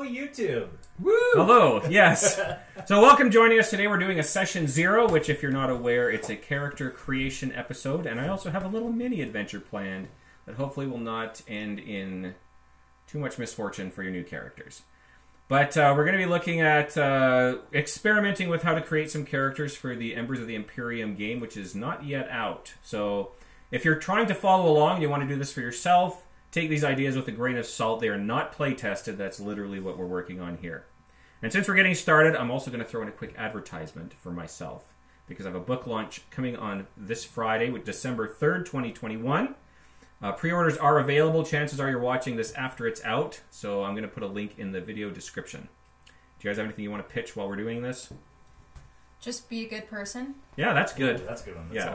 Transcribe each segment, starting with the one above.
YouTube. Woo! Hello, yes. So welcome joining us today. We're doing a session 0, which if you're not aware, it's a character creation episode. And I also have a little mini adventure planned that hopefully will not end in too much misfortune for your new characters. But we're going to be looking at experimenting with how to create some characters for the Embers of the Imperium game, which is not yet out. So if you're trying to follow along, you want to do this for yourself, take these ideas with a grain of salt. They are not play tested. That's literally what we're working on here. And since we're getting started, I'm also going to throw in a quick advertisement for myself, because I have a book launch coming on this Friday, with December 3rd, 2021. Pre-orders are available. Chances are you're watching this after it's out, so I'm going to put a link in the video description. Do you guys have anything you want to pitch while we're doing Just be a good person. Yeah, that's good. Ooh, that's a good one. That's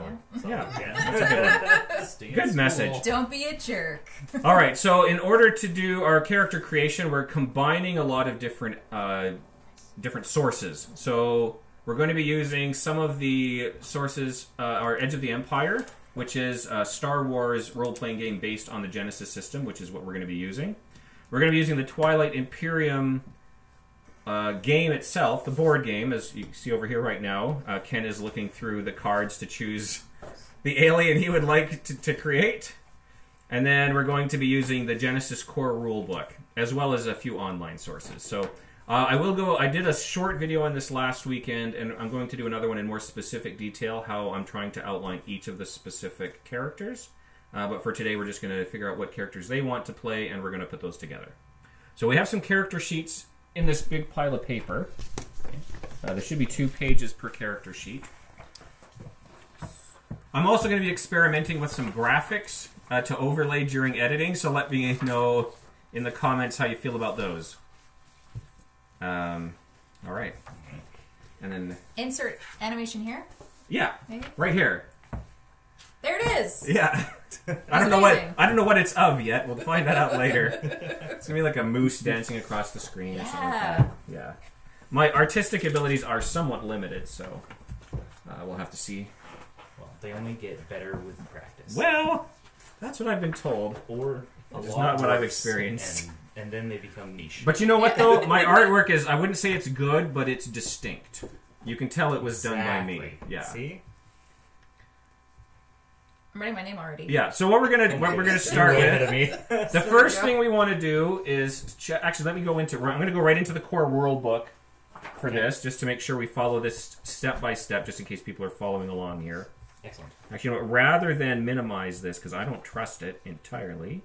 That's a good message. Don't be a jerk. All right, so in order to do our character creation, we're combining a lot of different sources. So we're going to be using some of the sources, our Edge of the Empire, which is a Star Wars role-playing game based on the Genesis system, which is what we're going to be using. We're going to be using the Twilight Imperium game itself, the board game, as you see over here right now. Ken is looking through the cards to choose the alien he would like to create. And then we're going to be using the Genesis core rulebook, as well as a few online sources. So I did a short video on this last weekend, and I'm going to do another one in more specific detail, how I'm trying to outline each of the specific characters. But for today, we're just going to figure out what characters they want to play, and we're going to put those together. So we have some character sheets in this big pile of paper. There should be 2 pages per character sheet. I'm also going to be experimenting with some graphics to overlay during editing, so let me know in the comments how you feel about those. All right. And then... Insert animation here? Yeah, maybe? Right here. There it is! Yeah. I don't know what it's of yet. We'll find that out later. It's gonna be like a moose dancing across the screen or something like that. Yeah. My artistic abilities are somewhat limited, so we'll have to see. Well, they only get better with practice. Well, that's what I've been told. Or it's not what I've experienced. And then they become niche. But you know what, though? My artwork is, I wouldn't say it's good, but it's distinct. You can tell it was done by me. Yeah. See? I'm writing my name already. Yeah. So what we're gonna start with. The first thing we want to do is actually let me go into. I'm gonna go right into the core world book for this, just to make sure we follow this step by step, just in case people are following along here. Excellent. Actually, you know what? Rather than minimize this, because I don't trust it entirely,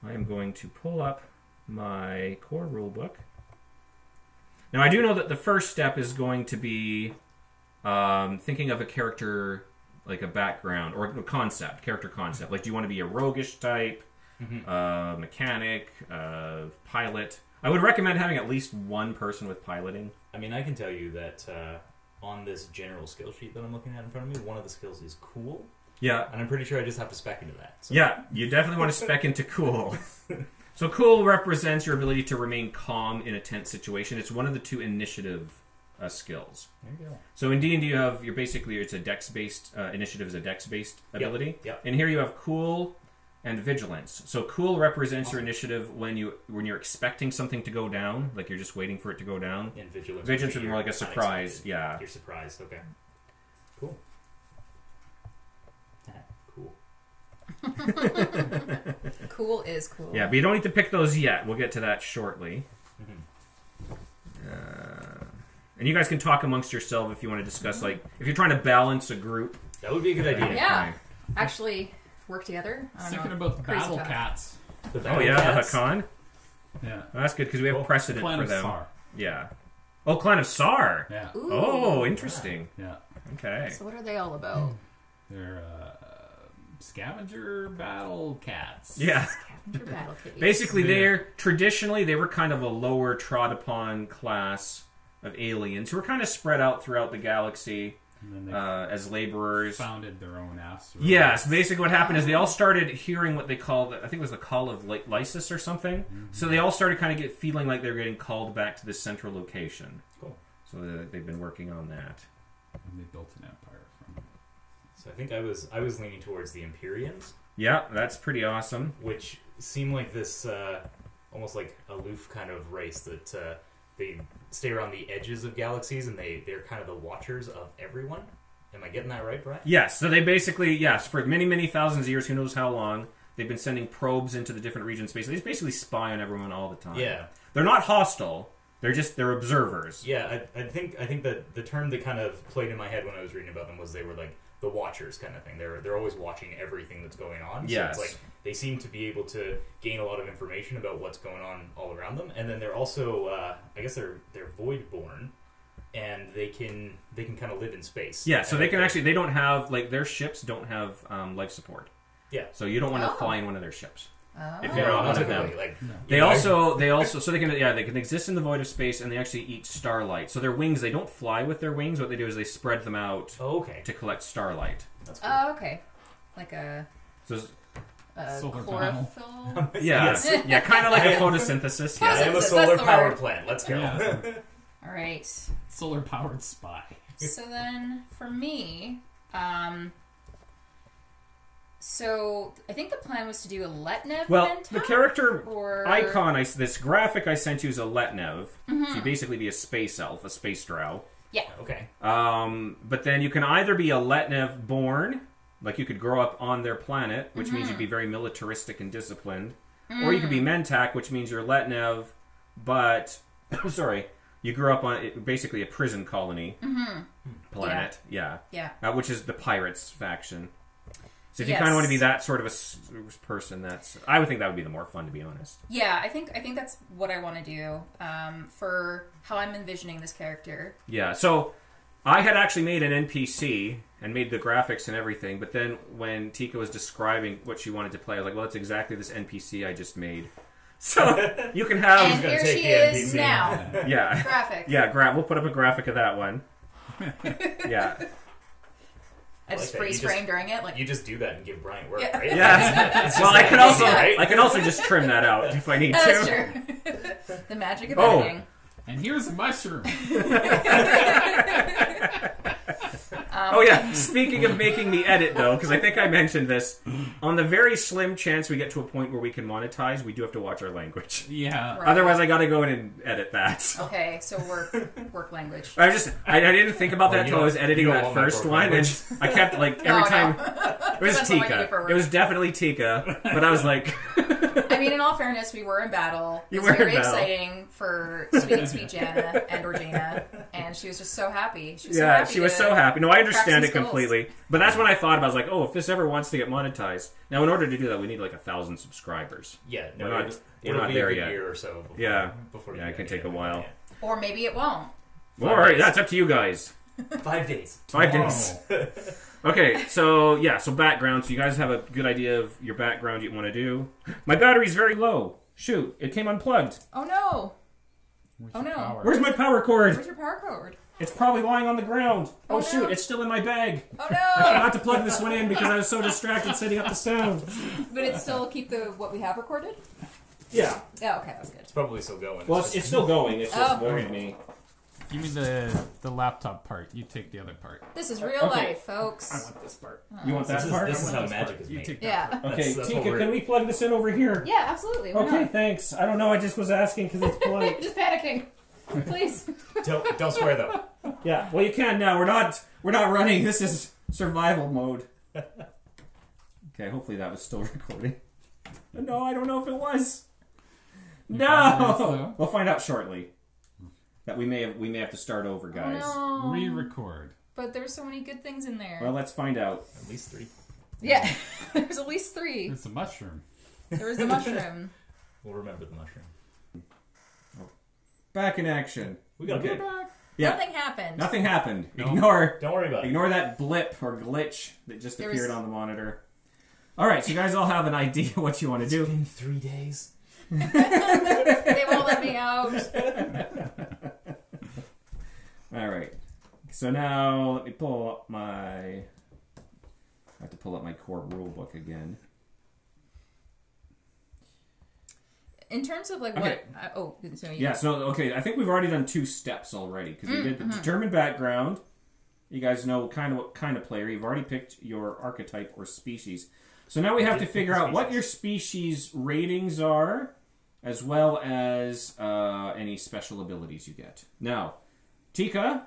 I am going to pull up my core rulebook. Now, I do know that the first step is going to be thinking of a character, like a background, or a concept, character concept. Like, do you want to be a roguish type, mechanic, pilot? I would recommend having at least one person with piloting. I mean, I can tell you that on this general skill sheet that I'm looking at in front of me, one of the skills is cool. Yeah. And I'm pretty sure I just have to spec into that. So. Yeah, you definitely want to spec into cool. So cool represents your ability to remain calm in a tense situation. It's one of the 2 initiative skills. There you go. So in D&D, it's a dex-based, initiative is a dex-based ability. Yep. And here you have cool and vigilance. So cool represents your initiative when you're expecting something to go down, like you're just waiting for it to go down. And vigilance would be more like a surprise. Yeah. You're surprised, okay. Cool. Cool. Cool is cool. Yeah, but you don't need to pick those yet. We'll get to that shortly. And you guys can talk amongst yourself if you want to discuss, like, if you're trying to balance a group. That would be a good idea. Yeah. Actually, work together. Thinking about the battle cats. The Hakan? Yeah. Well, that's good, because we have precedent Clan for of them. Saar. Yeah. Oh, Clan of Saar. Yeah. Ooh. Oh, interesting. Yeah. Okay. So what are they all about? They're scavenger battle cats. Yeah. Scavenger battle kitties. Basically, traditionally, they were kind of a lower trod upon class of aliens who were kind of spread out throughout the galaxy as laborers. Founded their own asteroid. Yes, basically what happened is they all started hearing what they called, I think it was the call of Lysis or something. So they all started kind of feeling like they were getting called back to this central location. Cool. So they've been working on that. And they built an empire from it. So I think I was leaning towards the Empyreans. Yeah, that's pretty awesome. Which seem like this almost like aloof kind of race that they stay around the edges of galaxies, and they're kind of the watchers of everyone. Am I getting that right, Brian? Yes. So they basically, for many, many thousands of years, who knows how long, they've been sending probes into the different regions of space. They just basically spy on everyone all the time. Yeah. They're not hostile. They're observers. Yeah, I think that the term that kind of played in my head when I was reading about them was they were like the watchers kind of thing. They're always watching everything that's going on. So Yes. it's like they seem to be able to gain a lot of information about what's going on all around them. And then they're also I guess they're void-born, and they can kind of live in space. Yeah, so they can actually, they don't have, like, their ships don't have life support. Yeah. So you don't want to fly in one of their ships. Oh. If you're on one of them. typically, like, They also, so they can exist in the void of space, and they actually eat starlight. So their wings, they don't fly with their wings. What they do is they spread them out okay. to collect starlight. That's cool. Oh, okay. Like a So Solar chlorophyll. yeah, kind of like a photosynthesis. I Yeah. am a That's solar the power word. plant. Let's go. Yeah. All right. Solar powered spy. So then, for me, so I think the plan was to do a Letnev. Well, Mentak, the character or icon, this graphic I sent you is a Letnev. So you basically be a space elf, a space drow. Yeah. Okay. But then you can either be a Letnev born, like you could grow up on their planet, which means you'd be very militaristic and disciplined, or you could be Mentak, which means you're Letnev, but you grew up on basically a prison colony planet, yeah, which is the pirates faction. So if you kind of want to be that sort of a person, I would think that would be the more fun, to be honest. Yeah, I think that's what I want to do for how I'm envisioning this character. Yeah, so I had actually made an NPC and made the graphics and everything, but then when Tika was describing what she wanted to play, I was like, well, that's exactly this NPC I just made. So you can have... And here she is now. Yeah. Graphic. Yeah, we'll put up a graphic of that one. Yeah. I just freeze frame during it. Like you just do that and give Brian work, Yeah. right? Yeah. Well, I can also just trim that out if I need to. That's true. The magic of editing. And here's a mushroom. Oh yeah, speaking of making the edit though, because I think I mentioned this, on the very slim chance we get to a point where we can monetize, we do have to watch our language. Yeah. Right. Otherwise I gotta go in and edit that. Okay, so work language. I didn't think about that until I was editing you don't that want my first work one, language. and I kept like every time it was Depends on what you do Tika. for work. It was definitely Tika, but I was like I mean, in all fairness, we were in battle. It You was were in very battle. exciting for sweet Jana and Organa, and she was just so happy. She was so happy. No, I understand it skulls. completely. But that's when I thought about it. I was like, oh, if this ever wants to get monetized. Now, in order to do that, we need like 1,000 subscribers. Yeah, no, We're it'll not be there a good yet. year or so. Before Yeah, you it can get take a it. while. Yeah. Or maybe it won't. Or, days. that's up to you guys. 5 days. 5 days. Okay, so background. So you guys have a good idea of your background you want to do. My battery's very low. Shoot, it came unplugged. Oh no! Where's Oh, your no. power? Where's my power cord? Where's your power cord? It's probably lying on the ground. Oh, Oh, no. shoot, it's still in my bag. Oh I no! forgot to plug this one in because I was so distracted setting up the sound. But it still keep what we have recorded? Yeah. Yeah, okay, that's good. It's probably still going. Well, it's still going. It's just Oh. worried me. Give me the laptop part. You take the other part. This is real Okay. life, folks. I want this part. You want that part? This is how This magic part. is You made. take that Yeah. part. Okay, That's what Tika, we're- can we plug this in over here? Yeah, absolutely. Why Okay, not? thanks. I don't know. I just was asking because it's polite. Just panicking. Please. Don't swear though. Yeah. Well, you can now. We're not running. This is survival mode. Okay. Hopefully that was still recording. No, I don't know if it was. No. We'll find out shortly. That we may have to start over, guys. Oh, no. Re-record. But there's so many good things in there. Well, let's find out. At least 3. Yeah. There's at least 3. It's a mushroom. There was the mushroom. We'll remember the mushroom. Back in action. We got Okay. good. Yeah. Nothing happened. Nothing happened. No. Ignore Don't worry about it. Ignore that blip or glitch that just There appeared was- on the monitor. All right, so you guys all have an idea what you want to do. It's been 3 days. They won't let me out. All right. So now let me pull up I have to pull up my core rulebook again. In terms of like Okay. what? So Yeah. So okay, I think we've already done 2 steps already because we did the determined background. You guys know kind of what kind of player. You've already picked your archetype or species. So now we have to figure out what your species ratings are as well as any special abilities you get. Now, Tika,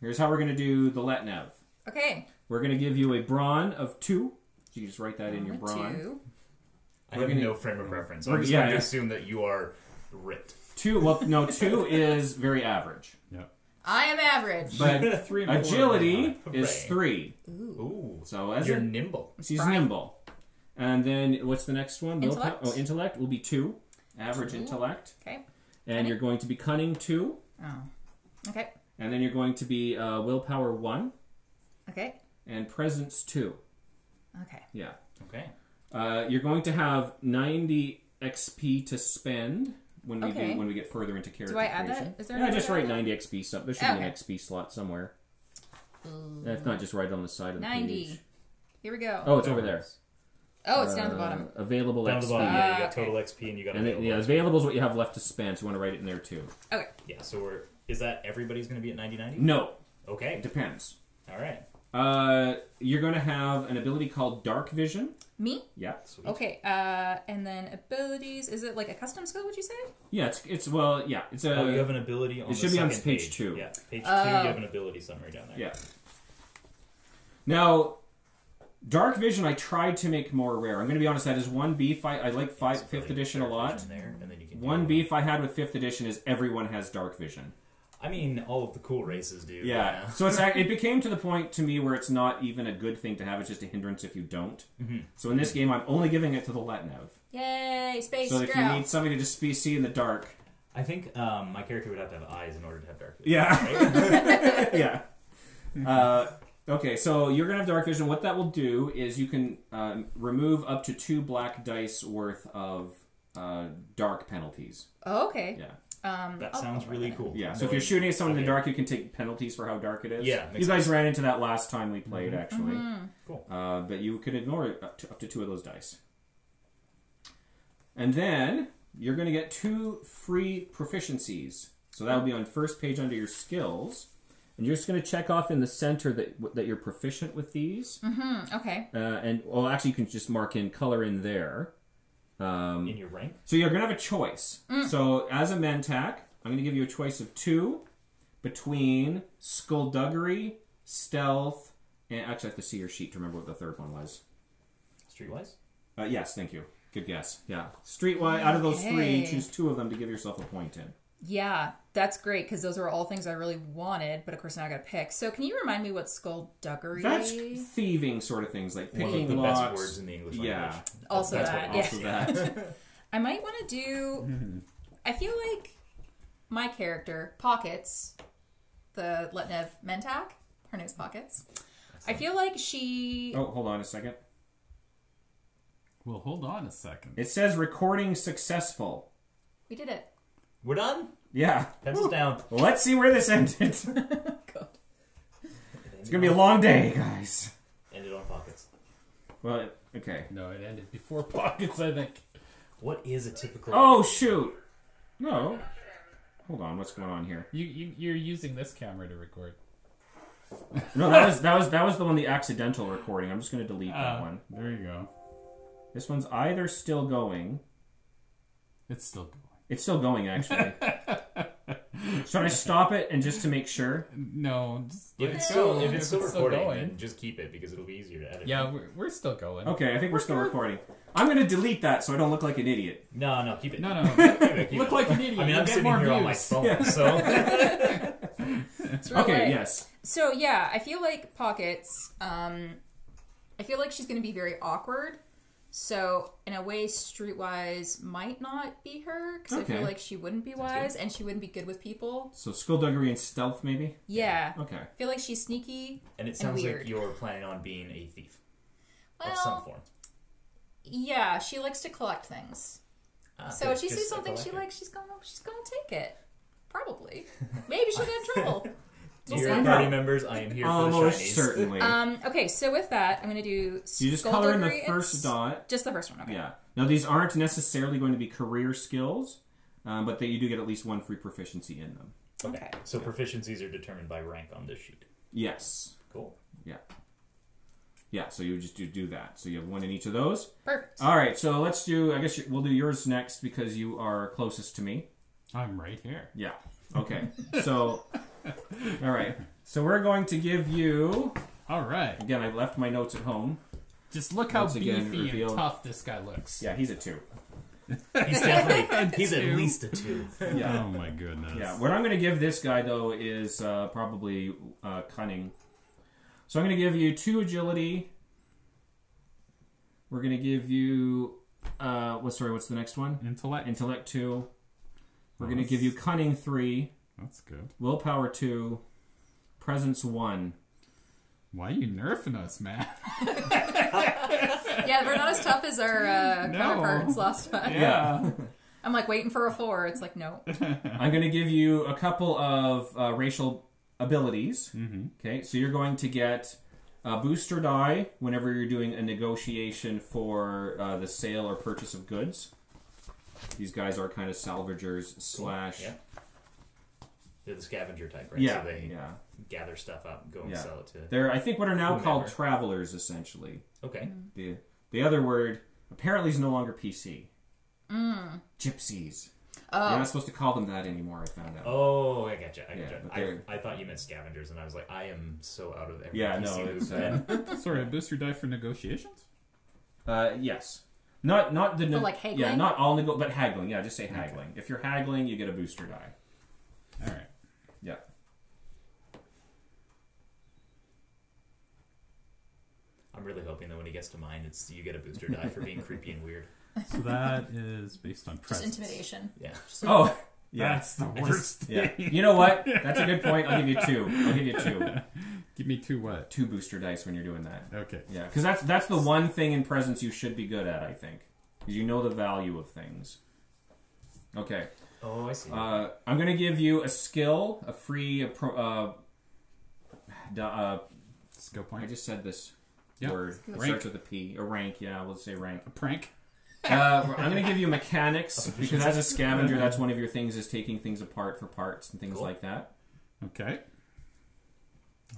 here's how we're going to do the Letnev. Okay. We're going to give you a brawn of 2. So you just write that in your brawn. 2. I have no frame of reference. So I'm just yeah, going to yeah. assume that you are ripped. 2, well, no, 2 is very average. Yep. I am average. But 3 and 4 agility are is right. 3. Ooh. So as You're in, nimble. she's Spry. nimble. And then what's the next one? Intellect. Oh, intellect will be 2. Average 2. intellect. Okay. And Cunning. you're going to be cunning 2. Oh. Okay. And then you're going to be willpower 1. Okay. And presence 2. Okay. Yeah. Okay. You're going to have 90 XP to spend when we Okay. when we get further into character Do I add creation. that? Is there Yeah, any just way to write add that? 90 XP. There should be an XP slot somewhere. If not, just write it on the side of the 90. page. Here we go. Oh, it's over there. Oh, it's down at the bottom. Available Down XP. at the bottom, yeah, you got okay. total XP and you got And available. yeah, available is what you have left to spend, so you want to write it in there too. Okay. Yeah, so is that everybody's going to be at 90-90? No, Okay. it depends. All right. You're going to have an ability called Dark Vision. Me? Yeah. Sweet. Okay. And then abilities. Is it like a custom skill, would you say? Yeah, it's well, yeah, it's a. Oh, you have an ability on it the should be on second page 2. Yeah, page 2, you have an ability summary down there. Yeah. Now, Dark Vision, I tried to make more rare. I'm going to be honest, that is 1 beef. I like 5th edition a lot. There, and then you can do 1 beef I had with 5th edition is everyone has Dark Vision. I mean, all of the cool races do. Yeah. So it became to the point to me where it's not even a good thing to have. It's just a hindrance if you don't. Mm-hmm. So in this game, I'm only giving it to the Letnev. Yay, space So if you need somebody to just see in the dark. I think my character would have to have eyes in order to have dark vision. Yeah. Right? Yeah. Okay, so you're going to have Dark Vision. What that will do is you can remove up to 2 black dice worth of dark penalties. Oh, okay. Yeah. That sounds really cool. Yeah, so if you're shooting at someone in the Okay. dark, you can take penalties for how dark it is. Yeah, you makes guys sense. ran into that last time we played, actually. Cool. But you could ignore it up to 2 of those dice. And then you're going to get 2 free proficiencies. So that will be on first page under your skills. And you're just going to check off in the center that you're proficient with these. Mm-hmm. Okay. And well, actually, you can just mark in color in there. In your rank? So you're going to have a choice. So as a Mentak, I'm going to give you a choice of 2 between skullduggery, stealth, and actually I have to see your sheet to remember what the third one was. Streetwise? Yes, thank you. Good guess. Yeah. Streetwise, out of those 3, Okay. choose 2 of them to give yourself a point in. Yeah, that's great because those are all things I really wanted, but of course now I got to pick. So can you remind me what skullduggery? That's thieving sort of things, like One picking of the locks. best words in the English language. Yeah. Also That's that, what- yeah. Also that. I might want to do. I feel like my character Pockets, the Letnev Mentak. Her name's Pockets. I feel like she. Oh, hold on a second. Well, hold on a second. It says recording successful. We did it. We're done? Yeah. Pencils down. Well, let's see where this ended. It's God. gonna be a long day, guys. Ended on pockets. Well, okay. No, it ended before pockets, I think. What is a typical... Oh shoot! No. Hold on, what's going on here? You're using this camera to record. No, that was the one, the accidental recording. I'm just gonna delete that one. There you go. This one's either still going. It's still going. It's still going, actually. Should I stop it and just to make sure? No, just If let it's it still, go. if it's still recording, going. then just keep it because it'll be easier to edit. Yeah, we're still going. Okay, I think we're still recording. I'm gonna delete that so I don't look like an idiot. No, keep it. No. Keep it, keep Look it. like an idiot. I mean, You'll I'm get sitting more here on my views. phone, Yeah. so... It's real Okay, life. yes. So yeah, I feel like Pockets. I feel like she's going to be very awkward. So in a way, Streetwise might not be her because I Okay. feel like she wouldn't be wise and she wouldn't be good with people. So skullduggery and stealth, maybe? Yeah. Okay. I feel like she's sneaky. And it sounds weird. like you're planning on being a thief. Of Well, some form. yeah, she likes to collect things. So good, if she just sees a something she collector. likes, she's gonna take it. Probably. Maybe she'll get in trouble. To We'll your see. party members, I am here for the Almost shinies. certainly. Okay, so with that, I'm gonna do. You just color in the skullduggery and first dot. Just the first one. Okay. Yeah. Now these aren't necessarily going to be career skills, but you do get at least 1 free proficiency in them. Okay. So proficiencies are determined by rank on this sheet. Yes. Cool. Yeah. Yeah, so you just do that. So you have one in each of those. Perfect. All right, so let's do. I guess we'll do yours next because you are closest to me. I'm right here. Yeah. Okay. So, all right. So we're going to give you. All right. Again, I left my notes at home. Just look how Once again, beefy revealed. and tough this guy looks. Yeah, he's a 2. He's definitely he's at Two. least a 2. Yeah. Oh my goodness. Yeah. What I'm going to give this guy though is probably cunning. So I'm going to give you 2 agility. We're going to give you what's the next one? Intellect. Intellect 2. We're going to give you cunning 3, That's good. willpower 2, presence 1. Why are you nerfing us, man? Yeah, we're not as tough as our counterparts last time. Yeah. I'm like waiting for a 4. It's like, no. I'm going to give you a couple of racial abilities. Mm-hmm. Okay, so you're going to get a booster die whenever you're doing a negotiation for the sale or purchase of goods. These guys are kind of salvagers slash... Yeah. They're the scavenger type, right? Yeah, So they yeah. gather stuff up and go and Yeah. sell it to... They're, I think, what are now Whomever. called travelers, essentially. Okay. The other word apparently is no longer PC. Gypsies. You're not supposed to call them that anymore, I found out. Oh, I gotcha. Yeah, but I thought you meant scavengers, and I was like, I am so out of every Yeah, PC no, it's... movement. Sorry, a booster die for negotiations? yes. Not the... For, like, haggling? Yeah, not all but haggling. Yeah, just say haggling. If you're haggling, you get a booster die. Alright. Yeah. I'm really hoping that when he gets to mine, it's you get a booster die for being creepy and weird. So that is based on Just presence. intimidation. Yeah. Oh, yeah. That's the I just- worst Yeah. thing. You know what? That's a good point. I'll give you 2. I'll give you 2. Give me 2 what? 2 booster dice when you're doing that. Okay. Yeah, because that's the one thing in presence you should be good at, I think. Because you know the value of things. Okay. Oh, I see. I'm going to give you a skill, a free... Skill I point. just said this Yeah. word. It Rank. starts with a P. A rank, yeah, we'll say rank. A prank. I'm going to give you mechanics, because as a scavenger, that's one of your things is taking things apart for parts and things Cool. like that. Okay.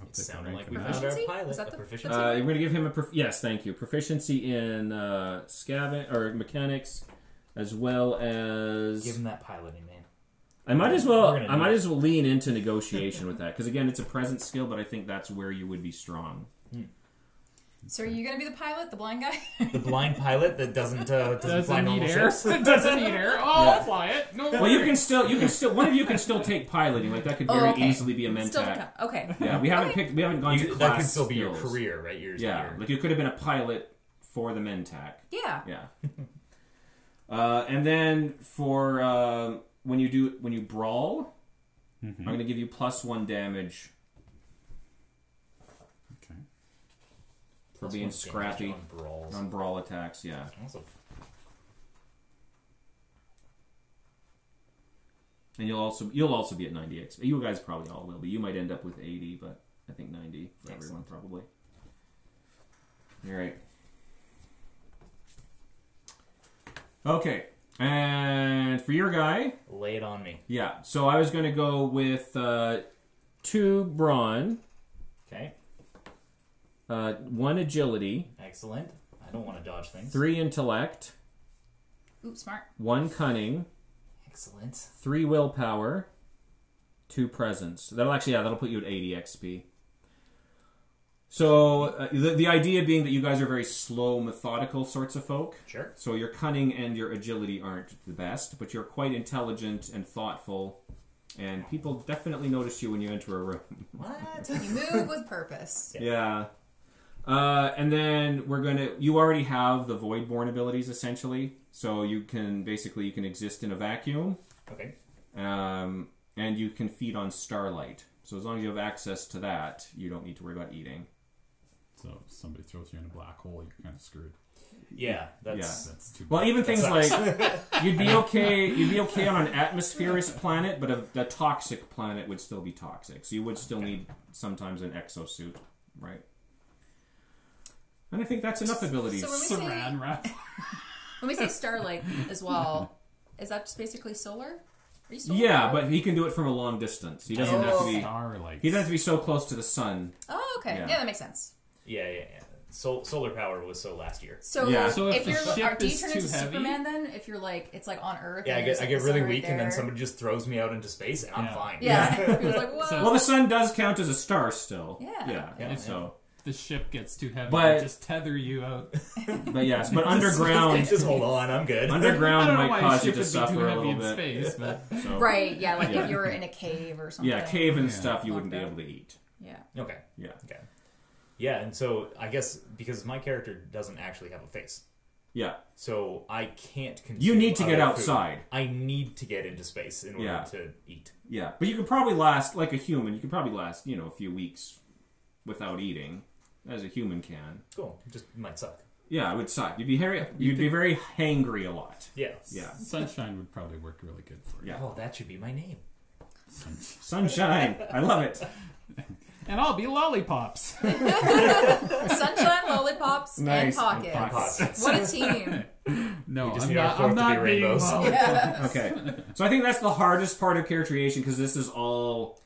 I'll It take a sounded rank like in we that. found our Proficiency? pilot. Is that a the- proficiency. We're going to give him yes, thank you. Proficiency in or mechanics, as well as... Give him that piloting, man. I might as We're well. gonna I do might it. as well lean into negotiation with that because again, it's a present skill, but I think that's where you would be strong. So are you going to be the pilot, the blind guy? The blind pilot that doesn't fly normal need air. ships. Doesn't need air. Oh, I'll fly it. No. Well, you can still. One of you can still take piloting. Like that could very okay. easily be a Still mentak. okay. Yeah, we haven't picked. We haven't gone to class That could still be your skills. career, right? Yeah, like you could have been a pilot for the mentak. Yeah. Yeah. And then for when you brawl, I'm going to give you +1 damage Okay. for being scrappy On brawls. on brawl attacks. Yeah. Awesome. And you'll also be at 90 XP. You guys probably all will be. You might end up with 80, but I think 90 for everyone probably. All right. Okay. And for your guy, Lay it on me. yeah. So I was going to go with 2 brawn, Okay. 1 agility, Excellent. I don't want to dodge things. 3 intellect, Ooh, smart. 1 cunning, Excellent. 3 willpower, 2 presence. That'll put you at 80 XP. So the idea being that you guys are very slow, methodical sorts of folk. Sure. So your cunning and your agility aren't the best, but you're quite intelligent and thoughtful, and people definitely notice you when you enter a room. What? You move with purpose. Yeah. And then you already have the Voidborn abilities essentially, so you can exist in a vacuum, Okay. and you can feed on starlight. So as long as you have access to that, you don't need to worry about eating. So if somebody throws you in a black hole, you're kind of screwed. Yeah. That's That's too Well, even things sucks. like you'd be okay on an atmospherous planet, but the toxic planet would still be toxic. So you would still need sometimes an exosuit, right? And I think that's enough abilities. So Saran wrap. when we say starlight as well, is that just basically solar? Are you solar? Yeah, but he can do it from a long distance. He doesn't have to be. Starlight. He doesn't have to be so close to the sun. Oh, okay. Yeah. Yeah, that makes sense. Yeah. solar power was so last year. So, Yeah. So if if the you're, ship do you is turn too into heavy- Superman then? If you're like, it's like on Earth. Yeah, and there's, I like, get the really sun right weak, and then there. somebody just throws me out into space, and I'm Yeah. fine. Yeah. You're like, whoa. Well, the sun does count as a star still. Yeah. Yeah. So, The ship gets too heavy, But- they just tether you out. but yes, but underground, Just hold on, I'm good. I underground don't know might why a cause you ship to would be suffer too a heavy little in bit. space, but So, Right, yeah, like Yeah. if you were in a cave or something. yeah, cave and Yeah. stuff you wouldn't be Locked able to eat. Yeah. Okay. Yeah. Okay. Yeah, and so I guess because my character doesn't actually have a face, Yeah. so I can't consume You need to get other food. outside. I need to get into space in order Yeah. to eat. Yeah. But you could probably last, like a human, you could probably last, a few weeks without eating, as a human can. Cool. Just might suck. Yeah, it would suck. You'd be very hangry a lot. Yeah. Yeah. Sunshine would probably work really good for you. Yeah. Oh, that should be my name. Sunshine. I love it. and I'll be lollipops. Sunshine, lollipops, Nice. and And pockets. pockets. What a team. No, We just I'm need our not. fourth I'm to be not being rainbows. lollipops. Yeah. Okay. So I think that's the hardest part of character creation because this is all.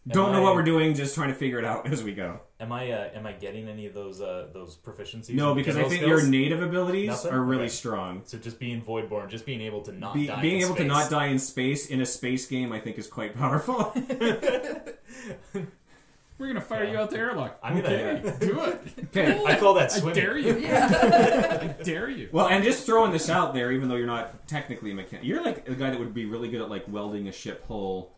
Am Don't know I- what we're doing, just trying to figure it out as we go. Am I getting any of those proficiencies? No, and because I general think skills? your native abilities Nothing? are really Okay. strong. So just being voidborn, just being able to not die. Being in able to space. not die in space in a space game, I think, is quite powerful. We're gonna fire you out the airlock. I'm gonna- Okay, do it. Okay. I call that I swimming. dare you. I dare you. Well, and just throwing this out there, even though you're not technically a mechanic, you're like a guy that would be really good at like welding a ship hull.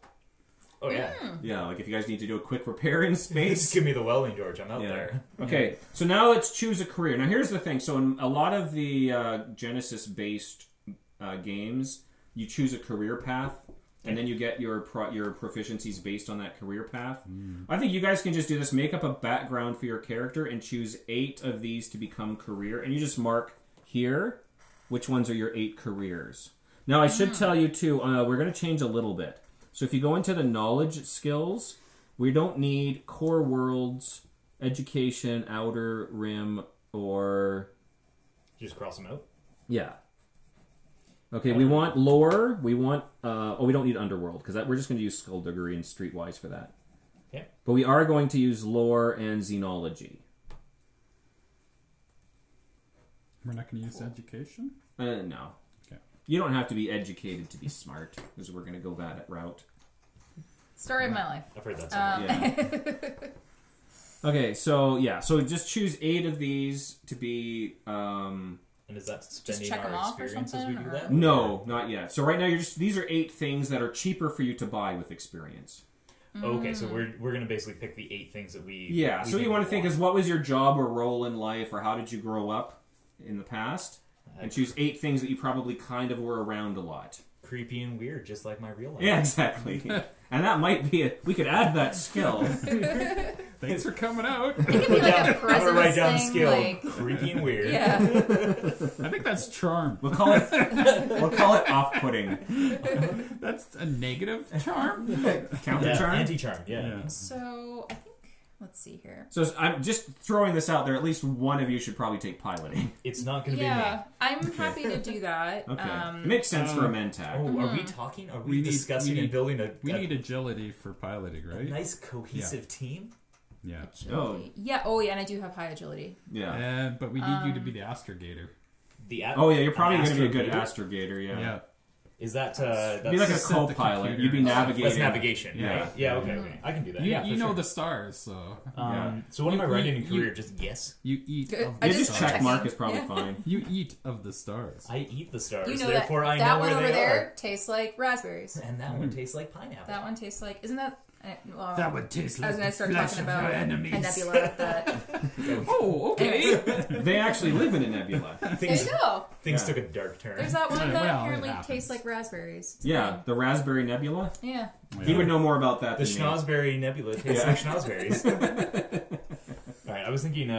Oh yeah. Yeah, like if you guys need to do a quick repair in Just space. give me the welding, George. I'm out Yeah. there. Okay, so now let's choose a career. Now here's the thing. So in a lot of the Genesis-based games, you choose a career path, and then you get your proficiencies based on that career path. I think you guys can just do this. Make up a background for your character and choose 8 of these to become career, and you just mark here which ones are your 8 careers. Now I should tell you too. We're going to change a little bit. So if you go into the knowledge skills, we don't need core worlds, education, outer rim, or Just cross them out. yeah. Okay, we want lore. We want we don't need underworld because we're just going to use skullduggery and streetwise for that. Yeah. But we are going to use lore and We're not gonna use education. No. Okay. You don't have to be educated to be smart because we're going to go that route. Story of my life. I've heard that somewhere. Yeah. Okay, so yeah, so just choose 8 of these to be. And is that spending check 'em our off or experience as we do something, that? or- No, not yet. So right now these are 8 things that are cheaper for you to buy with experience. Okay, so we're gonna basically pick the 8 things that we. Yeah, we so you want to think want. is what was your job or role in life, or how did you grow up in the past, and choose 8 things that you probably kind of were around a lot. Creepy and weird, just like my real life. Yeah, exactly. And that might be we could add that skill. Thanks for coming out. It could be like a I'm gonna presence write down thing. skill. Like, Creepy and weird. yeah. I think that's charm. We'll call it off-putting. That's a negative charm. Counter Yeah, charm. anti-charm. Yeah. Yeah. So I think let's see here. So I'm just throwing this out there. At least one of you should probably take piloting. It's not gonna Yeah, I'm happy to do that. Okay, it makes sense for a Mentak. be me. Oh, are we talking? Are we, We need- discussing we and need- building a We need agility for piloting, a right? nice cohesive team? Yeah. Oh, Yeah. Oh, yeah, and I do have high agility. yeah. But we need you to be the astrogator. Oh yeah, you're probably going to be a good astrogator? astrogator. Yeah. Yeah. Is that that's Be like a Set the co-pilot. computer. You'd be navigating. that's navigation, Yeah. right? Yeah. Okay. I can do that. You, yeah, you for know sure. the stars, so So what am I You- writing in you- career? Just yes. you eat Good. of I the Yeah, just Just check checking. mark is probably Yeah. fine. You eat of the stars. I eat the stars, You know therefore that I that know one where over they there are. tastes like raspberries. And that one tastes like pineapple. That one tastes like isn't that? Well, That would taste I was like gonna the start flesh talking of about your a enemies. nebula that. Oh, okay. They actually live in a nebula. There Things you go. things Yeah. took a dark turn. There's that one that Well, it apparently happens. tastes like raspberries. It's Yeah, the Raspberry Nebula. fine. Yeah. He would know more about that The than me. schnozberry nebula tastes Yeah. like schnozberries. Alright, I was thinking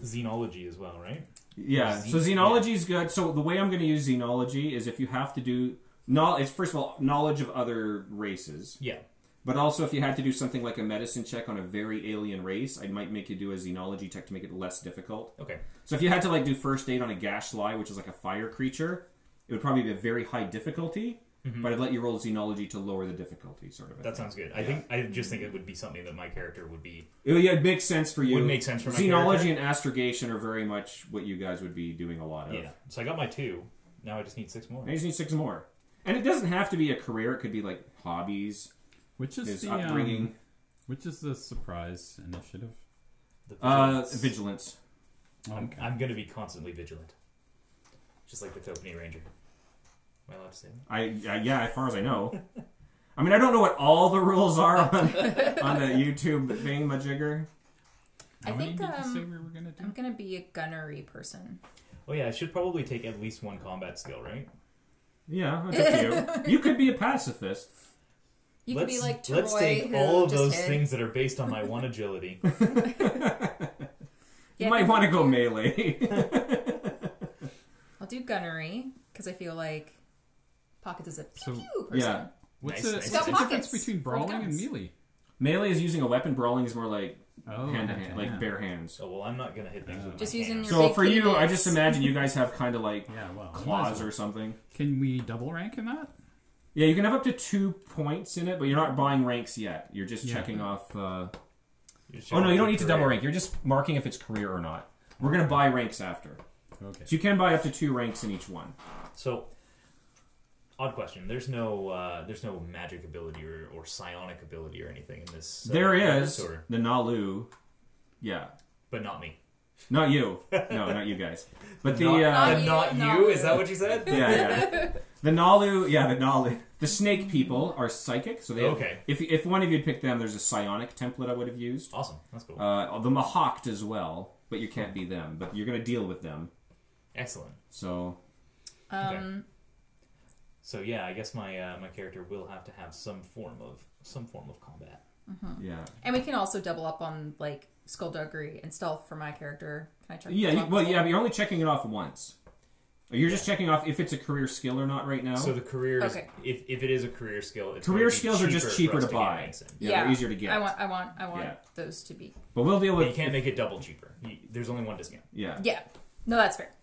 xenology as well, right? Yeah, so xenology is good. So the way I'm going to use xenology is if you have to do it's first of all knowledge of other races, Yeah. but also if you had to do something like a medicine check on a very alien race, I might make you do a xenology check to make it less difficult. Okay. So if you had to like do first aid on a Gashly, which is like a fire creature, it would probably be a very high difficulty. but I'd let you roll xenology to lower the difficulty, sort of. That sounds good. I just think it would be something that my character would be. It makes sense for you. Would make sense for my xenology character. and astrogation are very much what you guys would be doing a lot of. Yeah. So I got my 2. Now I just need 6 more. I just need 6 more, and it doesn't have to be a career. It could be like hobbies, Which is his the upbringing, which is the surprise initiative? The vigilance. vigilance. Okay. I'm going to be constantly vigilant, just like the Topany Ranger. Am I allowed to say that? Yeah, as far as I know. I mean, I don't know what all the rules are on the YouTube thing, Majigger. I How many think did you say we were gonna do? I'm gonna be a gunnery person. Oh yeah, I should probably take at least 1 combat skill, right? Yeah, that's up to you. You could be a pacifist. You could be like Troy, let's take who all of just those hit. things that are based on my 1 agility. You might want to go melee. I'll do gunnery because I feel like Pockets is a pew So- pew person. Yeah. What's Nice, the, nice. It's what's got the difference pockets between for the brawling and guns. melee? Melee is using a weapon. Brawling is more like Oh, hand to okay, hand, like yeah. bare hands. Oh well, I'm not gonna hit things with Just my using hands. your So big for you, I fingers. just imagine you guys have kind of like Yeah, well, claws or something. Can we double rank in that? Yeah, you can have up to 2 points in it, but you're not buying ranks yet. You're just Yeah. checking off. You're just Oh no, you don't checking need to the double career. rank. You're just marking if it's career or not. We're gonna buy ranks after, Okay. so you can buy up to 2 ranks in each one. So, odd question. There's no magic ability or psionic ability or anything in this. There is or- the Nalu. Yeah, but not me. not you. No, not you guys. But the Not you, not not you. Is you. that what you said? yeah. The Nalu, yeah, the Nalu. The snake people are psychic, so they have, Okay. If one of you had picked them, there's a psionic template I would have used. Awesome. That's cool. The Mahawked as well, but you can't be them. But you're going to deal with them. Excellent. So So yeah, I guess my character will have to have some form of combat. yeah, And we can also double up on like skullduggery and stealth for my character. Can I check? yeah. those off Well, as yeah. But you're only checking it off once. You're just checking off if it's a career skill or not right now. So the careers, Okay. if it is a career skill, it's Career going to be skills are just for cheaper us to get buy. ranks in. Yeah, they're easier to get. I want Yeah. those to be. But we'll deal But with. you can't make it double cheaper. There's only 1 discount. Yeah. Yeah. No, that's fair.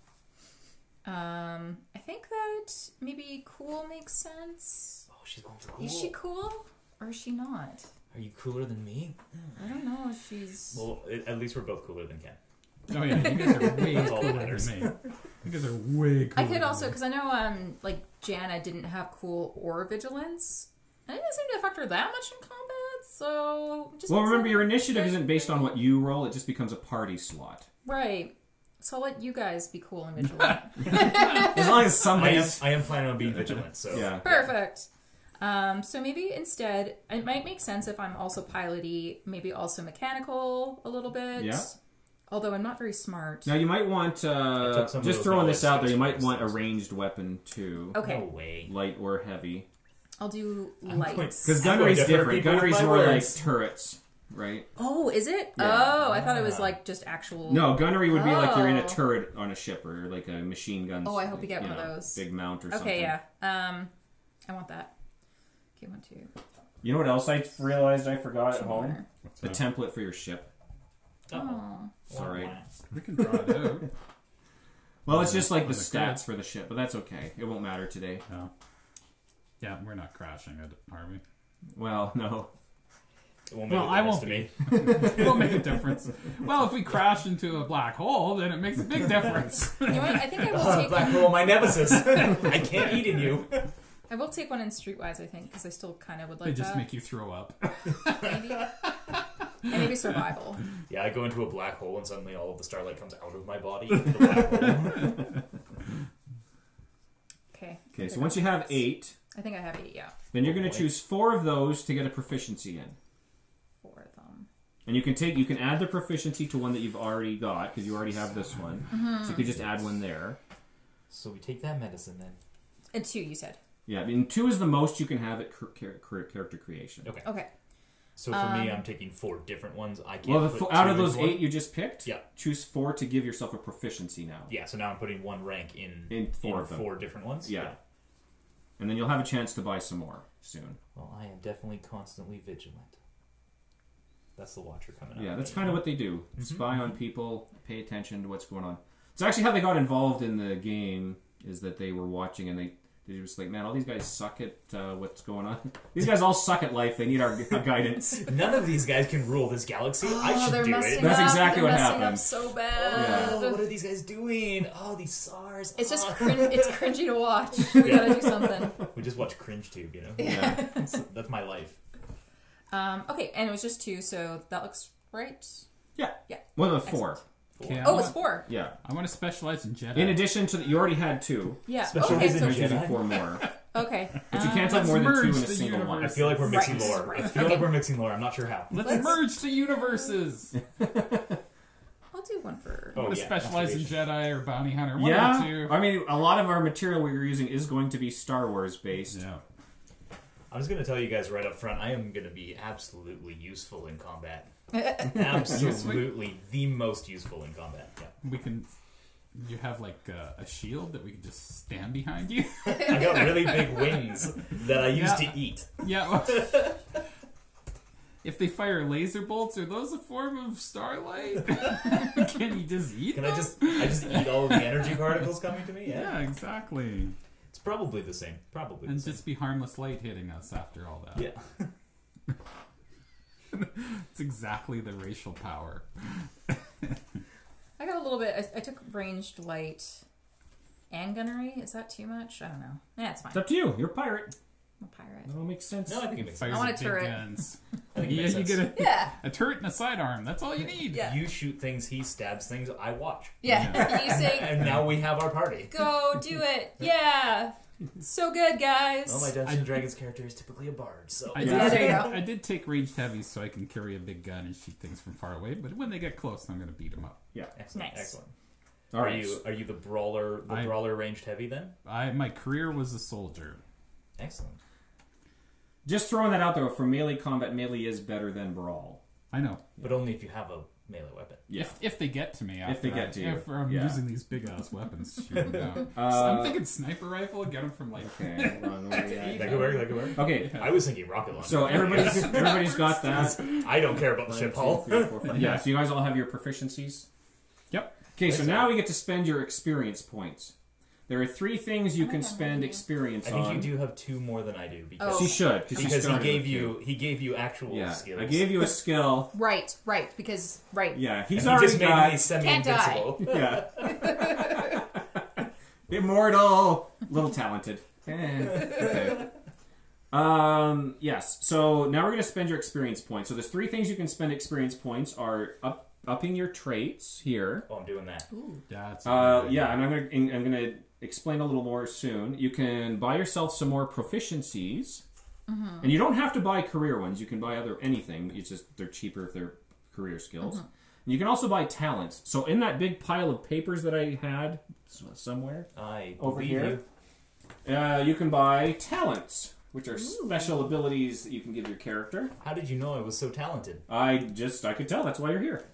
I think that maybe cool makes sense. Oh, she's going for cool. Is she cool or is she not? Are you cooler than me? I don't know if she's. Well, at least we're both cooler than Ken. Oh yeah, you guys are way That's all that cooler matters. than me. You guys are way cooler. I could than also me. because I know like Jana didn't have cool or vigilance. I didn't seem to affect her that much in combat. So just Well, makes remember sense. your initiative isn't based on what you roll; it just becomes a party slot. Right. So I'll let you guys be cool and vigilant. As long as somebody's. I am planning on being vigilant. So Yeah. Perfect. So maybe instead, it might make sense if I'm also piloty, maybe also mechanical a little bit. Yeah. Although I'm not very smart. Now you might want took some of just those throwing this out there. You knowledge might skills want a for us. ranged weapon too, Okay, No way. light or heavy. I'll do I'm light. going- Because I'm gunnery's going to hurt different. people with Gunnery's my more words. like turrets, right? Oh, is it? Yeah. Oh, I thought it was like just actual. No, gunnery would be like you're in a Oh. turret on a ship or like a machine gun. Oh, I hope you get one of those. Big mount or something. Okay, yeah. I want that. Okay, 1, 2. You know what else I realized I forgot at Two home? more. What's The that? template for your ship. Oh. Sorry. We can draw it out. Well, it's just like On the the stats grid. for the ship, but that's okay. It won't matter today. No. Yeah, we're not crashing it, are we? Well, no. It won't make Well, a I difference won't to be. me. It won't make a difference. Well, if we crash into a black hole, then it makes a big difference. You know what? I think I will take Black one. hole, my nemesis. I can't eat in you. I will take one in Streetwise, I think, because I still kind of would They like just that. make you throw up. Maybe. And maybe survival. Yeah, I go into a black hole and suddenly all of the starlight comes out of my body into the black hole. Okay. Okay, so once you have 8, I think I have 8, yeah. then you're going boy. to choose 4 of those to get a proficiency in. 4 of them. And you can add the proficiency to one that you've already got because you already have this one. So you could just add one there. So we take that medicine then. And 2, you said. Yeah, I mean 2 is the most you can have at character creation. Okay. Okay. So for me, I'm taking 4 different ones. I can't. Well, put out 2 of those into one. 8 you just picked, Yeah. choose 4 to give yourself a proficiency now. Yeah. So now I'm putting 1 rank in 4 of them. 4 different ones. Yeah. And then you'll have a chance to buy some more soon. Well, I am definitely constantly vigilant. That's the Watcher coming out. Yeah, that's kind of what they do. Spy on people, pay attention to what's going on. It's actually how they got involved in the game, is that they were watching and You're just like, man, all these guys suck at what's going on. These guys all suck at life. They need our guidance. None of these guys can rule this galaxy. I should they're do messing it. up. That's exactly they're what messing happened. up so bad. Oh, what are these guys doing? Oh, these Saars. It's just Oh. it's cringy to watch. We gotta do something. We just watch cringe tube, you know? Yeah. That's my life. Okay, and it was just 2, so that looks right. Yeah. Yeah. One of the 4. Okay, Oh, it's 4. Yeah. I want to specialize in Jedi. In addition to you already had 2. Yeah. Special Okay, reason so There's usually Jedi. 4 more. okay. But you can't have more than 2 merge in a the single universe. one. I feel like we're mixing Right. lore. I feel like we're mixing lore. I'm not sure how. Let's Let's- merge the universes. I'll do one for. I want to specialize in Jedi or bounty hunter. One Yeah. or two. I mean, a lot of our material we were using is going to be Star Wars based. Yeah. I'm just going to tell you guys right up front, I am going to be absolutely useful in combat. Absolutely the most useful in combat. Yeah. We can. You have like a shield that we can just stand behind you. I got really big wings that I use Yeah. to eat. Yeah. well, if they fire laser bolts, are those a form of starlight? Can you just eat Can them? I just eat all of the energy particles coming to me? Yeah, exactly. It's probably the same. Probably And the same. just be harmless light hitting us after all that. Yeah. It's exactly the racial power. I got a little bit. I took ranged light and gunnery. Is that too much? I don't know. Yeah, it's fine. It's up to you. You're a pirate. I'm a pirate. That all makes sense. No, I think it makes Fires sense. I want with a big turret. guns. I think it Yeah, makes you sense. get Yeah. a turret and a sidearm. That's all you need. Yeah. You shoot things, he stabs things, I watch. Yeah. You say, And now we have our party. go do it. Yeah. So good, guys. Well, my Dungeons and Dragons character is typically a bard, so... I Yeah, there you go. I did take ranged heavies so I can carry a big gun and shoot things from far away. But when they get close, I'm going to beat them up. Yeah. Excellent, Nice. excellent. All right. Are you the brawler ranged heavy then? My career was a soldier. Excellent. Just throwing that out there, for melee combat, melee is better than brawl. I know. But only if you have a melee weapon. Yeah. If they get to me, If they after get to you. if I'm Yeah. using these big ass weapons, to shoot them down. So I'm thinking sniper rifle, get them from like. Okay, hold on. Where are we at? That could work, that could work. Okay, I was thinking rocket launcher. so everybody's got that. I don't care about the ship hull. 1, 2, 3, 4, 5. Yeah, so you guys all have your proficiencies? Yep. Okay, so now we get to spend your experience points. There are 3 things you can spend experience I think on. you do have 2 more than I do because She should, because he gave you actual Yeah, skills. I gave you a skill. Right. Because Yeah, he's And he already just made me got. semi-invincible. Yeah. Immortal. Little talented. Okay. Yes. So now we're going to spend your experience points. So there's 3 things you can spend experience points are upping your traits here. Oh, I'm doing that. Yeah, it's Yeah, and I'm gonna explain a little more soon. You can buy yourself some more proficiencies, and you don't have to buy career ones. You can buy anything. It's just they're cheaper if they're career skills. And you can also buy talents. So in that big pile of papers that I had somewhere I over believe here, you can buy talents, which are special abilities that you can give your character. How did you know I was so talented? I could tell. That's why you're here.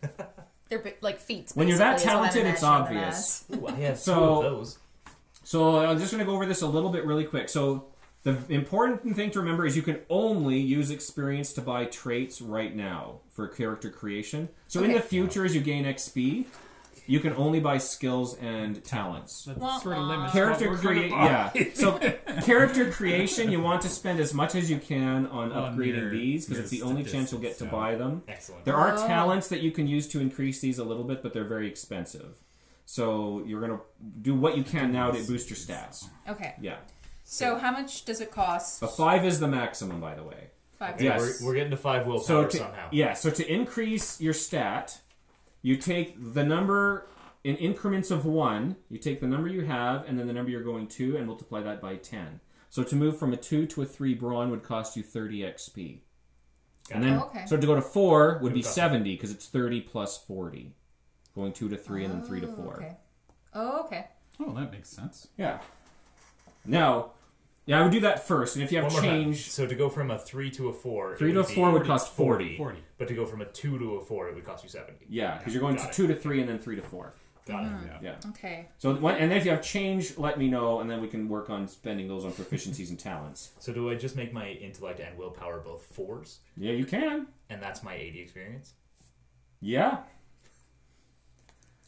they're like feats. When you're that basically, is what I'm talented, it's imagining them obvious. as. Ooh, I have So- 2 of those. So I'm just going to go over this a little bit really quick. So the important thing to remember is you can only use experience to buy traits right now for character creation. So in Okay. the future, as you gain XP, you can only buy skills and talents. That Wah, sort of wah. limits Character what we're gonna create, buy. yeah. So character creation, you want to spend as much as you can on On upgrading your- these because your it's the only chance you'll get to statistics, buy them. Excellent. There are Oh. talents that you can use to increase these a little bit, but they're very expensive. So you're going to do what you can now to boost your stats. Okay. Yeah. So how much does it cost? A 5 is the maximum, by the way. 5. Okay, Yes. we're getting to 5 willpower So somehow. so to increase your stat, you take the number in increments of 1. You take the number you have and then the number you're going to and multiply that by 10. So to move from a 2 to a 3 brawn would cost you 30 XP. And then, Oh, okay. so to go to 4 would be cost 70 because it's 30 plus 40. Going 2 to 3 and then 3 to 4. Okay. Oh, okay. Oh, that makes sense. Yeah. Now, I would do that first. And if you have One more time. change, So to go from a 3 to a 4... 3 it to a be 4 would cost 40. 40. But to go from a 2 to a 4, it would cost you 70. Yeah, because you're going Got to it. 2 to 3 and then 3 to 4. Got it. Yeah. Yeah. Okay. So, and then if you have change, let me know, and then we can work on spending those on proficiencies and talents. So do I just make my intellect and willpower both 4s? Yeah, you can. And that's my 80 experience? Yeah.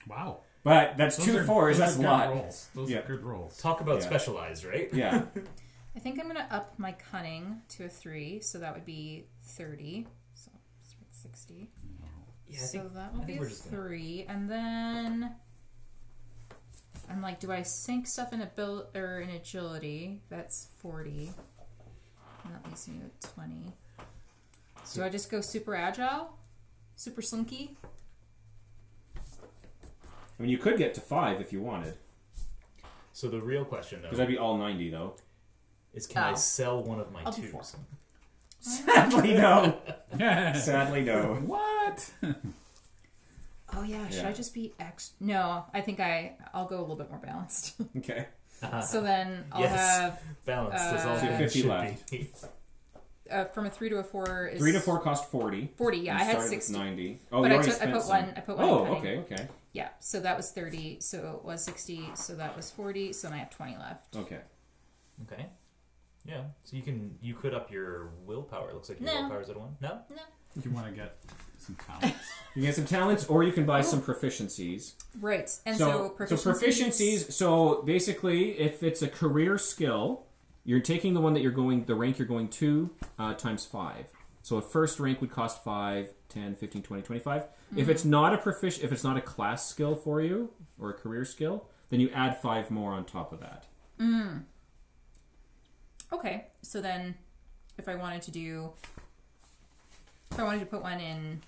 Wow. But that's Those two are- fours. those That's are a good lot. rolls. Those Yeah. are good rolls. Talk about Yeah. specialized, right? Yeah. I think I'm gonna up my cunning to a 3, so that would be 30. So 60. Yeah, So that will I be think a we're just gonna- 3, and then I'm like, do I sink stuff in in agility? That's 40. And that leaves me with 20. Do I just go super agile? Super slinky? I mean, you could get to 5 if you wanted. So the real question, Because though, that'd be all 90, though. is can I Oh. sell one of my I'll do 4. 2s? Sadly, no. Sadly, no. What? Oh yeah, should Yeah. I just be X? No, I think I'll go a little bit more balanced. Okay. So then I'll Yes. have Balance. That's all So it 50 should left. be. from a 3 to a 4 is 3 to 4 cost 40. 40. Yeah, You I had started with 60. 90. Oh, But you I already took- I spent put some. one- I put one Oh, cunning. okay. Yeah, so that was 30. So it was 60. So that was 40. So then I have 20 left. Okay. Okay. Yeah. So you could up your willpower. It looks like your No. willpower's at 1. No? You want to get some talents. You can get some talents, or you can buy some proficiencies. Right. And So proficiencies. proficiencies. So basically, if it's a career skill, you're taking the one that you're going, the rank you're going to, times 5. So a first rank would cost 5, 10, 15, 20, 25. If it's not if it's not a class skill for you or a career skill, then you add 5 more on top of that. Okay. So then if I wanted to put one in.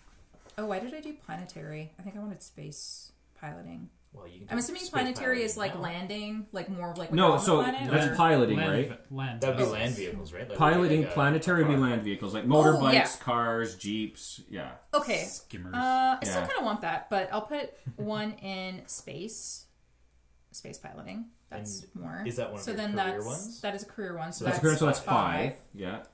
Oh, why did I do planetary? I think I wanted space piloting. Well, you can I'm do assuming space planetary is piloting like now. landing, like more of like No, on so the planet. that's or- piloting, right? Land. That would be Oh. land vehicles, right? Like Piloting, like a planetary would be car. land vehicles, like motorbikes, yeah. cars, jeeps, yeah. Okay. Skimmers. I still Yeah. kind of want that, but I'll put one in space piloting. That's And more. is that one of so your then career that's ones? that is a career one. So That's that's career, so that's 5. Yeah.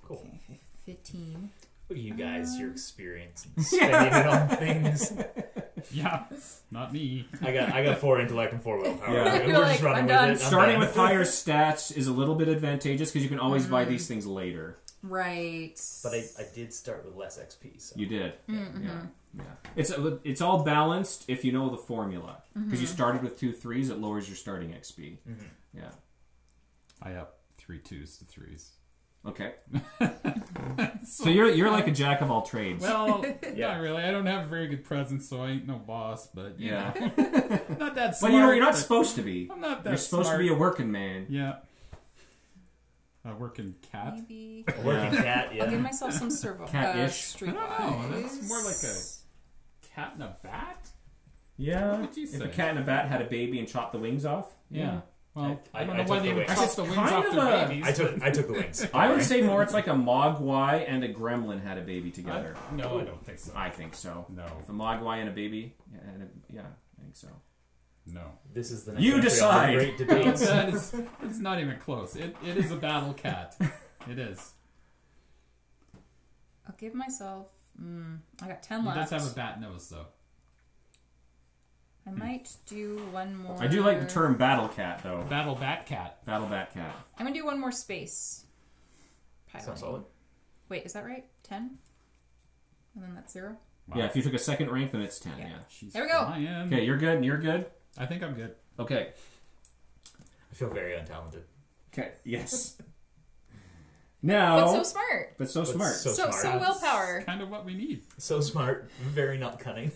Cool. Okay, 15. Look at you guys, your experience and spending it on things. Yeah, not me. I got 4 intellect and 4 willpower. Yeah. We're You're just like, running I'm with done. it. I'm Starting done. with higher stats is a little bit advantageous because you can always buy these things later. Right. But I did start with less XP. So. You did. Yeah. It's all balanced if you know the formula. Because you started with 2 3s, it lowers your starting XP. Yeah. I up 3 2s to 3s. Okay. So you're like a jack of all trades. Well, Yeah. not really. I don't have a very good presence, so I ain't no boss. But yeah. I'm not that But smart. you're not but supposed to be. I'm not that You're supposed smart. to be a working man. Yeah. A working cat. Maybe A working cat, I'll give yeah. myself some servo. Cat-ish. I don't know. That's more like a cat in a bat. Yeah. What did you If say? a cat and a bat had a baby and chopped the wings off. Yeah. Well, I I don't took know why the they would wings. chop the wings Kind off of their a- babies. I took the wings. I would say more it's like a mogwai and a gremlin had a baby together. No, I don't think so. I think so. No. If a mogwai and a baby, yeah, I think so. No. This is the next You entry on the decide. Great debates. It's not even close. It is a battle cat. It is. I'll give myself. I got 10 He left. does have a bat nose, though. I might do one more. I do like the term battle cat though. Battle bat cat. Battle bat cat. I'm gonna do one more space. Sounds Piloting. solid. Wait, is that right? 10? And then that's 0? Wow. Yeah, if you took a second rank, then it's 10. Yeah. Yeah. She's There we go. flying. Okay, you're good. And you're good. I think I'm good. Okay. I feel very untalented. Okay. Yes. Now, But so smart. but so But smart. so So smart. willpower. Kind of what we need. So smart, very not cunning.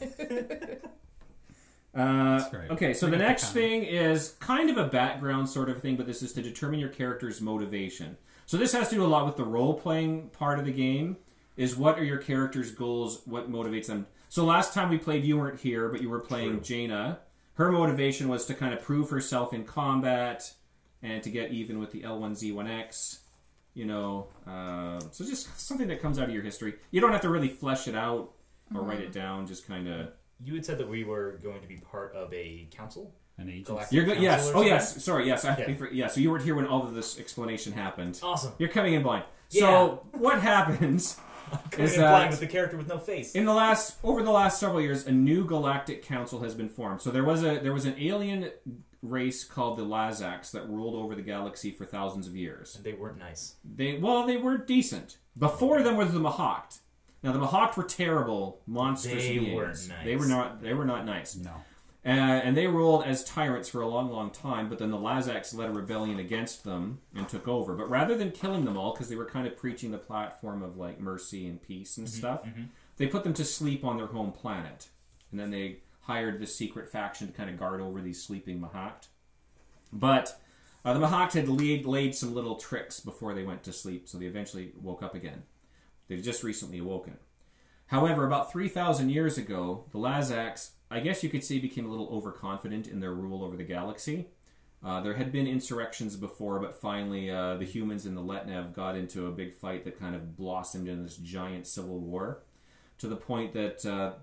right. Okay, so Bring the up the next comment. thing is kind of a background sort of thing, but this is to determine your character's motivation. So this has to do a lot with the role-playing part of the game, is what are your character's goals, what motivates them. So last time we played, you weren't here, but you were playing True. Jaina. Her motivation was to kind of prove herself in combat and to get even with the L1Z1X. You know, so just something that comes out of your history. You don't have to really flesh it out or write it down, just kind of... You had said that we were going to be part of a council? An agent. Galactic You're good. Council Yes. or Oh, something? yes. Sorry. Yes. Yeah. Yeah. So you weren't here when all of this explanation happened. Awesome. You're coming in blind. Yeah. So what happens Coming is in blind that with the character with no face. over the last several years, a new galactic council has been formed. So there was an alien race called the Lazaks that ruled over the galaxy for thousands of years. And they weren't nice. They were decent. Before them was the Mahawked. Now the Mahawked were terrible, monstrous They beings. weren't nice. They were not nice. No. And they ruled as tyrants for a long, long time, but then the Lazaks led a rebellion against them and took over. But rather than killing them all, because they were kind of preaching the platform of like mercy and peace and stuff, they put them to sleep on their home planet. And then they hired this secret faction to kind of guard over these sleeping Mahakt. But the Mahakt had laid some little tricks before they went to sleep, so they eventually woke up again. They've just recently awoken. However, about 3,000 years ago, the Lazaks, I guess you could say, became a little overconfident in their rule over the galaxy. There had been insurrections before, but finally the humans and the Letnev got into a big fight that kind of blossomed into this giant civil war, to the point that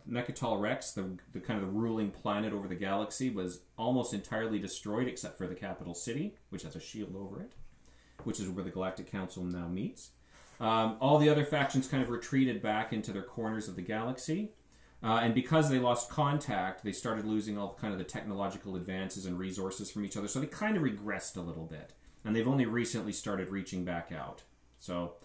Mechatol Rex, the kind of the ruling planet over the galaxy, was almost entirely destroyed except for the capital city, which has a shield over it, which is where the Galactic Council now meets. All the other factions kind of retreated back into their corners of the galaxy. And because they lost contact, they started losing all kind of the technological advances and resources from each other. So they kind of regressed a little bit. And they've only recently started reaching back out. So,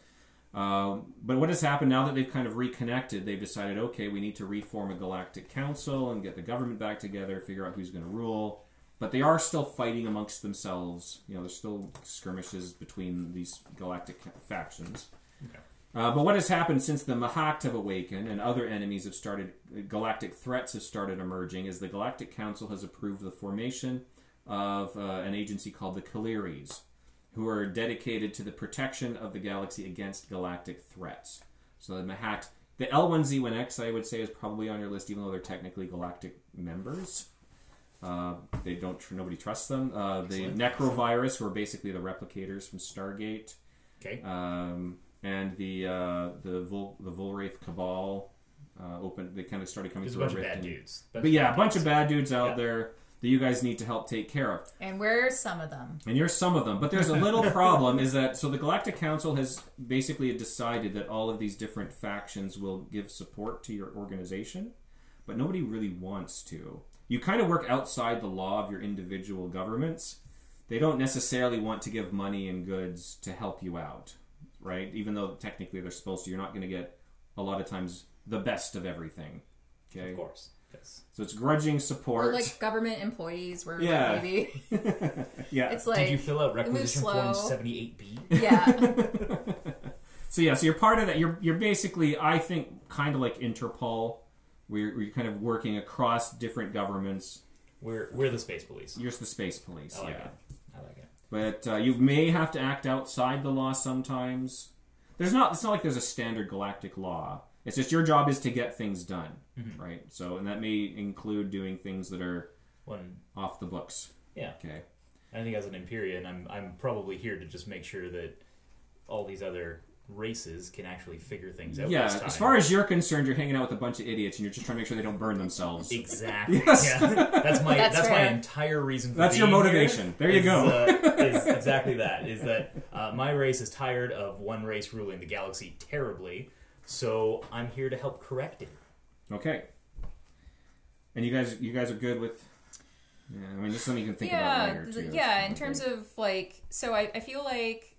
but what has happened now that they've kind of reconnected, they've decided, okay, we need to reform a galactic council and get the government back together, figure out who's going to rule. But they are still fighting amongst themselves. You know, there's still skirmishes between these galactic factions. Okay. But what has happened since the Mahakt have awakened and other enemies have started, galactic threats have started emerging, is the Galactic Council has approved the formation of an agency called the Kaliris, who are dedicated to the protection of the galaxy against galactic threats. So the Mahakt, the L1Z1X, I would say, is probably on your list, even though they're technically galactic members. They don't. Nobody trusts them. The Necrovirus, who are basically the replicators from Stargate. Okay. And the Volwraith Cabal they kind of started coming There's through a bunch a of rift. bad dudes. But yeah, a bunch of bad dudes out there that you guys need to help take care of. And we're some of them. And you're some of them. But there's a little problem, is that, so the Galactic Council has basically decided that all of these different factions will give support to your organization, but nobody really wants to. You kind of work outside the law of your individual governments. They don't necessarily want to give money and goods to help you out. Right? Even though technically they're supposed to, you're not going to get a lot of times the best of everything. Okay? Of course. Yes. So it's grudging support. We're like government employees. We're Yeah. maybe. Yeah. It's like, Did you fill out it moves requisition form slow. 78B? Yeah. So you're part of that. You're basically, I think, kind of like Interpol, where you're kind of working across different governments. We're the space police. You're the space police. I like yeah. it. I like it. But you may have to act outside the law sometimes. It's not like there's a standard galactic law. It's just your job is to get things done, right? So, and that may include doing things that are off the books. Yeah. Okay. I think as an Empyrean, I'm probably here to just make sure that all these other races can actually figure things out. Yeah, this time. as far as you're concerned, you're hanging out with a bunch of idiots and you're just trying to make sure they don't burn themselves. Exactly. Yes. Yeah. That's my fair. entire reason for That's being your motivation. Here, there you go. Is exactly that. Is that my race is tired of one race ruling the galaxy terribly, so I'm here to help correct it. Okay. And you guys are good with. Yeah, I mean, just something you can think about later too. Yeah, in terms of like, so I feel like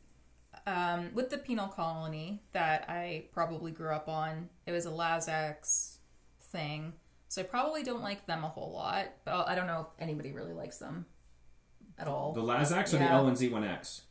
with the penal colony that I probably grew up on, it was a Lazaks thing, so I probably don't like them a whole lot. But I don't know if anybody really likes them at all. The Lazaks or Yeah. the L1Z1X?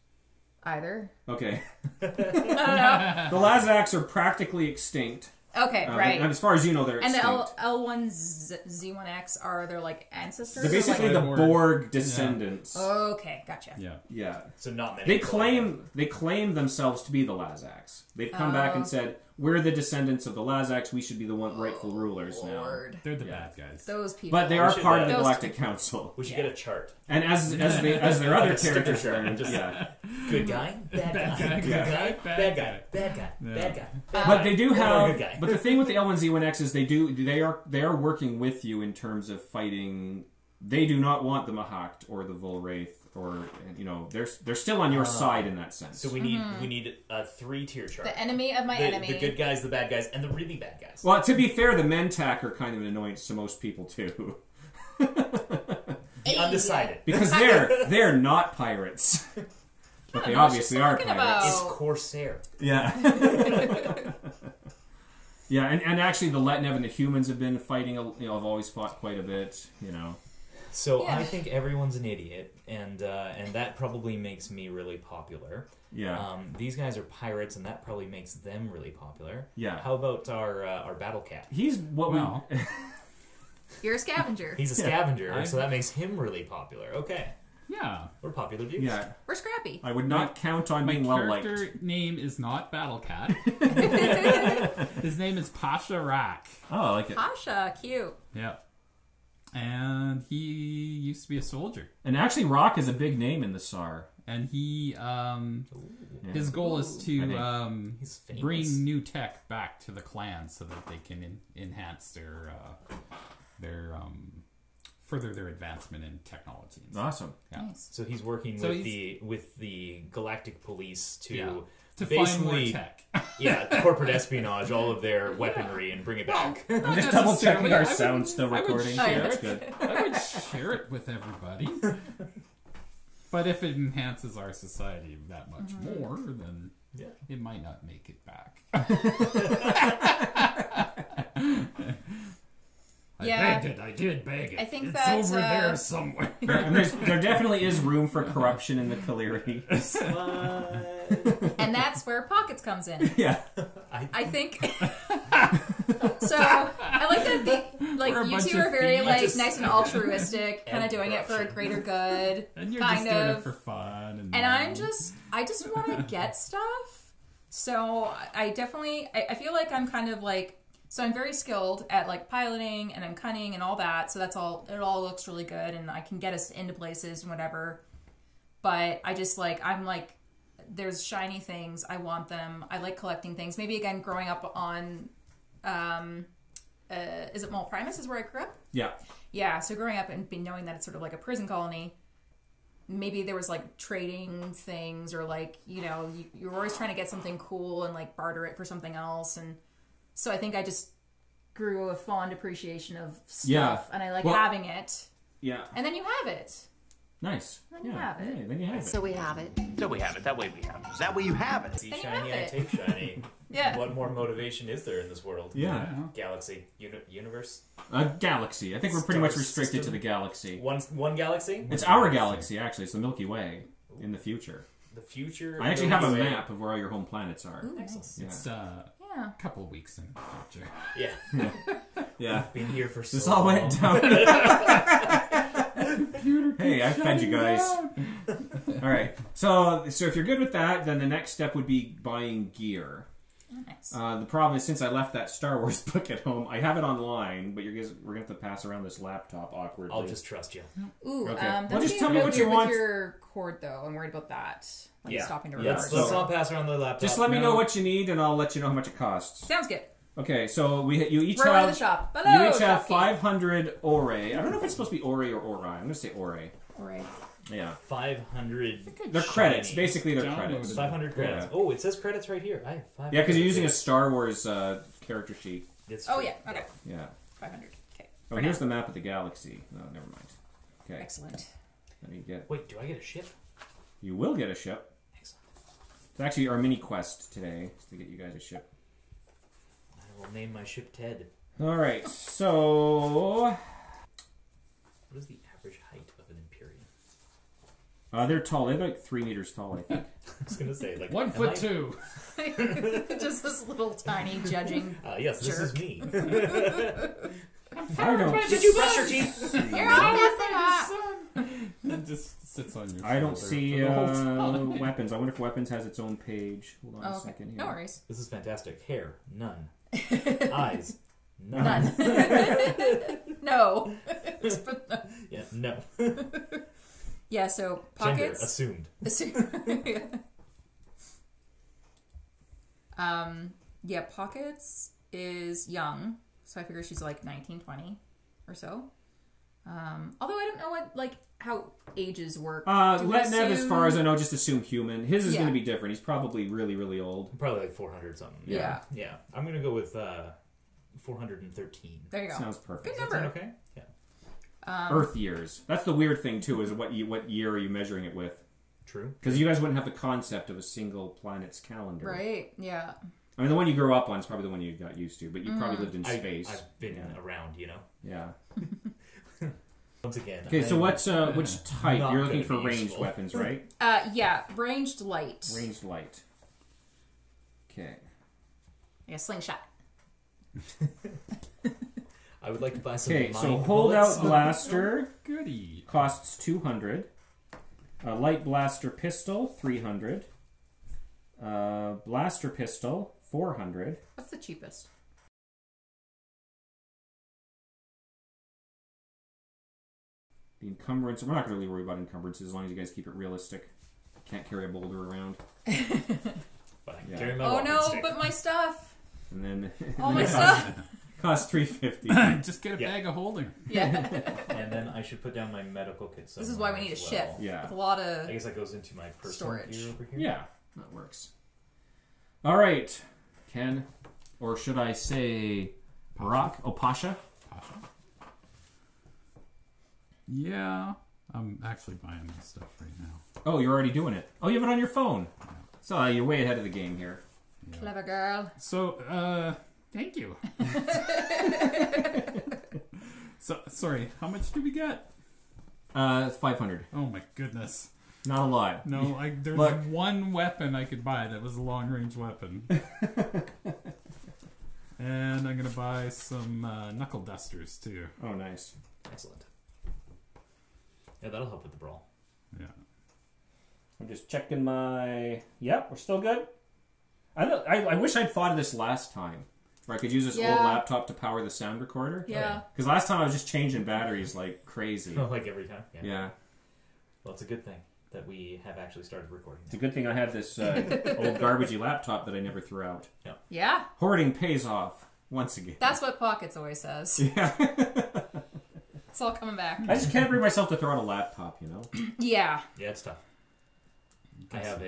Either. Okay. I don't know. The Lazaks are practically extinct. Okay, right. And as far as you know, they're And extinct. the L1Z1X are their like ancestors? They're or, basically like, the Borg descendants. Okay, gotcha. Yeah. Yeah. So not many. They people claim themselves to be the Lazaks. They've come back and said, we're the descendants of the Lazaks, we should be the rightful rulers now. Lord. They're the Yeah. bad guys. Those people. But they are should, part of the those Galactic people. Council. We should Yeah. get a chart. And as their other A sticker characters chart. learn, Just yeah. good guy, bad guy, good guy, bad guy, bad guy, bad guy. But they do Or have. good guy. But the thing with the L1Z1X is they are working with you in terms of fighting. They do not want the Mahakt or the Volwraith, or they're still on your side in that sense. So we need a 3-tier chart. The enemy of my enemy. The good guys, the bad guys, and the really bad guys. Well, to be fair, the Mentak are kind of an annoyance to most people too, The undecided. because they're not pirates, but they obviously are talking pirates. It's Corsair. Yeah. Yeah, and actually the Letnev and the humans have been fighting, have always fought quite a bit, So Yeah. I think everyone's an idiot, and that probably makes me really popular. Yeah. These guys are pirates, and that probably makes them really popular. Yeah. How about our battle cat? He's what Well, we. You're a scavenger. He's a scavenger, I'm- so that makes him really popular. Okay, yeah. we're popular dudes. Yeah. We're scrappy. I would not count on My being well liked. character name is not Battle Cat. His name is Pasha Rack. Oh, I like it. Pasha, cute. Yeah. And he used to be a soldier. And actually, Rock is a big name in the Saar. And he, Yeah. his goal is I to think. He's famous. bring new tech back to the clan so that they can enhance their further their advancement in technology. And stuff. Awesome. Yeah. Nice. So he's working So with he's- the Galactic Police to Yeah. To find more basically tech. corporate espionage all of their weaponry and bring it back. I'm just double checking our I would- sound still I would recording. share That's it. good. I would share it with everybody. But if it enhances our society that much more, then Yeah. it might not make it back. Yeah. I did beg it. I think it's that's, over there somewhere. And there definitely is room for corruption in the Caleri. And that's where Pockets comes in. Yeah. I think. So I like that We're a you bunch two of are very thieves. nice and altruistic, kind of And doing it for a corruption. greater good. And you're kind just doing of. it for fun. And I just want to get stuff. So I definitely, I feel like I'm kind of like, so I'm very skilled at like piloting and I'm cunning and all that. So that's all, it all looks really good and I can get us into places and whatever. But I just like, I'm like, there's shiny things. I want them. I like collecting things. Maybe again, growing up on, is it Mall Primus is where I grew up? Yeah. Yeah. So growing up and knowing that it's sort of like a prison colony, maybe there was like trading things or like, you know, you're always trying to get something cool and like barter it for something else. And so I think I just grew a fond appreciation of stuff Yeah. and I like Well- having it. Yeah. And then you have it. Nice. Then you yeah. have it. Yeah, then you have it. So we have it. So we have it. That way we have it. That way you have it. See Then you shiny, have I it. take shiny. Yeah. What more motivation is there in this world? Yeah. Galaxy, universe. Galaxy. I think we're pretty much Star restricted system. to the galaxy. One galaxy. It's our galaxy, actually. It's the Milky Way in the future. The future. I actually have a Milky Way. map of where all your home planets are. Ooh, Excellent. nice. Yeah. It's Yeah. a couple weeks in the future. Yeah. Yeah. Been here for so This all long. went down. Hey, I fed you guys. All right. So if you're good with that, then the next step would be buying gear. Nice. The problem is, since I left that Star Wars book at home, I have it online, but we're gonna have to pass around this laptop awkwardly. I'll just trust you. Ooh, Okay. that's Well, just being tell me a what note you with want. your cord, though. I'm worried about that. Like Yeah. stopping to Yeah, record. Let's so- all pass around the laptop. Just let me No. know what you need, and I'll let you know how much it costs. Sounds good. Okay, so you each We're over have the shop. Hello, you each have shopkeep. 500 ore. I don't know if it's supposed to be ore or ori. I'm gonna say ore. All right. Yeah, 500. they're credits. shiny. Basically, they're Downloaded credits. 500 credits. Yeah. Oh, it says credits right here. I have 500. Yeah, because you're using a credits. Star Wars character sheet. It's Oh true. yeah. Okay. Yeah. 500. Okay. Oh, For here's now. the map of the galaxy. No, never mind. Okay, Excellent. let me get. Wait, do I get a ship? You will get a ship. Excellent. It's actually our mini quest today is to get you guys a ship. I will name my ship Ted. All right, so What is the average height of an Imperium? they're tall. They're like 3 meters tall, I think. I was gonna say like 1'2". Just this little tiny judging. Yes, this is Jerk. me. I don't. Did you brush your teeth? You're all messing up. It just sits on your I don't shoulder see for the whole time. weapons. I wonder if weapons has its own page. Hold on Oh, a okay. second here. No worries. This is fantastic. Hair, none. Eyes, none. None. No. Yeah, no. Yeah. So Gender pockets. assumed. Yeah, Pockets is young, so I figure she's like 19, 20 or so. Although I don't know how ages work. Do we Letnev, as far as I assume- know, just assume human. His is Yeah. going to be different. He's probably really, really old. Probably like 400 something. Yeah. Yeah. I'm gonna go with 413. There you go. Sounds perfect. Good Does that number. sound okay? Yeah. Earth years. That's the weird thing too. Is what year are you measuring it with? True. Because you guys wouldn't have the concept of a single planet's calendar. Right. Yeah. I mean, the one you grew up on is probably the one you got used to, but you probably Mm. lived in space. I've been Yeah. around, you know. Yeah. Once again. Okay, so what's which type? not You're looking gonna for be ranged useful. weapons, right? Yeah, ranged light. Ranged light. Okay. Yeah, slingshot. I would like to buy some. Okay, so mind holdout bullets. blaster Goody. costs 200. Light blaster pistol 300. Blaster pistol 400. What's the cheapest? The encumbrance. We're not going to really worry about encumbrances as long as you guys keep it realistic. Can't carry a boulder around. But I can Yeah. carry my Oh walking no, stick. but my stuff. And then All my stuff. costs 350. Just get a Yeah. bag of holding. Yeah. And then I should put down my medical kit. This is why we need a as ship. well. Yeah. With a lot I of. guess that goes into my personal Storage. gear over here. Yeah, that works. All right, Ken, or should I say Barack? Oh, Pasha? Yeah. I'm actually buying this stuff right now. Oh, you're already doing it. Oh, you have it on your phone. So you're way ahead of the game here. Clever girl. So, thank you. So, sorry, how much do we get? 500. Oh my goodness. Not a lot. No, there's Look. one weapon I could buy that was a long range weapon. And I'm gonna buy some knuckle dusters too. Oh, nice. Excellent. Yeah, that'll help with the brawl. Yeah. I'm just checking my... Yep, we're still good. I wish I'd thought of this last time. Where I could use this old Yeah. laptop to power the sound recorder. Yeah. Because last time I was just changing batteries like crazy. Like every time. Yeah. Well, it's a good thing that we have actually started recording. It's a good thing I had this old garbagey laptop that I never threw out. Yeah. Hoarding pays off once again. That's what Pockets always says. Yeah. It's all coming back. I just can't bring myself to throw out a laptop, you know? Yeah. Yeah, it's tough. I have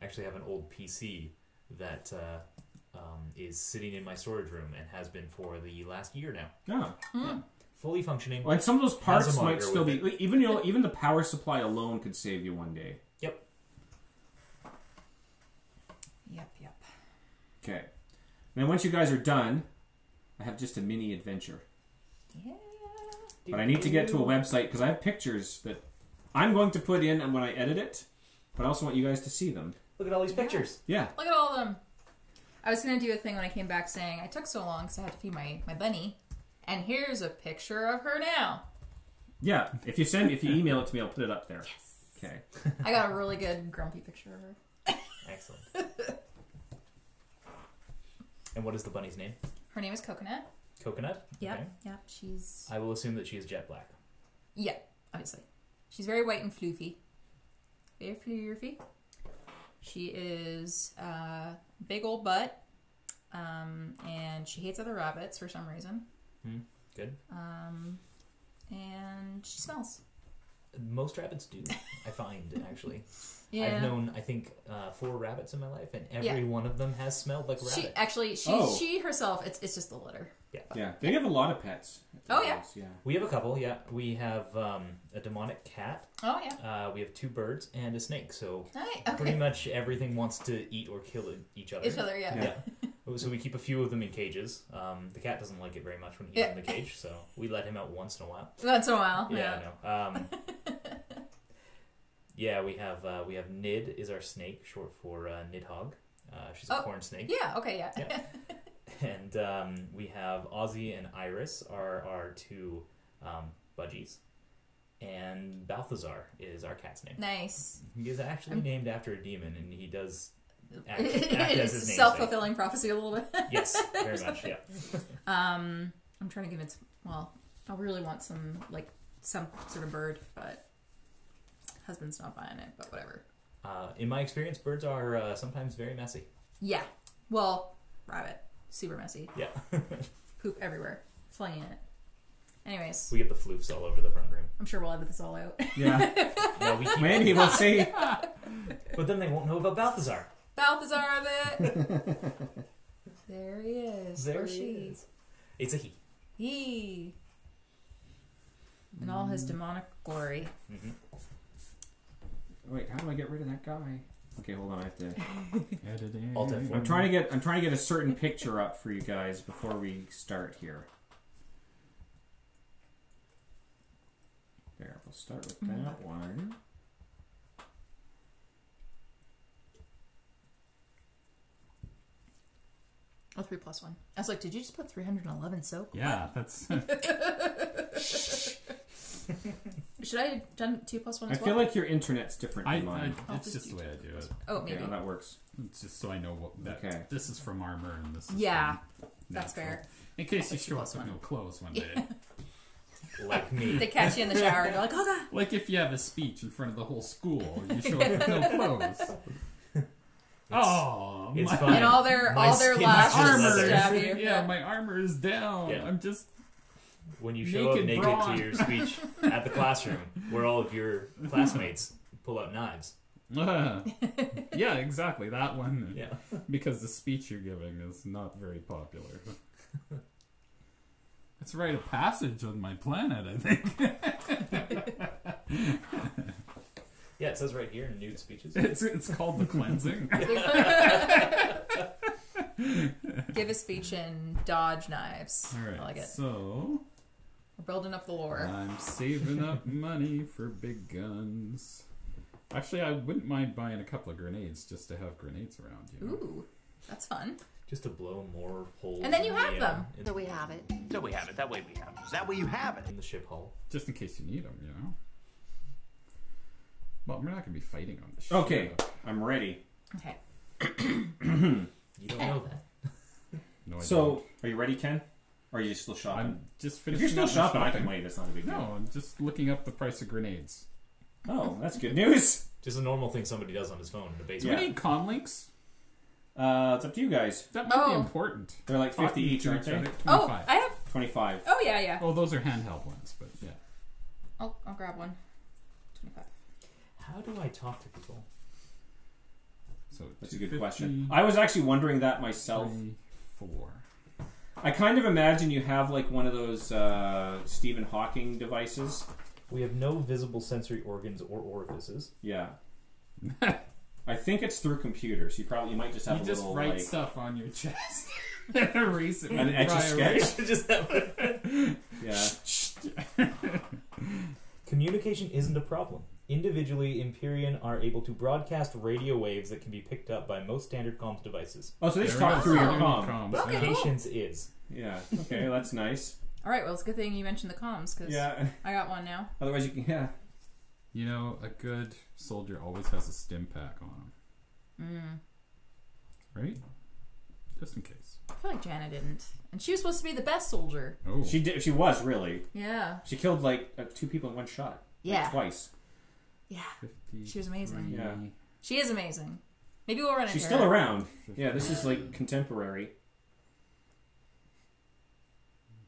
actually have an old PC that is sitting in my storage room and has been for the last year now. Yeah. Fully functioning. Well, and some of those parts Has a might monitor still with be... Even the power supply alone could save you one day. Yep. Yep. Okay. And then once you guys are done, I have just a mini adventure. Yeah. But I need to get to a website because I have pictures that I'm going to put in and when I edit it, but I also want you guys to see them. Look at all these pictures. Yeah. Look at all of them. I was going to do a thing when I came back saying I took so long because I had to feed my bunny. And here's a picture of her now. Yeah. If you email it to me, I'll put it up there. Yes. Okay. I got a really good grumpy picture of her. Excellent. And what is the bunny's name? Her name is Coconut. Coconut? Yep. Okay. Yep. She's... I will assume that she is jet black. Yeah, obviously. She's very white and floofy. Very floofy. She is big old butt. And she hates other rabbits for some reason. Good. And she smells. Most rabbits do, I find, actually. Yeah. I've known, I think, 4 rabbits in my life, and every one of them has smelled like a rabbit. She herself, it's just a litter. Yeah. They have a lot of pets. Oh, yeah. We have a couple, yeah. We have a demonic cat. Oh, yeah. We have 2 birds and a snake, so Nice. Okay. pretty much everything wants to eat or kill each other. Each other, yeah. So we keep a few of them in cages. The cat doesn't like it very much when he's in the cage, so we let him out once in a while. Once in a while. Yeah, I know. Yeah, we have Nid is our snake, short for Nidhogg. She's a corn snake. Yeah, okay, yeah. Yeah. And we have Ozzy and Iris are our 2 budgies. And Balthazar is our cat's name. Nice. He is actually named after a demon, and he does act as his It's namesake. self-fulfilling prophecy a little bit. Yes, very much, yeah. I'm trying to convince... Well, I really want some sort of bird, but husband's not buying it, but whatever. In my experience, birds are sometimes very messy. Yeah. Well, rabbit. Super messy. Yeah. Poop everywhere. Flying in it. Anyways. We get the floofs all over the front room. I'm sure we'll edit this all out. Yeah. No, we keep Maybe we'll see. But then they won't know about Balthazar. Balthazar of it. There he is. There or he she. is. It's a he. He. In all his demonic glory. Mm-hmm. Wait, how do I get rid of that guy? Okay, hold on. I have to. Editing. Alt F4. I'm trying to get a certain picture up for you guys before we start here. start with that one. Oh, 3 + 1. I was like, did you just put 311 soak? Yeah, that's. Should I have done 2 + 1 as well? I feel like your internet's different I, than mine. it's just the way I do it. Oh, Okay, maybe. well, that works. It's just so I know what that. Okay. This is from armor and this is Yeah, from that's natural. fair. In case you That's show up 2 + with 1. no clothes one day. Like me. They catch you in the shower and you're like, oh god. Like if you have a speech in front of the whole school, you show up with no clothes. Oh, It's my fine. And all their My lashes skin is armor just leather. stab is, you. yeah, my armor is down. Yeah. I'm just When you show up Naked naked brawn. to your speech at the classroom, where all of your classmates pull out knives. yeah, exactly that one. Yeah. Because the speech you're giving is not very popular. It's a rite of passage on my planet, I think. Yeah, it says right here in nude speeches. It's called the cleansing. Give a speech and dodge knives. All right, I like it. so We're building up the lore. I'm saving up money for big guns. Actually, I wouldn't mind buying a couple of grenades just to have grenades around. You know? Ooh, that's fun. Just to blow more holes. And then you in have the, them. So we have it. So we have it. That way we have it. Is that way you have it? In the ship hull. Just in case you need them, you know. Well, we're not going to be fighting on this ship. Okay, I'm ready. Okay. You don't know that. No, I So, don't. are you ready, Ken? Or are you still shopping? I'm just If finishing you're still up my shopping, I shopping. can wait. That's not a big deal. No, I'm just looking up the price of grenades. Oh, that's good news. Just a normal thing somebody does on his phone in the Do basement. we Yeah. need comm links? It's up to you guys. That might be Oh. important. They're like 50 Talking each, to aren't each they? other. Oh, 25. I have. 25. Oh yeah, yeah. Oh, those are handheld ones, but yeah. I'll grab one. 25. How do I talk to people? So That's a good 250, question. I was actually wondering that myself. 4. I kind of imagine you have like one of those Stephen Hawking devices. We have no visible sensory organs or orifices. Yeah. I think it's through computers. You might just have You a just little write like stuff on your chest and erase it. an with etch a dry sketch. erase. Just have Yeah. Communication isn't a problem. Individually, Empyrean are able to broadcast radio waves that can be picked up by most standard comms devices. Oh, so they just There talk it through is. your Through comm. comms, Okay, yeah. cool. Patience is. Yeah. Okay, that's nice. All right. Well, it's a good thing you mentioned the comms because Yeah. I got one now. Otherwise, you can. Yeah. You know, a good soldier always has a stim pack on him. Right? Just in case. I feel like Janet didn't, and she was supposed to be the best soldier. Oh. She did. She was really. Yeah. She killed like 2 people in one shot. Yeah. Like, twice. Yeah. 53. She was amazing. Yeah. She is amazing. Maybe we'll run into She's her. still around. Yeah, this is like contemporary.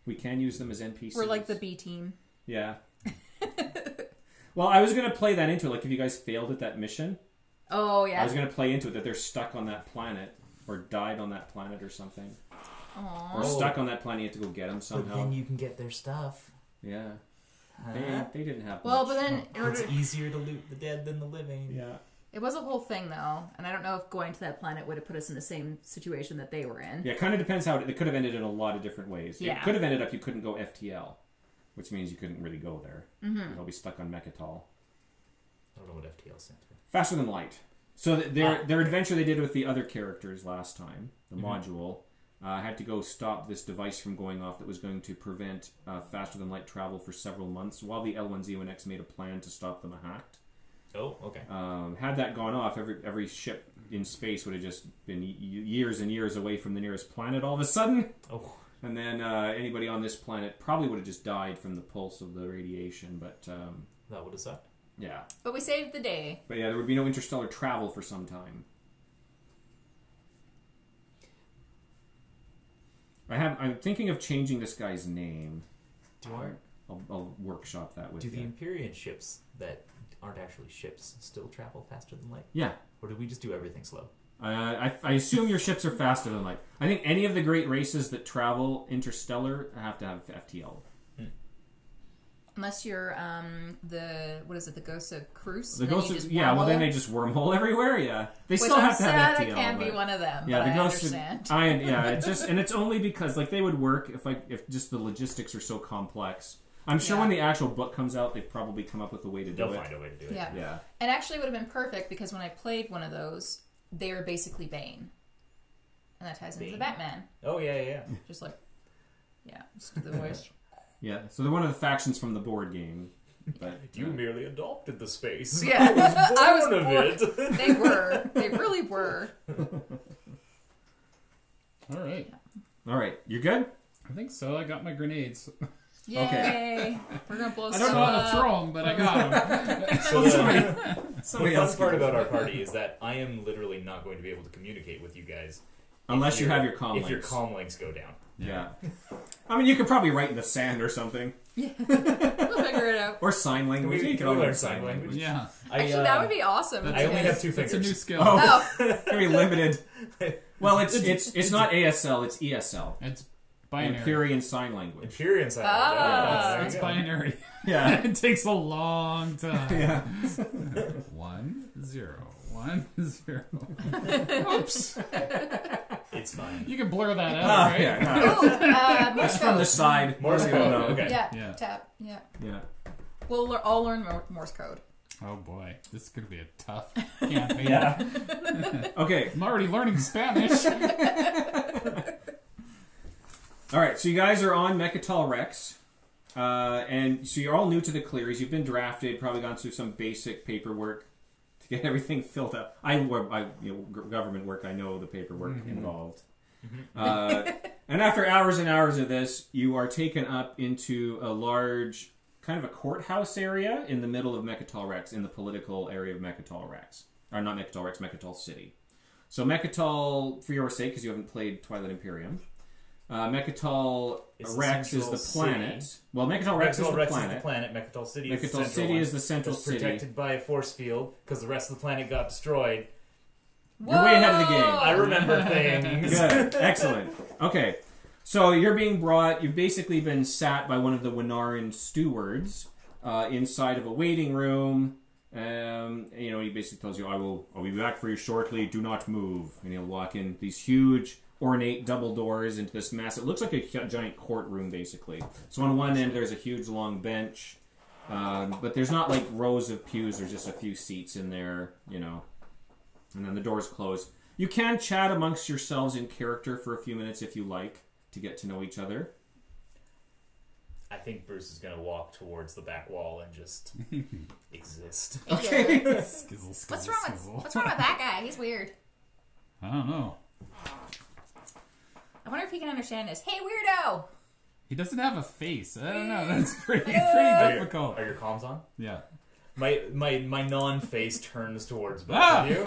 We can use them as NPCs. We're like the B team. Yeah. Well, I was gonna play that into it. Like, if you guys failed at that mission, Oh I yeah. was gonna play into it that they're stuck on that planet or died on that planet or something, Aww. or stuck on that planet. You have to go get them But somehow. then you can get their stuff. Yeah. Huh? They didn't have. Well, much. but then in order, It's easier to loot the dead than the living. Yeah. it was a whole thing though, and I don't know if going to that planet would have put us in the same situation that they were in. Yeah, it kind of depends how it could have ended in a lot of different ways. Yeah. It could have ended up you couldn't go FTL, which means you couldn't really go there. Mm-hmm. You'll be stuck on Mechatol. I don't know what FTL stands for. Faster than light. So their adventure they did with the other characters last time, the module, had to go stop this device from going off that was going to prevent faster than light travel for several months while the L1Z1X made a plan to stop them hacked. Oh, okay. Had that gone off, every ship in space would have just been years and years away from the nearest planet all of a sudden. Oh, And then anybody on this planet probably would have just died from the pulse of the radiation. But that would have sucked. yeah. But we saved the day. But yeah, there would be no interstellar travel for some time. I'm thinking of changing this guy's name. I'll workshop that with Do the you. Empyrean ships that aren't actually ships still travel faster than light? Yeah. Or do we just do everything slow? I assume your ships are faster than light. I think any of the great races that travel interstellar have to have FTL. Unless you're the Ghost of Cruz. The then ghosts, you just yeah. Well, then wormhole. they just wormhole everywhere. Yeah, they Which still I'm have to have sad FTL. I can't be but- one of them. Yeah, but the I ghosts. understand. It's just, and it's only because like they would work if just the logistics are so complex. I'm sure Yeah. when the actual book comes out, they've probably come up with a way to do They'll it. find a way to do it. Yeah. Yeah. And actually, it would have been perfect because when I played one of those, they were basically Bane, and that ties into the Bane? Batman. Oh yeah. Just like, yeah, just do the voice. Yeah. So they're one of the factions from the board game. But You merely adopted the space. Yeah. I was born born- of it. They were. They really were. All right. all right, you good? I think so. I got my grenades. Yay! Okay. We're gonna blow I stuff don't know how to up. throw them, but I got them. So the Somebody fun else part can. about our party is that I am literally not going to be able to communicate with you guys Unless if you have your comm if your links. comm links go down. Yeah. I mean, you could probably write in the sand or something, We'll figure it out. or sign language. Can we You all learn learn sign language? Yeah. Actually, that would be awesome. I only have 2 That's fingers. a new skill. Oh, Oh, very limited. Well, it's not ASL, it's ESL. It's binary. Empyrean Sign Language. Imperium sign Ah. language. There you It's go. binary. Yeah. It takes a long time. Yeah. 1 0 1 0. Oops. It's fine. You can blur that out, Ah, right? yeah. ooh, Morse It's from the code. side. Morse People code. know. Okay. Yeah, Yeah. tap. Yeah, Yeah. we'll all learn Morse code. Oh boy, this is gonna be a tough campaign. Yeah. Okay. I'm already learning Spanish. All right. So you guys are on Mechatol Rex, and so you're all new to the Clearies. You've been drafted. Probably gone through some basic paperwork to get everything filled up. Government work. I know the paperwork involved. And after hours and hours of this, you are taken up into a large, kind of a courthouse area in the middle of Mechatol Rex, in the political area of Mechatol Rex. Or not Mechatol Rex, Mechatol City. So Mechatol, for your sake, because you haven't played Twilight Imperium, Mechatol It's the Rex is central the planet. city. Well, Mechatol Rex is the Rex planet. is the planet. Mechatol City is the Mechatol central City one. is the central It's city. protected by a force field because the rest of the planet got destroyed. You're way ahead of the game. I remember things. Good. Excellent. Okay. So you're being brought, you've basically been sat by one of the Winaran stewards inside of a waiting room. He basically tells you, I'll be back for you shortly, do not move. And he'll walk in these huge, ornate double doors into this massive, it looks like a giant courtroom, basically. So on one end, there's a huge, long bench. But there's not like rows of pews, there's just a few seats in there, And then the doors close. You can chat amongst yourselves in character for a few minutes if you like, to get to know each other. I think Bruce is going to walk towards the back wall and just exist. Okay. Skizzle, skizzle, What's wrong with skizzle. that guy? He's weird. I don't know. I wonder if he can understand this. Hey, weirdo! He doesn't have a face. I don't know. That's pretty Are difficult. your comms on? Yeah. My non-face turns towards both Ah! of you.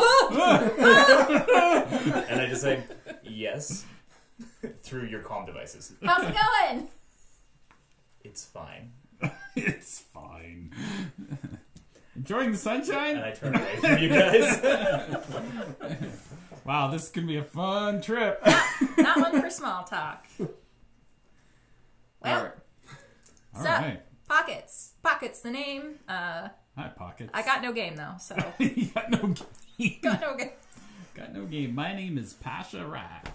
And I just say, yes, through your comm devices. How's it going? It's fine. It's fine. Enjoying the sunshine? And I turn away from you guys. Wow, this could be a fun trip. Not one for small talk. Well, All right. All sup? right. Pockets. Pockets, the name. Hi, Pockets. I got no game, though, so. You got no game. Got no game. Got no game. My name is Pasha Rack.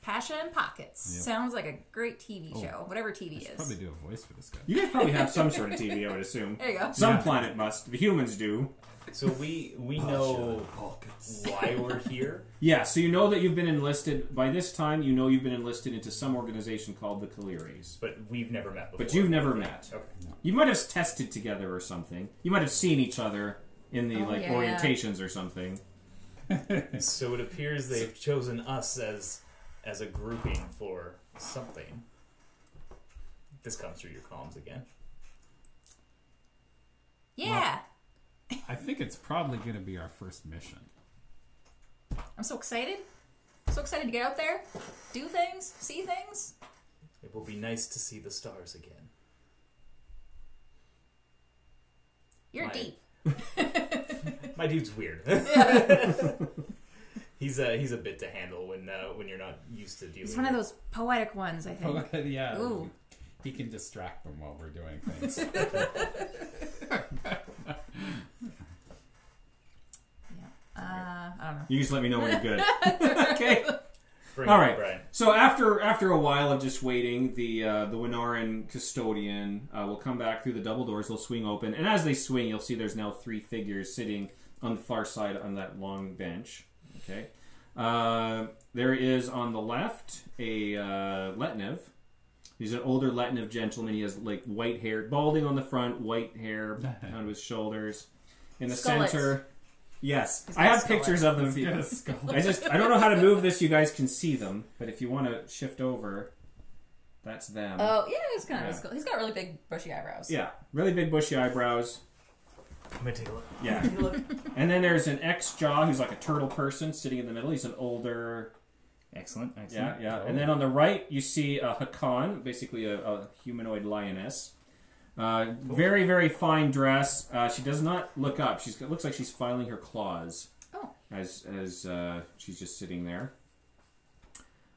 Pasha and Pockets. Yep. Sounds like a great TV show. Whatever TV Should is. probably do a voice for this guy. You guys probably have some sort of TV, I would assume. There you go. Some Yeah. planet must. The humans do. So we know why we're here. Yeah, so you know that you've been enlisted. By this time, you know you've been enlisted into some organization called the Caliris. But we've never met before. But you've never met. Okay. You might have tested together or something. You might have seen each other in the Oh, yeah. orientations or something. So it appears they've chosen us as a grouping for something. This comes through your comms again. Yeah. I think it's probably going to be our first mission. I'm so excited. So excited to get out there, do things, see things. It will be nice to see the stars again. You're Right. deep. My dude's weird. He's a bit to handle when you're not used to dealing. He's one of those poetic ones, I think. Oh, yeah. Ooh. He can distract them while we're doing things. I don't know. You just let me know when you're good. Okay. Bring All it, right. Brian. So after a while of just waiting, the Winaran custodian will come back through the double doors. They'll swing open, and as they swing, you'll see there's now 3 figures sitting on the far side on that long bench. Okay. There is on the left a Letnev. He's an older Letnev gentleman. He has like white hair, balding on the front, white hair on his shoulders. In the Skullets. center, yes, He's I got have skullets. pictures of them. If you, I don't know how to move this. You guys can see them, but if you want to shift over, that's them. Oh, yeah, it's kind Yeah. of cool. He's got really big, bushy eyebrows. Yeah, really big bushy eyebrows. I'm gonna take a look. Yeah, and then there's an ex-jaw who's like a turtle person sitting in the middle. He's an older. Excellent. Yeah. And then on the right, you see a Hakan, basically a humanoid lioness. Very, very fine dress. She does not look up. It looks like she's filing her claws. Oh. As she's just sitting there.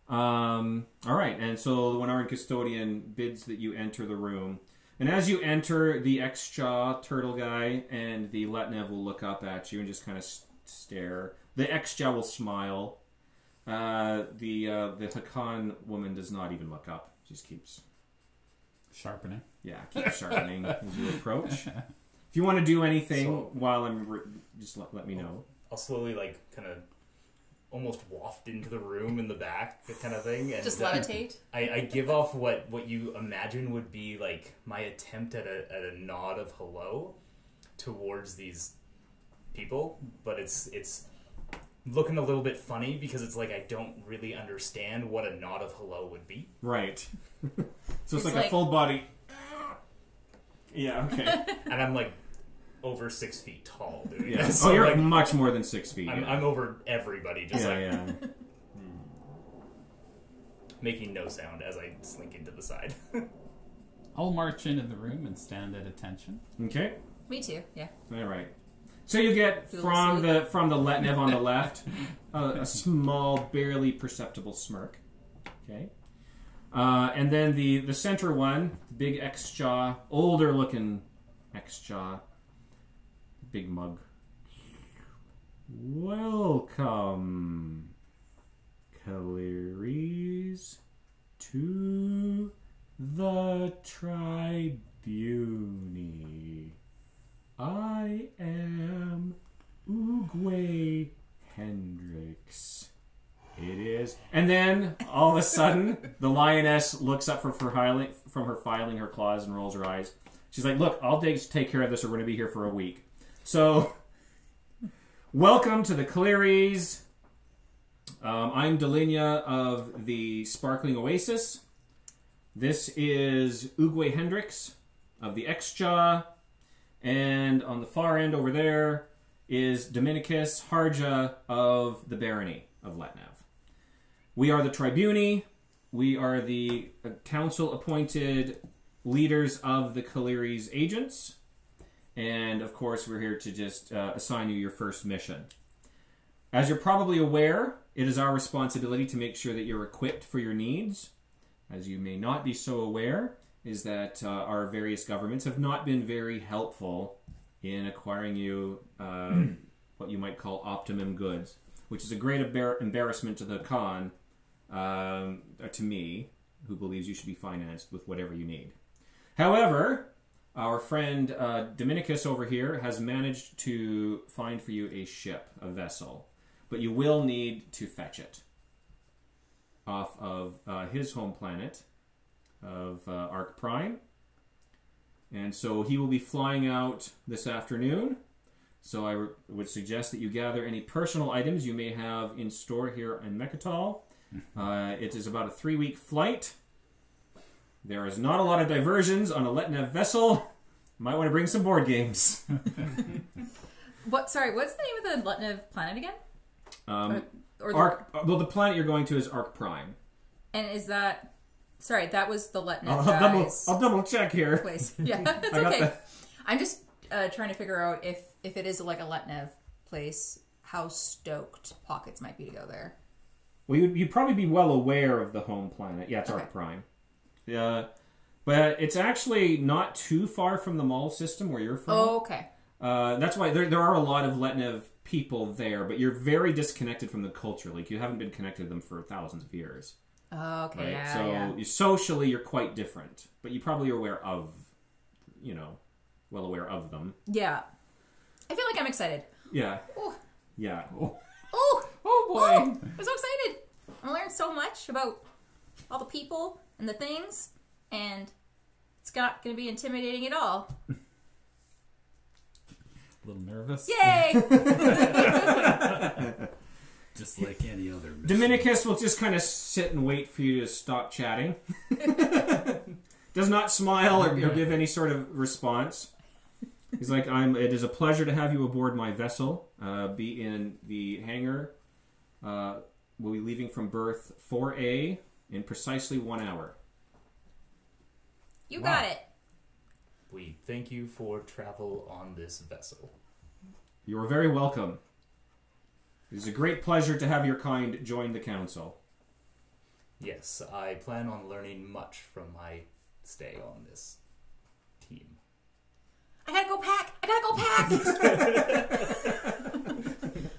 All right, and so the Winaran custodian bids that you enter the room. And as you enter, the ex-jaw turtle guy and the Letnev will look up at you and just kind of stare. The ex-jaw will smile. The Hakan woman does not even look up. She just keeps Sharpening. sharpening as you approach. If you want to do anything So- while just let me know. I'll slowly kind of almost waft into the room in the back, kind of thing. And Just levitate. I give off what you imagine would be like my attempt at a nod of hello towards these people, but it's looking a little bit funny because it's like I don't really understand what a nod of hello would be. Right. So it's like a like- full body. Yeah. Okay. And I'm like over 6 feet tall, dude. Yeah. So, Oh, you're like, much more than 6 feet. I'm over everybody, just yeah. making no sound as I slink into the side. I'll march into the room and stand at attention. Okay. Me too, yeah. All right. So you get Feel from asleep. the Letnev on the left a small, barely perceptible smirk. Okay. And then the center one, the big ex-jaw, older looking ex-jaw, big mug. Welcome, Caleres, to the Tribune. I am Uguay Hendrix. It is. And then, all of a sudden, the lioness looks up from her filing her claws and rolls her eyes. She's like, look, I'll take care of this or we're going to be here for a week. So, welcome to the Caleres. I'm Delinia of the Sparkling Oasis. This is Uguay Hendrix of the X-Jaw. And on the far end over there is Dominicus Harja of the Barony of Letnev. We are the Tribune. We are the council-appointed leaders of the Caleres agents. And, of course, we're here to just assign you your first mission. As you're probably aware, it is our responsibility to make sure that you're equipped for your needs. As you may not be so aware, is that our various governments have not been very helpful in acquiring you what you might call optimum goods, which is a great embarrassment to the Khan, to me, who believes you should be financed with whatever you need. However, our friend Dominicus over here has managed to find for you a ship, a vessel, but you will need to fetch it off of his home planet of Arc Prime. And so he will be flying out this afternoon. So I would suggest that you gather any personal items you may have in store here in Mechatol. It is about a 3-week flight. There is not a lot of diversions on a Letnev vessel. You might want to bring some board games. What's the name of the Letnev planet again? Or The planet you're going to is Arc Prime. and is that... Sorry, that was the Letnev I'll double check here. place. Yeah, it's I got okay. the- I'm just trying to figure out if it is like a Letnev place, how stoked Pockets might be to go there. Well, you'd probably be well aware of the home planet. Yeah, it's Okay. Arc Prime. Yeah, but it's actually not too far from the mall system where you're from. Oh, okay. That's why there are a lot of Letnev people there, but you're very disconnected from the culture. Like, you haven't been connected to them for thousands of years. Oh, okay, Right? yeah, So yeah. socially, you're quite different, but you probably are aware of, well aware of them. Yeah. I feel like I'm excited. Yeah. Ooh. Yeah. Oh! Oh boy. Oh! I'm so excited! I learned so much about all the people and the things, and it's not going to be intimidating at all. A little nervous. Yay! Just like any other mission. Dominicus will just kind of sit and wait for you to stop chatting. Does not smile or give any sort of response. He's like, it is a pleasure to have you aboard my vessel. Be in the hangar. We'll be leaving from berth 4A in precisely 1 hour. You got it. We thank you for travel on this vessel. You are very welcome. It is a great pleasure to have your kind join the council. Yes, I plan on learning much from my stay on this team. I gotta go pack!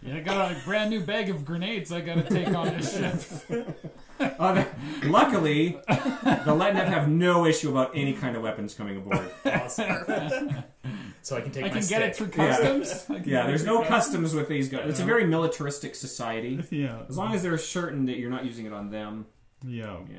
Yeah, I got a brand new bag of grenades I gotta take on this ship. Luckily, the Letnev have no issue about any kind of weapons coming aboard. Awesome. So I can take I my can stick. get it through customs. I can Yeah, get there's it no through customs with these guys. It's a very militaristic society. Yeah. As long as they're certain that you're not using it on them. Yeah. Yeah.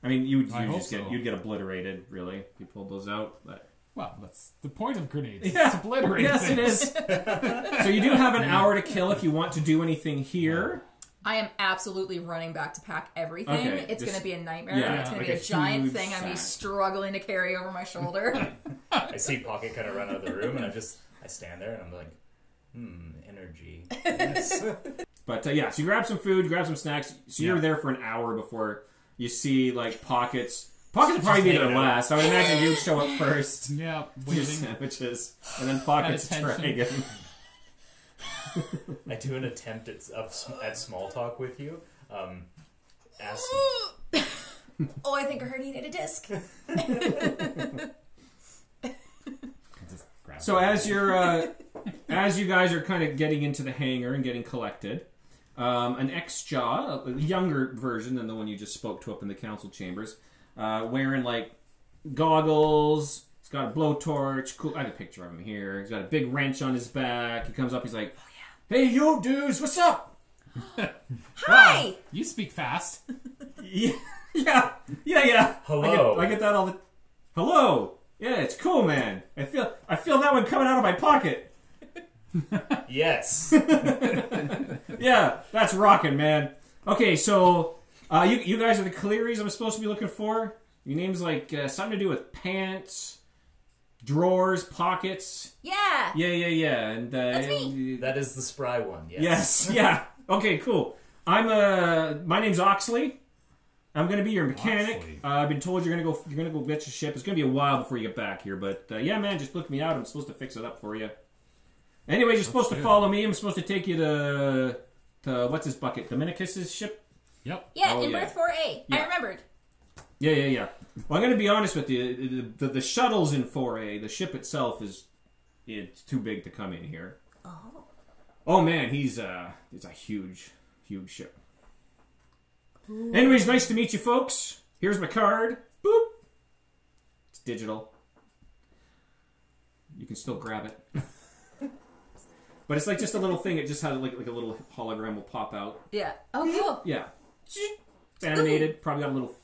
I mean, you'd I hope just so. you'd get obliterated, really, if you pulled those out. But Well, that's the point of grenades. Yeah. It's obliterate yes, it things. is. So you do have an hour to kill if you want to do anything here. I am absolutely running back to pack everything. Okay, It's just- going to be a nightmare. yeah, It's going like to be a a giant huge thing I'm going to be sack. struggling to carry over my shoulder. I see Pocket kind of run out of the room, and I stand there, and I'm like, energy. Yes. But so you grab some food, you grab some snacks. So you're there for an hour before you see like Pockets. Pockets will probably be there hanging out. last. I would imagine you show up first. Yeah, Your waiting. sandwiches, and then Pockets At attention. dragon. I do an attempt at small talk with you. Ask Oh, I think I heard he needed a disc. Just grab So it. as you guys are kind of getting into the hangar and getting collected, an ex-Jaw, a younger version than the one you just spoke to up in the council chambers, wearing like goggles. He's got a blowtorch. Cool. I have a picture of him here. He's got a big wrench on his back. He comes up. He's like, "Hey, you dudes, what's up?" Hi! You speak fast. Yeah. Hello. I get that all the. Hello. Yeah, it's cool, man. I feel that one coming out of my pocket. yes. Yeah, that's rocking, man. Okay, so you guys are the Clearys I'm supposed to be looking for. Your name's like something to do with pants, drawers, pockets. Yeah! Yeah. And That's me. That is the spry one. Yes. yes, yeah. Okay, cool. My name's Oxley. I'm gonna be your mechanic. Oxley. I've been told you're gonna go get your ship. It's gonna be a while before you get back here, but yeah, man, just look me out. I'm supposed to fix it up for you. Anyways, you're supposed to follow me. I'm supposed to take you to what's his bucket? Dominicus's ship. Yep. Yeah, Oh, in yeah. berth 4A. Yeah. I remembered. Yeah. Well, I'm going to be honest with you. The shuttle's in 4A. The ship itself it's too big to come in here. Oh. Oh man, it's a huge ship. Anyways, nice to meet you, folks. Here's my card. Boop. It's digital. You can still grab it. But it's like just a little thing. It just has like a little hologram will pop out. Yeah. Oh, cool. Yeah. It's animated. Probably got a little,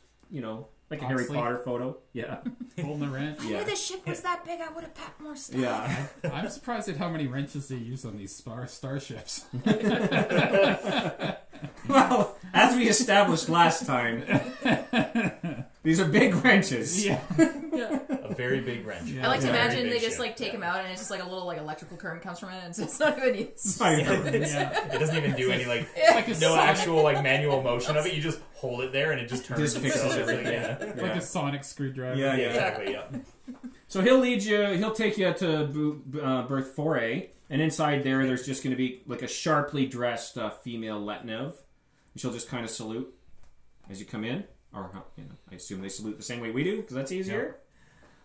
like a Harry Oxley. Potter photo. Yeah. Pulling the wrench. I Yeah. knew the ship was that big, I would have packed more stuff. Yeah. I'm surprised at how many wrenches they use on these starships. Well, as we established last time, these are big wrenches. Yeah. A very big wrench. Yeah. I like to Yeah. imagine Very they big just ship. like take him out and it's just like a little like electrical current comes from it and it's not even used. Fine. Yeah. It doesn't even do any like Like a no sonic, actual like manual motion of it. You just hold it there and it just turns Just fixes itself. everything. Yeah. like a sonic screwdriver. Yeah. Exactly. Yeah. So he'll take you to berth 4A, and inside there's just going to be like a sharply dressed female Letnev. And she'll just kind of salute as you come in, or I assume they salute the same way we do because that's easier.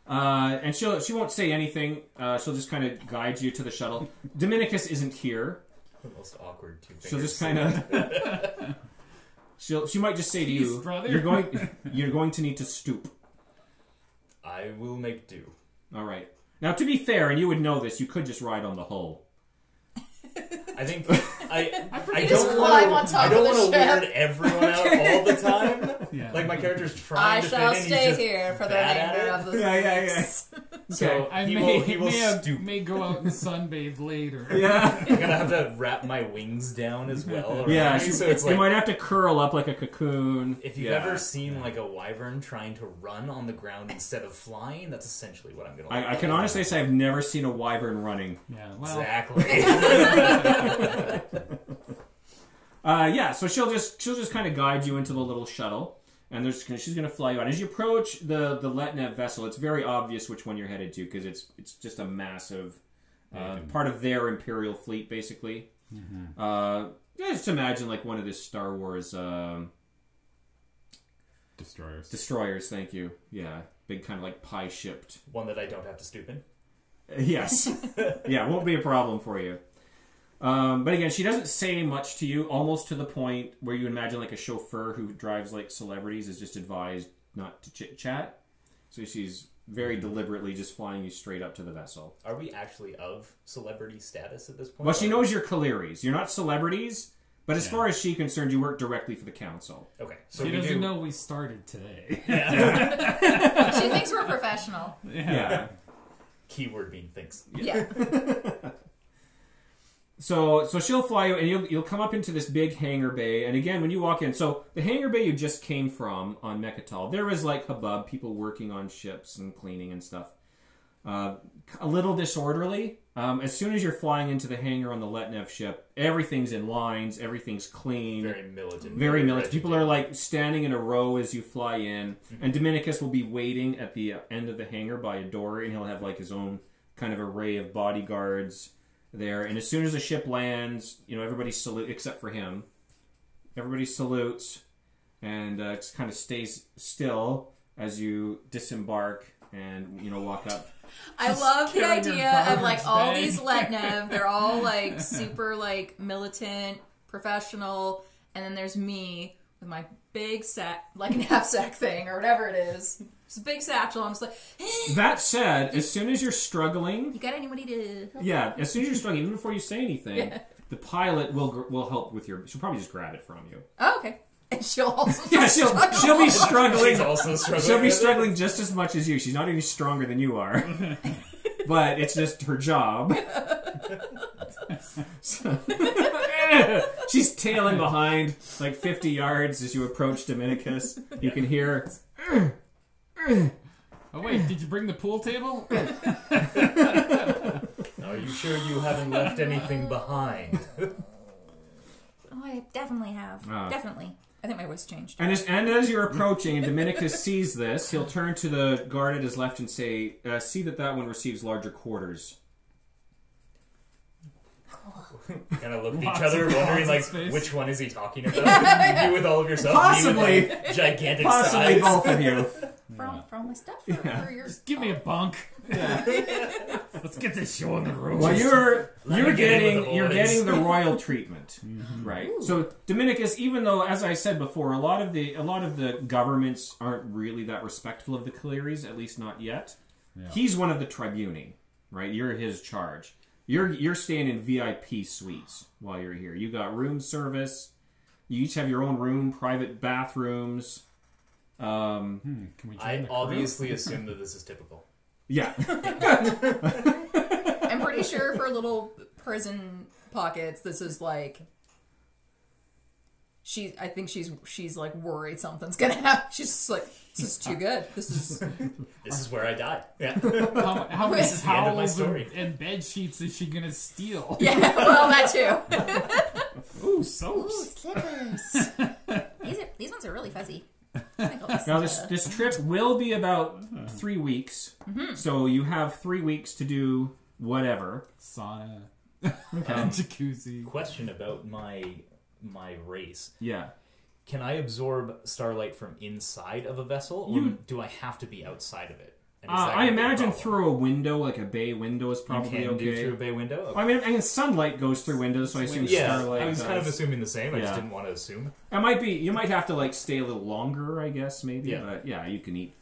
And she won't say anything. She'll just kind of guide you to the shuttle. Dominicus isn't here. The most awkward two she'll fingers. just kind of. She might just say to Peace, you, brother. you're going to need to stoop. I will make do. All right. Now, to be fair, and you would know this, you could just ride on the hull. I think I just don't climb on want top I don't of the want to ship. weird everyone out all the time. Yeah. Like my character's I trying to shall fit in. stay He's just here for the bad at remainder it. of the Yeah. So I he may, will stoop. may go out and sunbathe later. Yeah. I'm gonna have to wrap my wings down as well. Yeah, right? So it's you like might have to curl up like a cocoon. if you've ever seen like a wyvern trying to run on the ground instead of flying, that's essentially what I'm gonna. I can honestly say I've never seen a wyvern running. Yeah, well, Exactly. So she'll just kind of guide you into the little shuttle, and she's going to fly you out. As you approach the Letnev vessel, it's very obvious which one you're headed to because it's just a massive part of their Imperial fleet, basically. Just imagine like one of the Star Wars destroyers. Thank you. Yeah, big kind of like pie shipped. One that I don't have to stoop in. Yes. Yeah, won't be a problem for you. But again, she doesn't say much to you, almost to the point where you imagine like a chauffeur who drives like celebrities is just advised not to chit-chat. So she's very deliberately just flying you straight up to the vessel. Are we actually of celebrity status at this point? Well, she knows you're Kaliris. You're not celebrities, but as far as she's concerned, you work directly for the council. Okay, so she we doesn't do. know we started today. She thinks we're professional. Yeah. Keyword being thinks. Yeah. So she'll fly you, and you'll come up into this big hangar bay. And again, when you walk in, so the hangar bay you just came from on Mechatol, there was like hubbub, people working on ships and cleaning and stuff. A little disorderly. As soon as you're flying into the hangar on the Letnev ship, everything's in lines, everything's clean. Very militant. Very militant. People are like standing in a row as you fly in, and Dominicus will be waiting at the end of the hangar by a door, and he'll have like his own kind of array of bodyguards there. And as soon as the ship lands, everybody salutes except for him. Everybody salutes, and just kind of stays still as you disembark and walk up. I love the carrying her idea of garbage like all bag. these Letnev. They're all like super like militant, professional, and then there's me with my big sack, like knapsack thing or whatever it is. It's a big satchel. I'm just like. That said, as soon as you're struggling, You got anybody to help? yeah, as soon as you're struggling, even before you say anything, the pilot will help with your. She'll probably just grab it from you. Oh, okay. And she'll also Yeah, she'll be struggling. She's also struggling. She'll be with it. struggling just as much as you. She's not any stronger than you are, but it's just her job. So- she's tailing behind like 50 yards as you approach Dominicus. You can hear. Oh wait, did you bring the pool table? Are you sure you haven't left anything behind? Oh, I definitely have. Ah. Definitely. I think my voice changed. And as you're approaching, and Dominicus sees this, he'll turn to the guard at his left and say, "See that one receives larger quarters." Kind of look at Lots each other, of wondering like space. which one is he talking about? You with all of yourself, Possibly. me with, like, gigantic Possibly size. both of you. For all my stuff? Or for your... Give me a bunk. Let's get this show on the road. Well, you're me get in with the you're boys. getting the royal treatment, right? So Dominicus, even though, as I said before, a lot of the governments aren't really that respectful of the Kaliris, at least not yet. Yeah. He's one of the tribuni, right? You're his charge. You're staying in VIP suites while you're here. You got room service. You each have your own room, private bathrooms. Can we join I the crew? obviously assume that this is typical. Yeah. I'm pretty sure for little prison pockets, this is like... I think she's like worried something's gonna happen. She's just like, this is too good. This is where I die. Yeah. How many This is the end of my towels story. and bed sheets is she gonna steal? yeah. Well, that too. Ooh, Ooh, soaps. slippers. These ones are really fuzzy. Now this trip will be about 3 weeks, so you have 3 weeks to do whatever. Sauna. And jacuzzi. Question about my race. Yeah. Can I absorb starlight from inside of a vessel, or do I have to be outside of it? And is that I gonna be a imagine problem? through a window, like a bay window, is You probably can okay. do through a bay window. Okay. I mean, sunlight goes through windows, so I assume Yeah, starlight. I was kind of does. assuming the same. I just Yeah. didn't want to assume. It might be. You might have to like stay a little longer, I guess, maybe. Yeah. But yeah, you can eat.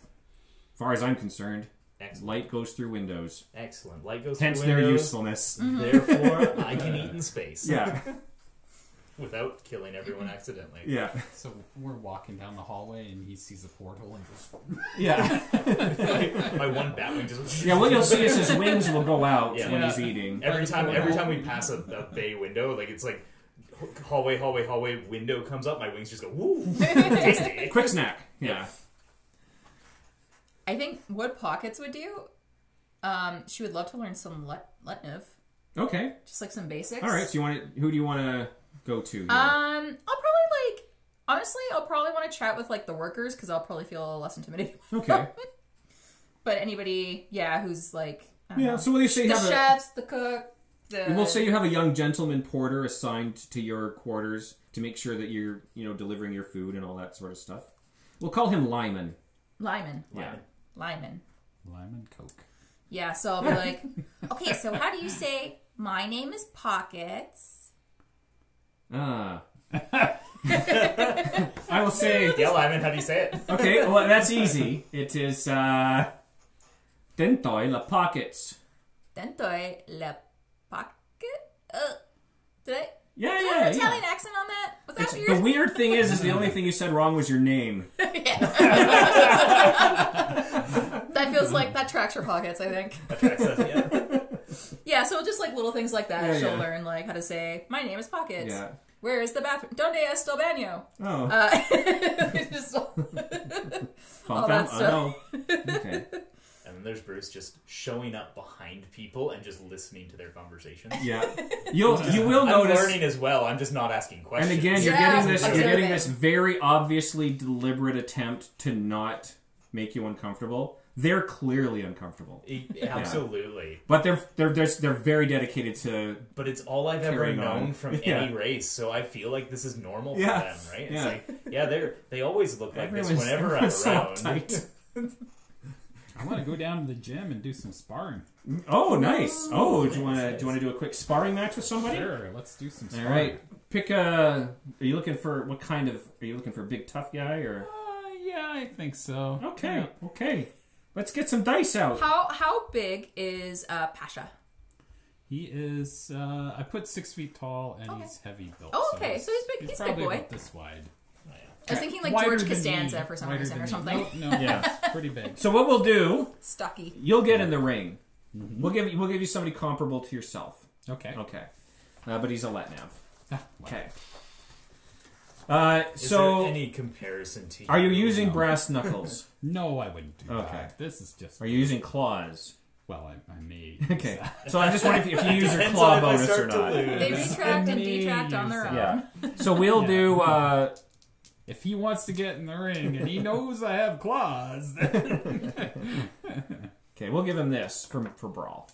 As far as I'm concerned, Excellent. light goes through windows. Excellent. Light goes Hence through their windows. usefulness. Therefore, I can eat in space. Yeah, Without killing everyone accidentally. yeah, So we're walking down the hallway and he sees a portal and goes, yeah. My one batwing just. Yeah, what you'll see is his wings will go out Yeah. when he's eating. Every time we pass a bay window, like it's like hallway, window comes up, my wings just go woo, tasty. Quick snack. Yeah. I think what Pockets would do, she would love to learn some Letnev. Okay. Just like some basics. All right. So who do you want to go to here? I'll probably want to chat with like the workers because I'll probably feel a little less intimidated. Okay. But anybody, who's like, I don't Yeah. know, So we'll say you the have chefs, the cook, we'll say you have a young gentleman porter assigned to your quarters to make sure that you're, delivering your food and all that sort of stuff. We'll call him Lyman. Lyman. Yeah. Lyman. lime and coke. Yeah, so I'll be like, okay, so how do you say, my name is Pockets? Ah. I will say. Yeah, Lyman, how do you say it? Okay, well that's easy. It is Dentoi la Pockets. Dentoy le Pocket? Did I? Yeah, Did I yeah, have an yeah. Italian accent on that? Was that The weird? weird thing is the only thing you said wrong was your name. That feels like that tracks for Pockets, I think. That tracks us, yeah. Yeah, so just like little things like that, Yeah, she'll yeah. learn like how to say, my name is Pockets. Yeah. Where is the bathroom? Donde está el baño? Oh. Just, Funk that them? stuff. Okay. And then there's Bruce just showing up behind people and just listening to their conversations. Yeah. You will I'm notice. learning as well. I'm just not asking questions. And again, you're Yeah, getting this. You're getting observing. this very obviously deliberate attempt to not make you uncomfortable. They're clearly uncomfortable, Absolutely. but they're very dedicated to. But it's all I've ever Carrying known on. from Yeah. any race, so I feel like this is normal for Yeah. them, right? It's Yeah. like, they always look like this Everyone's- whenever I'm everyone's so around. uptight. I want to go down to the gym and do some sparring. Oh, nice. Oh, do you want to do a quick sparring match with somebody? Sure, let's do some All sparring. right. Pick a. Are you looking for what kind of? Are you looking for a big tough guy or? Yeah, I think so. Okay. Okay. Let's get some dice out. how big is Pasha? He is, I put 6 feet tall and Okay. he's heavy built. Oh, okay, so he's big- he's a big probably boy. about this wide. I was thinking like Wider George than Costanza me. for some Wider reason than or me. something. No, Yeah. it's pretty big. So what we'll do? Stocky. You'll get in the ring. We'll give you somebody comparable to yourself. Okay. Okay. But he's a Letnev. Ah, wow. Okay. Is So there any comparison to are you using brass knuckles? No, I wouldn't do Okay. that. This is just. Are you using claws? Well, I may. Okay. So I'm just wondering if you use your Depends claw on if I bonus start or to not. lose. They retract and Amazing. detract on their own. Yeah. So we'll Yeah. do. If he wants to get in the ring and he knows I have claws, then Okay, we'll give him this for brawl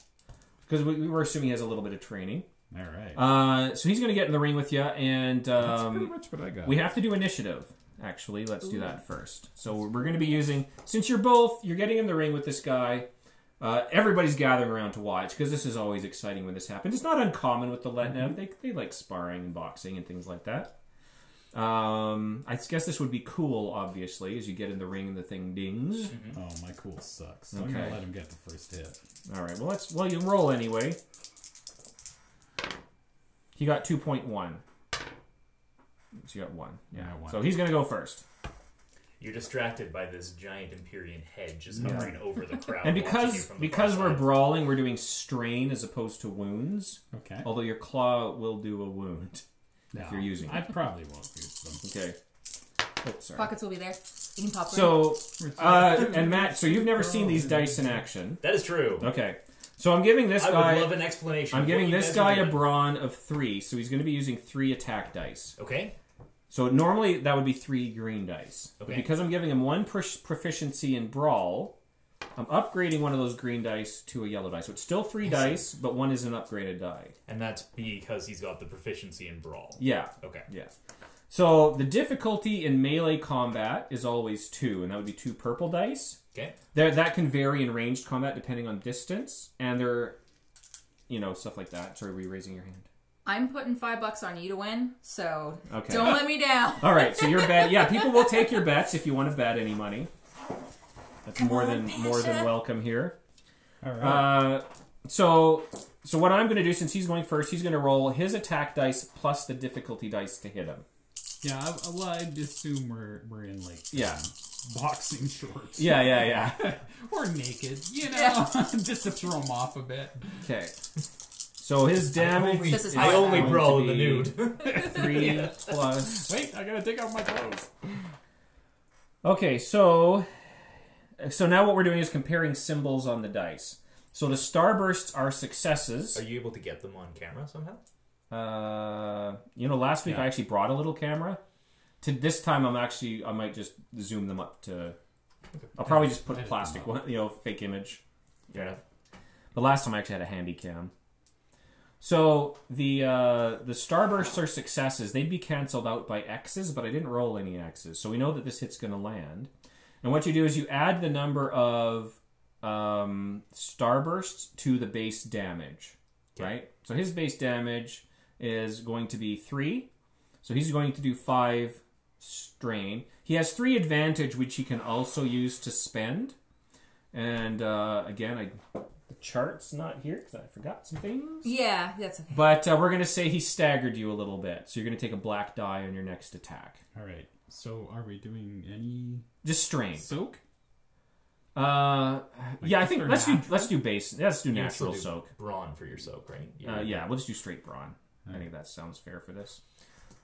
because we were assuming he has a little bit of training. all right. So he's going to get in the ring with you, and That's pretty much what I got. we have to do initiative. Actually, let's do that first. So we're going to be using, since you're getting in the ring with this guy. Everybody's gathering around to watch because this is always exciting when this happens. It's not uncommon with the Letnev. They like sparring and boxing and things like that. I guess this would be cool, obviously, as you get in the ring and the thing dings. Oh, my cool sucks. So I'm Okay. gonna let him get the first hit. All right. Well, you roll anyway. He got 2.1. So you got 1. Yeah. I got 1. So he's gonna go first. You're distracted by this giant Empyrean head just hovering over the crowd. And watching you from the because far we're side. brawling, we're doing strain as opposed to wounds. Okay. Although your claw will do a wound if you're using I it. probably won't use them. Okay. Oh, sorry. Pockets will be there. You can pop them. So, and Matt, so you've never seen these dice in action. That is true. Okay. So I'm giving this I guy. would love an explanation. I'm of giving what you this guys are guy a doing. brawn of 3, so he's going to be using 3 attack dice. Okay. So normally that would be 3 green dice. But Okay. because I'm giving him 1 proficiency in brawl, I'm upgrading one of those green dice to a yellow dice. So it's still 3 dice, but 1 is an upgraded die. And that's because he's got the proficiency in brawl. Yeah. Okay. Yeah. So the difficulty in melee combat is always 2, and that would be 2 purple dice. Okay. That can vary in ranged combat depending on distance, and they're, stuff like that. Sorry, were you raising your hand? I'm putting $5 on you to win, so Okay. don't let me down. All right, so your bet. Yeah, people will take your bets if you want to bet any money. That's more than welcome here. All right. So what I'm going to do, since he's going first, he's going to roll his attack dice plus the difficulty dice to hit him. Yeah, I'd assume we're in like boxing shorts. Yeah. Or naked, just to throw him off a bit. Okay. So his damage. I only brawl in the nude. 3 plus. Wait, I gotta take off my clothes. Okay, so now what we're doing is comparing symbols on the dice. So the starbursts are successes. Are you able to get them on camera somehow? Last week I actually brought a little camera. To this time, I might just zoom them up to. I'll probably just put plastic one, fake image. Yeah. But last time I actually had a handy cam. So the starbursts are successes. They'd be cancelled out by X's, but I didn't roll any X's, so we know that this hit's going to land. And what you do is you add the number of starbursts to the base damage, right? So his base damage is going to be 3. So he's going to do 5 strain. He has 3 advantage, which he can also use to spend. And again, the chart's not here because I forgot some things. Yeah, that's okay. But we're going to say he staggered you a little bit. So you're going to take a black die on your next attack. All right. So are we doing any Just strain. soak? I think let's do base. Let's do You can natural still do soak. brawn for your soak, right? We'll just do straight brawn. I think that sounds fair for this.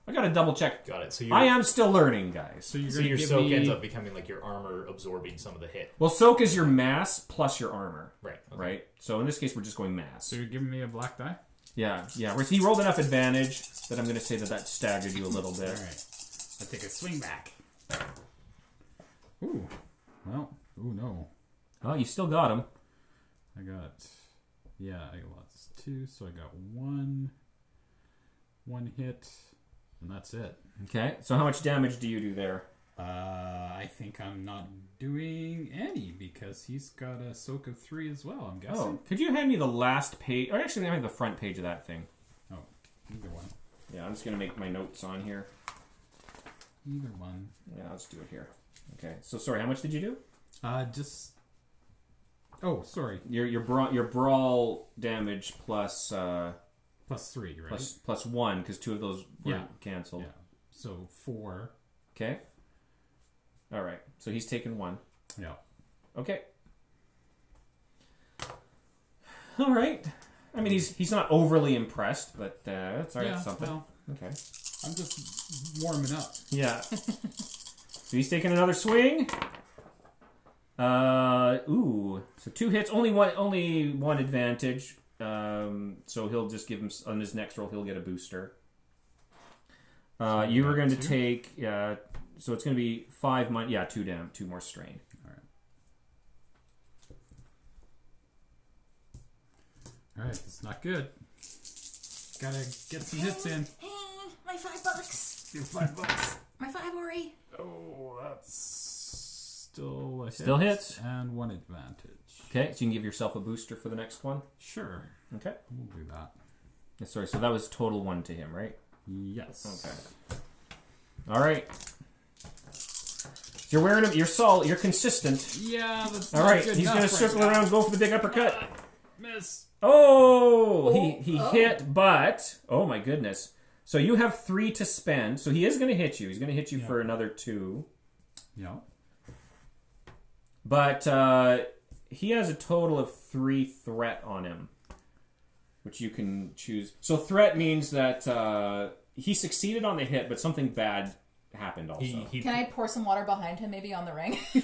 I got to double check. Got it. So I am still learning, guys. So you're So gonna your give soak me... ends up becoming like your armor absorbing some of the hit. Well, soak is your mass plus your armor, Right. Okay. right? So in this case, we're just going mass. So you're giving me a black die? Yeah. Whereas he rolled enough advantage that I'm going to say that staggered you a little bit. All right. I take a swing back. Ooh. Well. Ooh, no. Oh, you still got him. I got 2, so I got one hit, and that's it. Okay. So how much damage do you do there? I think I'm not doing any because he's got a soak of 3 as well, I'm guessing. Oh, could you hand me the last page? Or actually, hand me the front page of that thing. Oh, either one. Yeah, I'm just going to make my notes on here. Either one. Yeah, let's do it here. Okay. So sorry, how much did you do? Oh, sorry. Your brawl damage plus Plus 3, right? plus 1 because 2 of those were canceled. Yeah. So 4. Okay. All right. So he's taken 1. Yeah. Okay. All right. I mean, he's not overly impressed, but that's all right. Something. Well, Okay. I'm just warming up. Yeah. So he's taking another swing. So 2 hits, only one advantage. So he'll just give him on his next roll. He'll get a booster. You were going to take so it's going to be 5 2 more strain. All right, it's not good. Gotta get some hits in. My $5. Your $5. My 5 Ori. Oh, that's still a hit. Still hits. And 1 advantage. Okay, so you can give yourself a booster for the next one. Sure. Okay. We'll do that. Sorry, so that was total 1 to him, right? Yes. Okay. All right. You're wearing him. You're consistent. Yeah, that's All not right. good He's enough going to circle right now. around, go for the big uppercut. Miss. Oh, he hit, but oh my goodness. So you have 3 to spend. So he is going to hit you. He's going to hit you for another 2. Yeah. But he has a total of 3 threat on him, which you can choose. So threat means that he succeeded on the hit, but something bad happened also. Can I pour some water behind him, maybe on the ring, so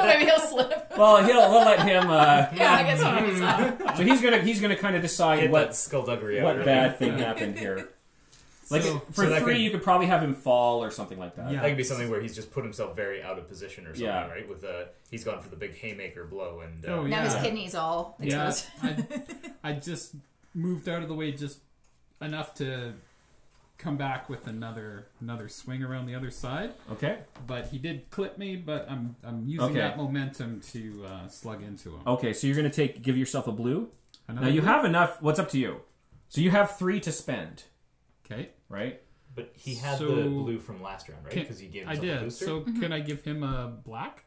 maybe he'll slip? Well, we'll let him. Yeah, I guess what I'm So he's gonna kind of decide Get what that skullduggery out. what really. bad thing happened here. Like for that 3, could- you could probably have him fall or something like that. Yeah. That could be something where he's just put himself very out of position or something, Yeah. right? With he's gone for the big haymaker blow, and Oh, Now his Yeah. kidney's all Yeah. exposed. I just moved out of the way just enough to come back with another swing around the other side. Okay. But he did clip me, but I'm using that momentum to slug into him. Okay, so you're going to give yourself a blue. Another Now you blue? have enough. What's up to you? So you have 3 to spend. Okay. Right? But he had So- the blue from last round, right? Because you gave I himself a did. booster. So can I give him a black?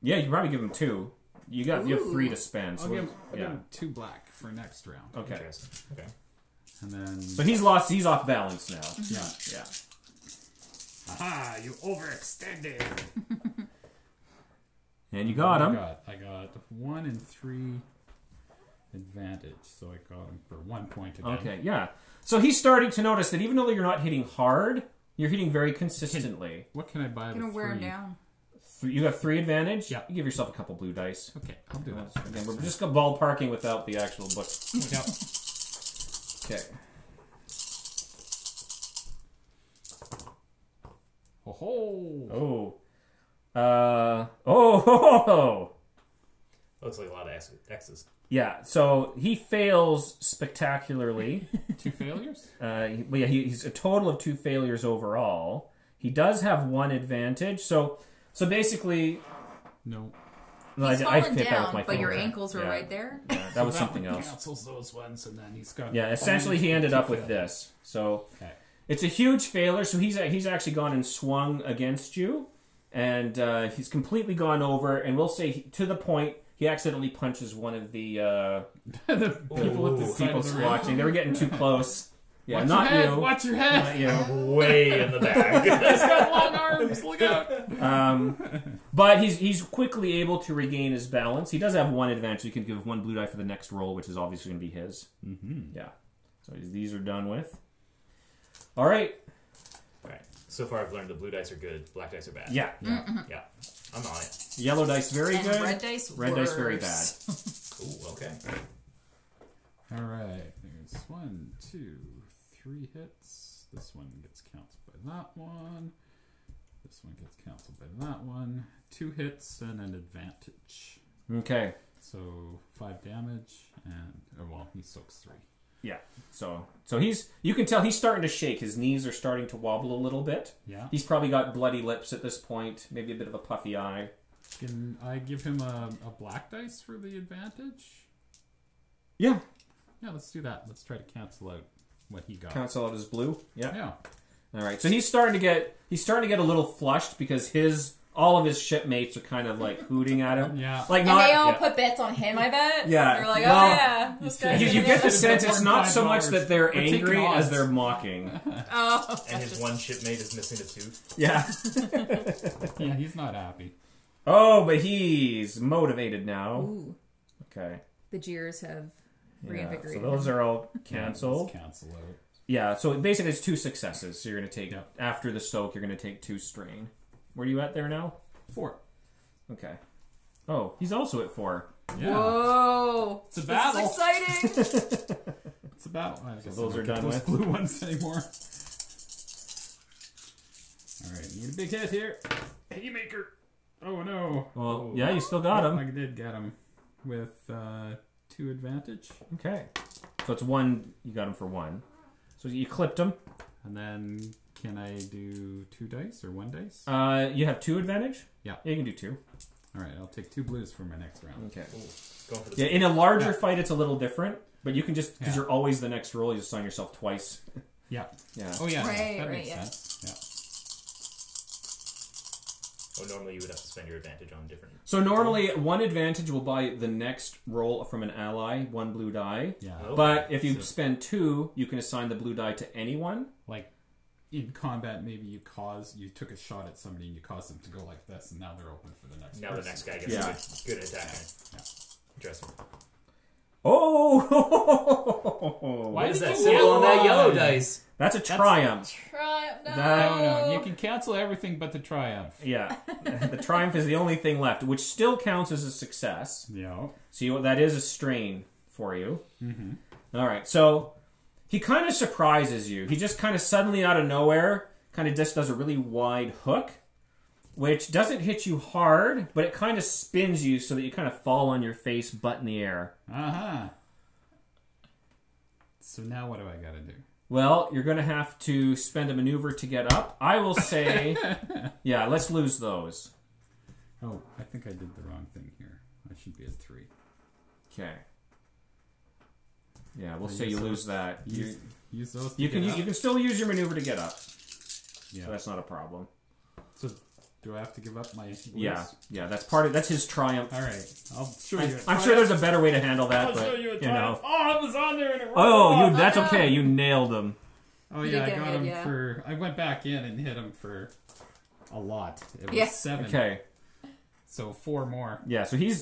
Yeah, you can probably give him 2. You have 3 to spend. I'll So give yeah. him 2 black for next round. Okay. Interesting. Okay. And then So he's lost. He's off balance now. yeah. Yeah. Aha! You overextended. And you got him. I got 1 and 3 advantage, so I got him for 1 point again. Okay. Yeah. So he's starting to notice that even though you're not hitting hard, you're hitting very consistently. What can I buy? I'm gonna with wear him 3? down. You have 3 advantage. Yeah. You give yourself a couple blue dice. Okay, I'll do that. Again, we're just ballparking without the actual book. Yep. Okay. Oh. Oh. Looks like a lot of X's. Yeah. So he fails spectacularly. 2 failures? He's a total of 2 failures overall. He does have 1 advantage. So basically, No. He's I fallen hit that down, with my but your finger. ankles were Yeah. right there. Yeah, that was So something one else. Cancels those ones, and then he's got. Yeah, essentially he ended up with this. So Okay. it's a huge failure. So he's actually gone and swung against you, and he's completely gone over. And we'll say to the point he accidentally punches one of the The people at the side people of the room. watching. They were getting too close. Yeah, Watch not your head, you. Watch your head. Not you. Way in the back. He's got long arms. Look out. But he's quickly able to regain his balance. He does have 1 advantage. So you can give 1 blue die for the next roll, which is obviously going to be his. Mm-hmm. Yeah. So these are done with. All right. Alright. So far I've learned the blue dice are good, black dice are bad. Yeah. Yeah. I'm on it. Yellow dice very And good. red dice Red dice very bad. worse. Ooh, okay. All right. There's 1, 2, 3 hits. This one gets counted by that one. This one gets counted by that one. 2 hits and an advantage. Okay. So 5 damage and he soaks 3. Yeah. So you can tell he's starting to shake. His knees are starting to wobble a little bit. Yeah. He's probably got bloody lips at this point. Maybe a bit of a puffy eye. Can I give him a black dice for the advantage? Yeah. Yeah, let's do that. Let's try to cancel out what he got. Cancel out his blue. Yeah. Yeah. All right. So he's starting to get a little flushed because all of his shipmates are kind of like hooting at him. Yeah. Like And not. they all yeah. put bets on him, I bet. Yeah. They're like, Well, oh yeah, this guy's You gonna get the it. sense it's not so much that they're We're taking angry odds. as they're mocking. Oh, And his one shipmate is missing a tooth. Yeah. Yeah, he's not happy. Oh, but he's motivated now. ooh, Okay. the jeers have Yeah. reinvigorated. So those are all Let's canceled. cancel out. Yeah. So basically, it's 2 successes. So you're going to take Yep. after the soak. You're going to take 2 strain. Where are you at there now? 4. Okay. Oh, he's also at 4. Yeah. Whoa, It's a this battle. is exciting. It's a battle. I guess those I don't are get done those with. blue ones anymore. All right, need a big hit here. Haymaker. Oh no. Well, yeah, you still got him. I did get him with 2 advantage, Okay. So it's 1. You got him for 1. So you clipped him. and then can I do 2 dice or 1 dice? You have 2 advantage. Yeah. You can do 2. All right, I'll take 2 blues for my next round. Okay. Going for the Yeah. In a larger fight, it's a little different. But you can just because Yeah. you're always the next roll, you just assign yourself twice. Yeah. Yeah. Oh yeah, Right, that right, makes yeah. sense. Yeah. Oh, normally you would have to spend your advantage on different. So normally 1 advantage will buy the next roll from an ally 1 blue die. Yeah. Oh. But if you So- spend 2, you can assign the blue die to anyone. Like in combat, maybe you took a shot at somebody and you caused them to go like this, and now they're open for the next. Now the person. next guy gets Yeah. a good attack. Yeah. Interesting. Oh! Why What is did that you symbol on that lie? yellow dice? That's a triumph. Triumph, no. No, you can cancel everything but the triumph. Yeah. The triumph is the only thing left, which still counts as a success. Yeah. So that is a strain for you. Mm-hmm. All right. So he kind of surprises you. He just kind of suddenly out of nowhere kind of just does a really wide hook, which doesn't hit you hard, but it kind of spins you so that you kind of fall on your face, butt in the air. Uh-huh. So now what do I gotta do? Well, you're going to have to spend a maneuver to get up. I will say, yeah, let's lose those. Oh, I think I did the wrong thing here. I should be at 3. Okay. Yeah, we'll say you lose that. Use those. You can still use your maneuver to get up. Yeah. So that's not a problem. So do I have to give up my? Loose? Yeah. That's his triumph. All right. I'll show you. I'm sure there's a better way to handle that, I'll but show you a you triumph. know. Oh, it was on there and it rolled Oh, off. that's okay. You nailed him. Oh You yeah, I did get got him, him yeah. for. I went back in and hit him for a lot. It was Yeah. 7. Okay. So 4 more. Yeah. So he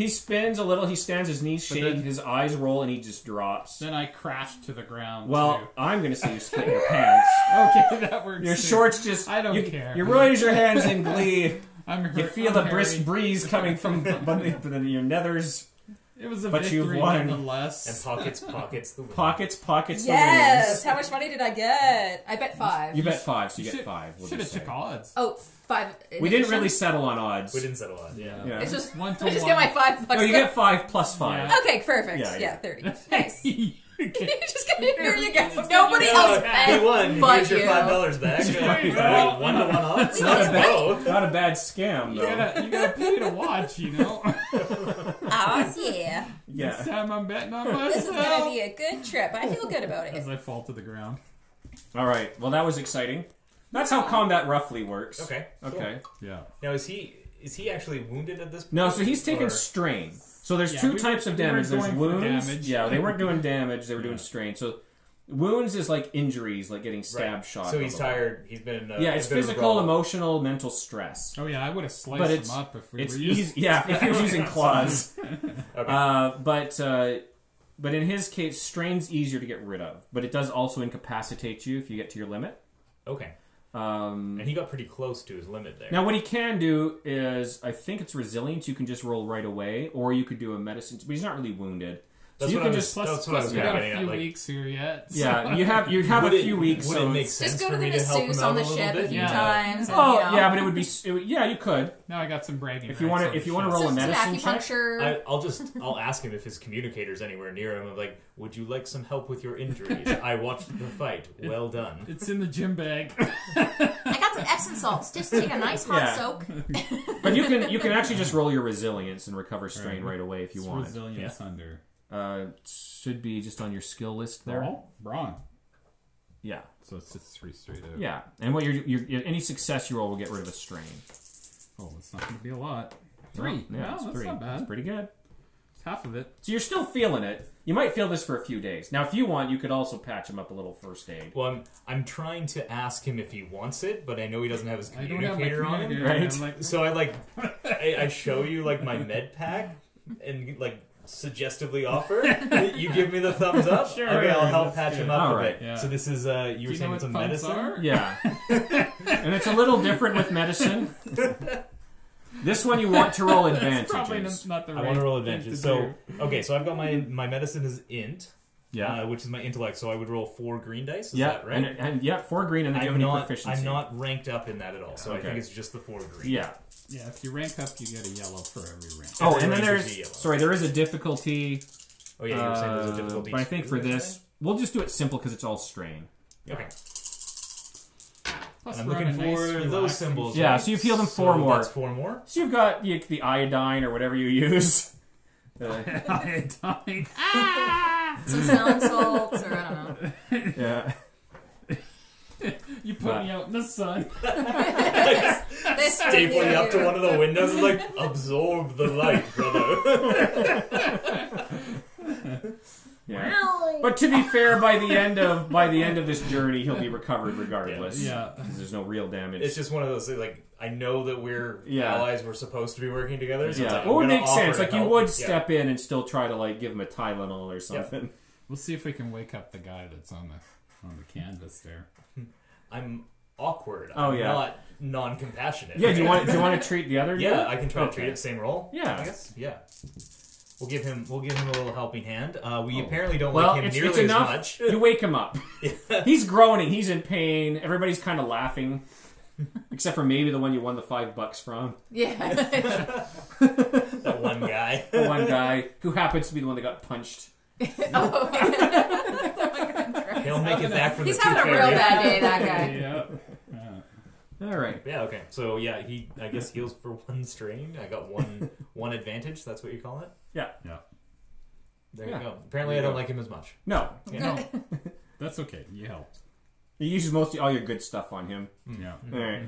spins a little. He stands. His knees But shake. then- His eyes roll, and he just drops. Then I crashed to the ground. Well, too. I'm going to say you split your pants. Okay, that works. Your too. shorts just. I don't you, care. You raise your hands in glee. I'm hurt. You feel I'm the brisk hairy. breeze coming from your nethers. It was a but you've victory won. And nonetheless. pockets the win. Pockets the Yes! wins. How much money did I get? I bet 5. You bet 5, so you get 5. We'll Should have just say. took odds. Oh, 5. We didn't really settle on odds. We didn't settle on. Yeah. Yeah. It's just, One to I just one. get my $5. No, you get 5 plus 5. Yeah. Okay, perfect. Yeah, Yeah, yeah. 30. Nice. Okay. Just here you go. Nobody else bet. He won. but Here's your you. $5 back. go. 1-to-1 odds. Not a Let's bad, go. not a bad scam, You though. gotta pay to watch, you know. Oh, yeah. This Yeah. time I'm betting on This is myself. going to be a good trip. I feel good about As it. I fall to the ground. All right. Well, that was exciting. That's how combat roughly works. Okay. Cool. Okay. Yeah. Now is he actually wounded at this point? No, so he's taking Or- strain. So there's Yeah, two we types of were damage. There's going for wounds. damage. Yeah, they weren't doing damage. They were doing strain. So wounds is like injuries, like getting stab Right. shot. So he's tired. He's been in a Yeah, it's a bit of a physical, brawl. emotional, mental stress. Oh yeah, I would have sliced But him it's up if we it's were using. easy. Yeah, if he was using claws. Okay. But in his case, strain's easier to get rid of. But it does also incapacitate you if you get to your limit. Okay. And he got pretty close to his limit there. Now, what he can do is, I think it's resilience. You can just roll right away, or you could do a medicine. But he's not really wounded, so That's you what can I was- just. that's what I was we got getting a at, few like- weeks here yet. so- Yeah, you have a few weeks. Would so it make it's- sense Just go for to the me to help him masseuse out on the a little ship a bit? few Yeah. times. And, Oh you know, yeah, but it would be. Yeah, you could. Now I got some bragging. If you rights wanna- on if the you wanna ship. roll a just medicine check? acupuncture. I'll ask him if his communicator's anywhere near him. I'm like, would you like some help with your injuries? I watched the fight. Well done. It's in the gym bag. I got some Epsom salts. Just take a nice hot Yeah. soak. But you can actually just roll your resilience and recover strain right away if you It's want. resilience under. Should be just on your skill list there. Oh, brawn. Yeah, So it's just 3 straight out. yeah. And what any success you roll will get rid of a strain. Oh, it's not going to be a lot. 3. Yeah, No, it's that's 3. not bad. It's pretty good. It's half of it. So you're still feeling it. You might feel this for a few days. Now, if you want, you could also patch him up a little first aid. Well, I'm trying to ask him if he wants it, but I know he doesn't have his I don't have my communicator on him. communicator. right? I'm like, So I show you like my med pack and like suggestively offer. You give me the thumbs up. Sure, Okay, I'll help that's patch good. him up All a right. bit. Yeah. So this is you do were you know saying what it's a pumps medicine. are? Yeah. And it's a little different with medicine. This one you want to roll It's probably advantages. not the I right want to roll thing advantage. to So do. okay, so I've got my medicine is int, Yeah. which is my intellect. So I would roll 4 green dice. Is Yeah, that right? and yeah, 4 green, and then you have any proficiency. I'm not ranked up in that at all. So I Okay. think it's just the 4 green. Yeah. Yeah, if you rank up, you get a yellow for every rank. Oh, Every and then rank there's is a yellow. sorry, there is a difficulty. Oh yeah, you were saying there's a difficulty. But I think for two or this, something? we'll just do it simple because it's all strain. Okay. Plus I'm we're on looking a nice, for those relaxing symbols. Yeah, right? so you've healed him 4 more. That's 4 more. So you've got the iodine or whatever you use. Iodine. Some smelling salts, or I don't know. Yeah. You put me out in the sun. This Stapling up to one of the windows and like, absorb the light, brother. Yeah. But to be fair, by the end of this journey, he'll be recovered regardless. Yeah. Because there's no real damage. It's just one of those things, like, I know that we're Yeah. allies, we're supposed to be working together. So it's yeah. like, It I'm would gonna make offer sense. to Like you help. would Yeah. step in and still try to like give him a Tylenol or something. We'll see if we can wake up the guy that's on the canvas there. I'm awkward. Oh, I'm yeah. not non-compassionate. Yeah. Do you want to treat the other? Yeah, dude? I can try to Okay. treat it same role. Yeah. I guess. Yeah. We'll give him a little helping hand. We Oh. apparently don't Well, like him it's nearly enough. as much. You wake him up. He's groaning. He's in pain. Everybody's kind of laughing, except for maybe the one you won the $5 from. Yeah. That one guy. The one guy who happens to be the one that got punched. Oh, yeah. He'll make it back from He's the having a real bad day, that guy. Yeah. All right. Yeah, okay. So yeah, he I guess heals for 1 strain. I got one advantage. That's what you call it. Yeah. There Yeah. you go. Apparently, I don't like him as much. No. Yeah. That's okay. You helped. You use mostly all your good stuff on him. Yeah. All right.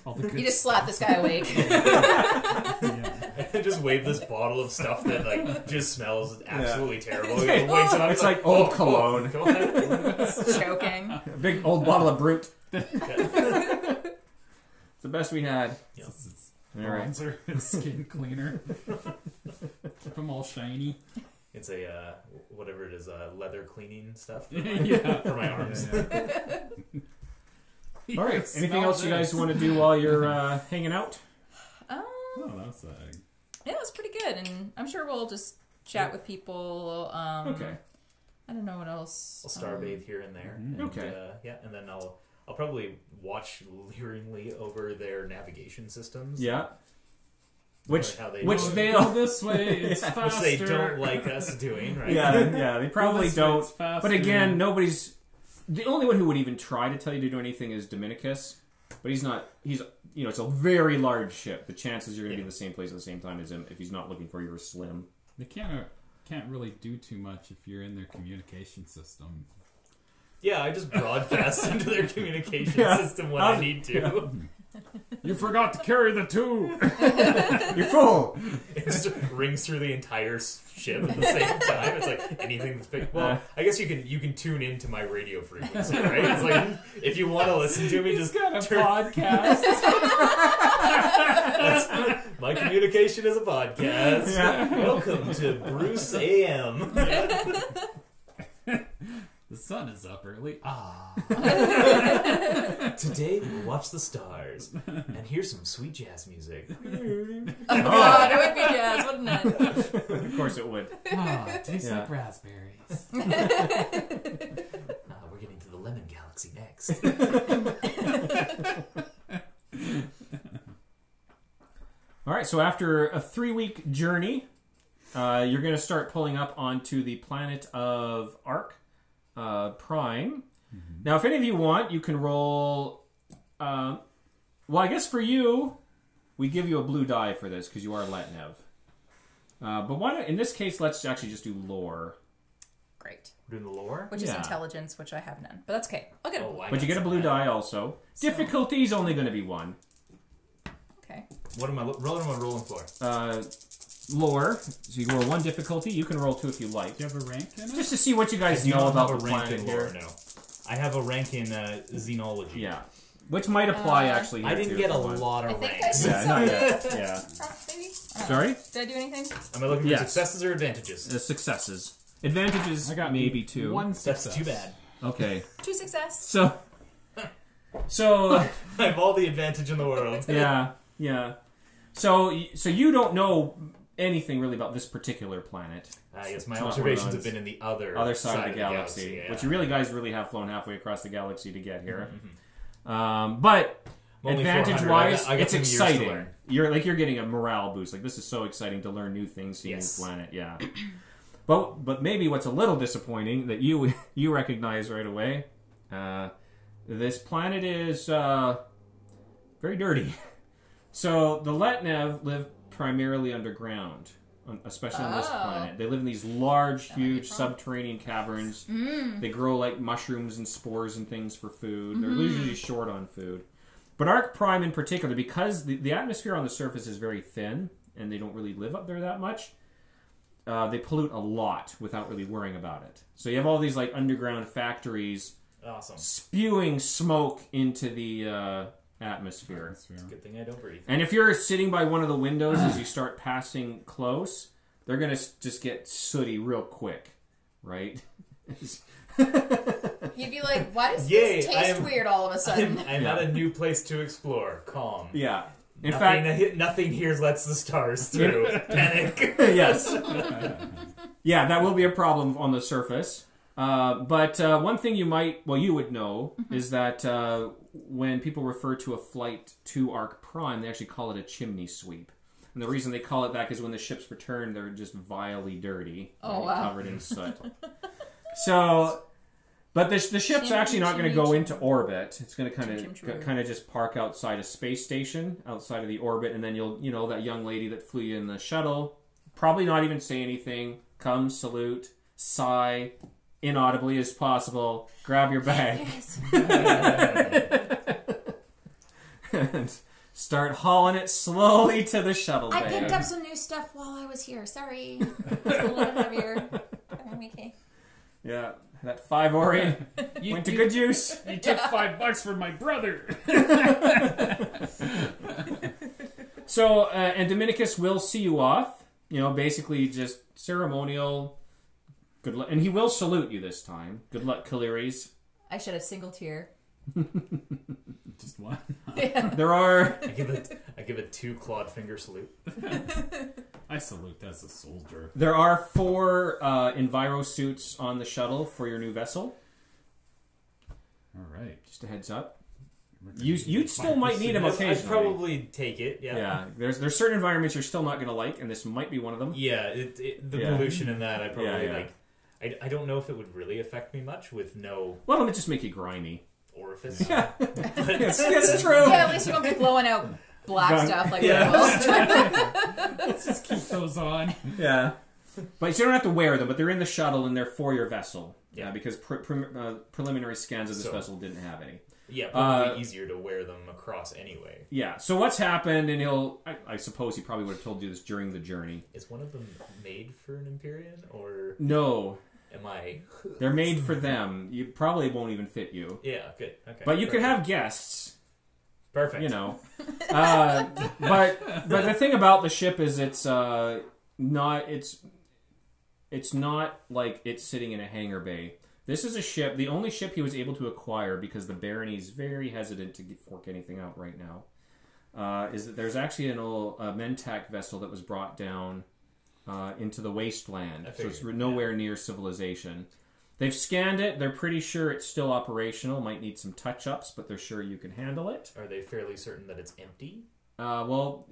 All the good You just slap this guy awake. I just wave this bottle of stuff that like just smells absolutely terrible. He It's wakes up, it's he's like old cologne. Go ahead. Choking. A big old bottle of Brute. It's the best we had. It's All right. bronzer and skin cleaner. Keep them all shiny. It's a whatever it is, leather cleaning stuff Yeah. for my arms. All right. Anything else you guys want to do while you're hanging out? Oh, that's Yeah, it was pretty good, and I'm sure we'll just chat with people. Okay. I don't know what else. I'll starbathe here and there. Mhm. And, Okay. yeah, and then I'll probably watch leeringly over their navigation systems. Yeah. Which How they which do it. they go this way. It's faster. Which they don't like us doing, right? yeah, they probably This way, don't. it's faster. But again, nobody's. The only one who would even try to tell you to do anything is Dominicus, but he's not. He's it's a very large ship. The chances you're going to be in the same place at the same time as him if he's not looking for you are slim. They can't really do too much if you're in their communication system. Yeah, I just broadcast into their communication system when I'll- I need to. You forgot to carry the 2. You're full. It just rings through the entire ship at the same time. It's like anything that's big. Well, I guess you can tune into my radio frequency, right? It's like if you want to listen to me, He's just got a turn. podcast. My communication is a podcast. Yeah. Welcome to Bruce AM. The sun is up early. Today we'll watch the stars, and here's some sweet jazz music. Oh god, it would be jazz, wouldn't it? Of course it would. Tastes Yeah. like raspberries. We're getting to the lemon galaxy next. All right. So after a 3-week journey, you're going to start pulling up onto the planet of Ark Prime. Mm-hmm. Now, if any of you want, you can roll. Well, I guess for you, we give you a blue die for this because you are Letnev. But why don't, in this case, let's actually just do lore. Great. Doing the lore? Which is Yeah. intelligence, which I have none. But that's okay. I'll get it. But you get a blue die also. Difficulty's only going to be 1. Okay. What am I rolling for? Lore. So you can roll 1 difficulty. You can roll 2 if you like. Do you have a rank in it? Just to see what you guys I do know not about have the a rank planet in here. lore, no. I have a rank in xenology. Yeah. Which might apply actually here I didn't too, get a if you want. lot I of think I ranks. did Yeah, not yet. Yeah. maybe? I don't know. Sorry? Did I do anything? Am I looking for Yes. successes or advantages? The successes. Advantages, I got maybe 2. 1 success. That's too bad. Okay. 2 success. So, I have all the advantage in the world. yeah. So you don't know anything really about this particular planet. I guess my It's not observations one of have been in the other side of the galaxy, yeah. which you really guys really have flown halfway across the galaxy to get here. But Only advantage-wise, 400. I got it's some years to exciting. learn. You're getting a morale boost. Like, this is so exciting to learn new things, see Yes. new planet. Yeah. But maybe what's a little disappointing that you recognize right away, this planet is very dirty. So the Letnev live primarily underground, especially on this planet. They live in these large, huge subterranean caverns. They grow like mushrooms and spores and things for food. They're usually short on food. But Ark Prime in particular, because the atmosphere on the surface is very thin and they don't really live up there that much, they pollute a lot without really worrying about it. So you have all these like underground factories Awesome. spewing smoke into the atmosphere. Good thing I don't breathe. And if you're sitting by one of the windows as you start passing close, they're going to just get sooty real quick, right? You'd be like, why does Yay, this taste weird all of a sudden? I'm at a new place to explore. Calm. Yeah. In Nothing, fact, nothing here lets the stars through. Panic. yes. Yeah, that will be a problem on the surface. But one thing you would know is that when people refer to a flight to Ark Prime, they actually call it a chimney sweep. And the reason they call it that is when the ships return, they're just vilely dirty, Oh, wow. covered in soot. So But the ship's actually not going to go into orbit. It's going to Chim, chim, kind of just park outside a space station, outside of the orbit, and then that young lady that flew you in the shuttle, probably not even say anything, come, salute, sigh, inaudibly as possible, grab your bag, and start hauling it slowly to the shuttle I bay. picked up some new stuff while I was here. Sorry. It's a little bit heavier. I'm okay. Yeah, that 5 ori went to good use. You took $5 from my brother. So, and Dominicus will see you off. Basically just ceremonial. Good luck, and he will salute you this time. Good luck, Caleres. I shed a single tear. Just one. There are. I give a 2 clawed finger salute. I salute as a soldier. There are 4 enviro suits on the shuttle for your new vessel. All right. Just a heads up. You still might need them occasionally. I'd probably take it. Yeah. Yeah. There's certain environments you're still not going to like, and this might be one of them. Yeah. The pollution in that, I probably Yeah. like. I don't know if it would really affect me much with no Well, it'll just make you grimy. orifice. Yeah. It's true. Yeah, at least you won't be blowing out black stuff like Yeah. Let's just keep those on. Yeah. But so you don't have to wear them, but they're in the shuttle and they're for your vessel. Yeah. Because preliminary scans of this So- vessel didn't have any. Yeah, probably easier to wear them across anyway. Yeah. So what's happened, and I suppose he probably would have told you this during the journey. Is one of them made for an Empyrean, or No. am I? They're made for them. You probably won't even fit you. Yeah, good. Okay. But you could perfect. have guests. Perfect. But the thing about the ship is it's not like it's sitting in a hangar bay. This is a ship, the only ship he was able to acquire because the barony's very hesitant to fork anything out right now. Is that there's actually an old Mentak vessel that was brought down into the wasteland, so it's nowhere near civilization. They've scanned it. They're pretty sure it's still operational. Might need some touch-ups, but they're sure you can handle it. Are they fairly certain that it's empty? Well,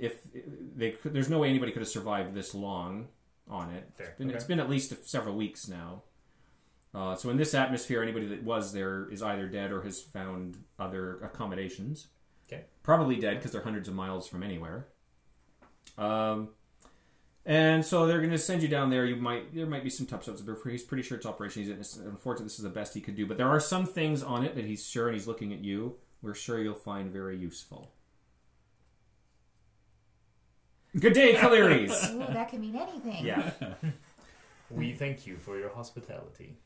there's no way anybody could have survived this long on it. Fair. It's been at least several weeks now. So in this atmosphere, anybody that was there is either dead or has found other accommodations. Okay. Probably dead because they're hundreds of miles from anywhere. And so they're going to send you down there. There might be some touch-ups, but he's pretty sure it's operational. Unfortunately, this is the best he could do. But there are some things on it that he's sure, and he's looking at you, we're sure you'll find very useful. Good day, Caleres. Ooh, that could mean anything. Yeah. We thank you for your hospitality.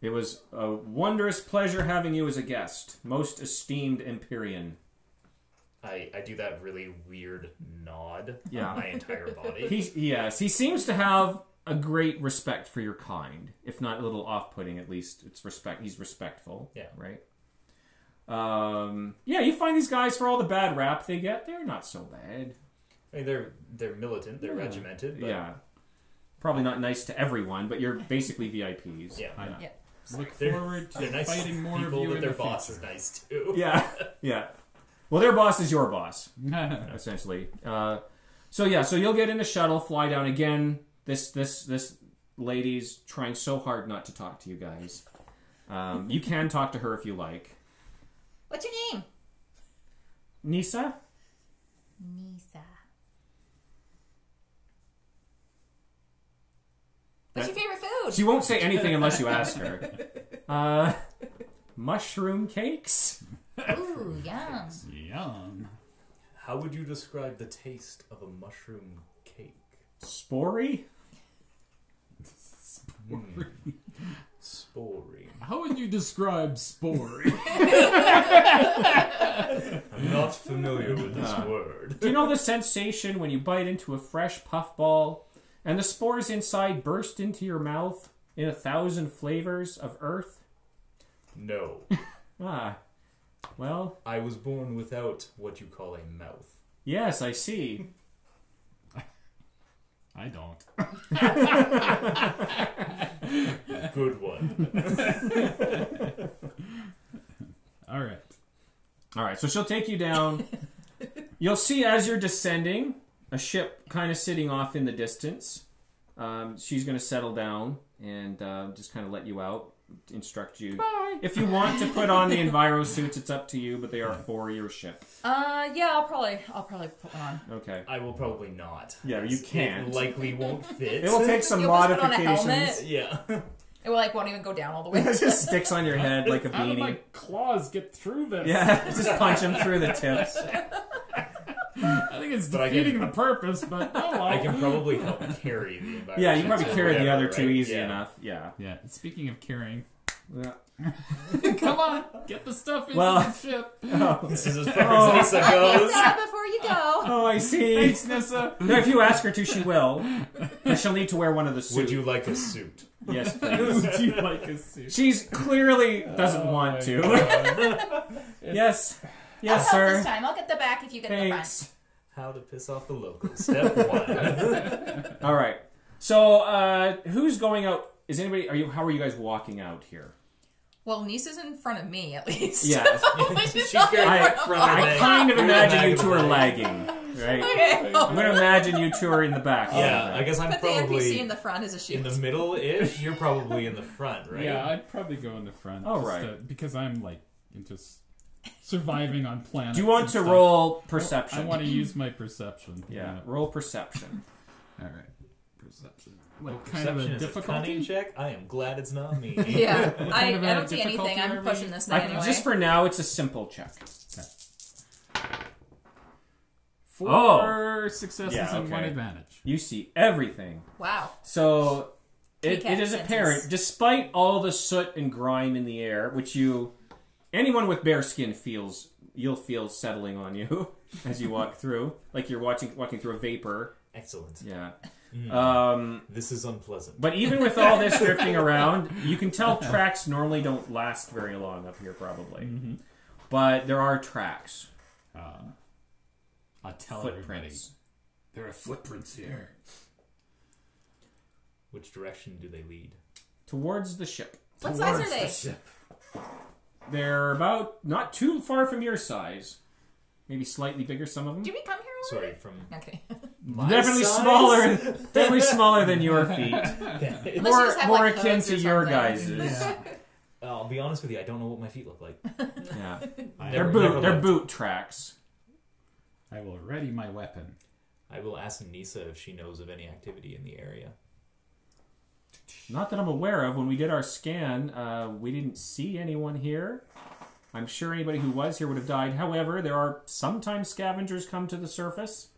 It was a wondrous pleasure having you as a guest. Most esteemed Empyrean. I do that really weird nod Yeah. on my entire body. He seems to have a great respect for your kind. If not a little off-putting, at least it's respect. He's respectful. Yeah. Right? You find these guys, for all the bad rap they get, they're not so bad. I mean, they're militant, they're regimented. But Yeah. Probably not nice to everyone, but you're basically VIPs. Yeah. Yeah. Look They're, forward to they're nice fighting more of people, you but in their the boss future. is nice too. Yeah. Well, their boss is your boss, essentially. So you'll get in the shuttle, fly down again. This lady's trying so hard not to talk to you guys. You can talk to her if you like. What's your name? Nisa? Nisa. What's your favorite food? She won't say anything unless you ask her. Mushroom cakes? Ooh, yum. Yum. How would you describe the taste of a mushroom cake? Spory? Spory. How would you describe spory? I'm not familiar with this word. Do you know the sensation when you bite into a fresh puffball and the spores inside burst into your mouth in 1,000 flavors of earth? No. Well, I was born without what you call a mouth. yes, I see. I don't. Good one. All right. All right, so she'll take you down. You'll see as you're descending a ship kind of sitting off in the distance. She's going to settle down and just kind of let you out, instruct you. Bye. If you want to put on the Enviro suits, it's up to you, but they are for your ship. Yeah, I'll probably put one on. Okay. I will probably not. Yeah, you can't. It likely won't fit. It will take some You'll just put on a modifications. helmet. Yeah. It will won't even go down all the way. It just sticks on your head like a How do my beanie. claws get through this? Yeah, just punch him through the tips. I think it's But I defeating can- the purpose, but oh well. I can probably help carry the environment. Yeah, you probably carry the whatever, other two right? easy Yeah. enough. Yeah. Yeah, speaking of carrying, Yeah. come on, get the stuff into Well- the ship. Oh. This is as far as Lisa goes. Stop before you go. Oh, I see. Thanks, Nissa. No, if you ask her to, she will. But she'll need to wear one of the suits. Would you like a suit? Yes, please. Would you like a suit? She's clearly doesn't want my to. Yes. Yes, I'll help this sir. time. I'll get the back if you get the front. Thanks. How to piss off the locals. Step 1. All right. So, who's going out? Is anybody? How are you guys walking out here? Well, Nisa's in front of me, at least. Yeah. She's very I- far front of I the- kind of You're the imagine back you of two the are leg. lagging, right? Okay. I'm going to imagine you two are in the back. Yeah, I guess I'm Put the NPC probably in the front as a shield. in the middle-ish. You're probably in the front, right? Yeah, I'd probably go in the front. All just right. because I'm like into surviving on planets. Do you want and to stuff. roll perception? I want to use my perception. Yeah, roll perception. All right. Perception. What Perception kind of a is a cunning difficulty? check. I am glad it's not me. Yeah, I kind of a don't see anything. difficulty I'm are we- pushing this thing anyway. Just for now, it's a simple check. Four successes Yeah, and one okay. advantage. You see everything. Wow. So it Peacock is senses. apparent, despite all the soot and grime in the air, which anyone with bare skin you'll feel settling on you as you walk through, like you're walking through a vapor. Excellent. Yeah. This is unpleasant. But even with all this drifting around, you can tell tracks normally don't last very long up here, probably. Mm-hmm. But there are tracks, I'll tell everybody. footprints. There are footprints here. Which direction do they lead? Towards the ship. What size are Towards they? the ship. They're about not too far from your size. Maybe slightly bigger, some of them. Did we come here already? Sorry, from Okay. my Definitely size? smaller. Definitely smaller than your feet. Unless you More, just have, more like, akin hooves to or your something. guys's. I'll be honest with you. I don't know what my feet look like. Yeah, Never they're looked. boot tracks. I will ready my weapon. I will ask Nisa if she knows of any activity in the area. Not that I'm aware of. When we did our scan, we didn't see anyone here. I'm sure anybody who was here would have died. However, there are sometimes scavengers come to the surface.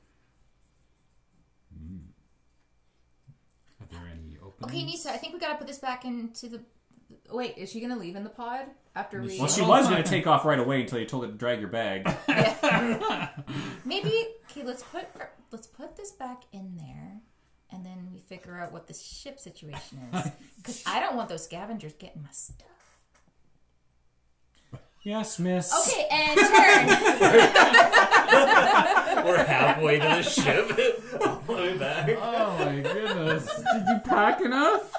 Are there any openings? Okay, Nisa, I think we gotta put this back into the... Wait, is she gonna leave in the pod after we... Well, she was going to take off right away until you told her to drag your bag. Maybe... Okay, let's put this back in there, and then we figure out what the ship situation is. Because I don't want those scavengers getting my stuff. Yes, miss. Okay, and turn. We're halfway to the ship. All the way back. Oh my goodness. Did you pack enough?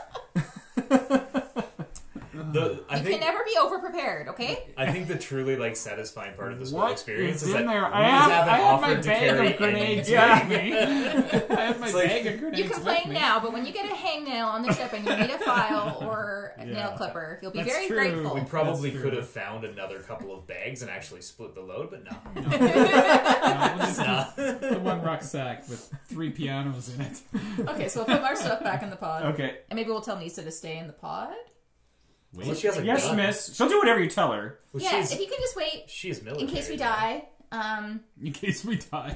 I You think can never be over-prepared, okay? I think the truly satisfying part of this whole What experience is is in that there? we I just have haven't my offered to bag carry of grenades anything. with me. I have my like- bag of grenades You complain with me. now, but when you get a hangnail on the ship and you need a file or a nail clipper, you'll be That's very true. grateful. We probably That's could true. have found another couple of bags and actually split the load, but no. No, we'll just Nah. keep the one rucksack with 3 pianos in it. Okay, so we'll put our stuff back in the pod. Okay. And maybe we'll tell Nisa to stay in the pod. Well, she has a Yes, gun. miss. She'll do whatever you tell her. Well, Yeah, she's, if you can just wait she is military. in case we though. die. In case we die.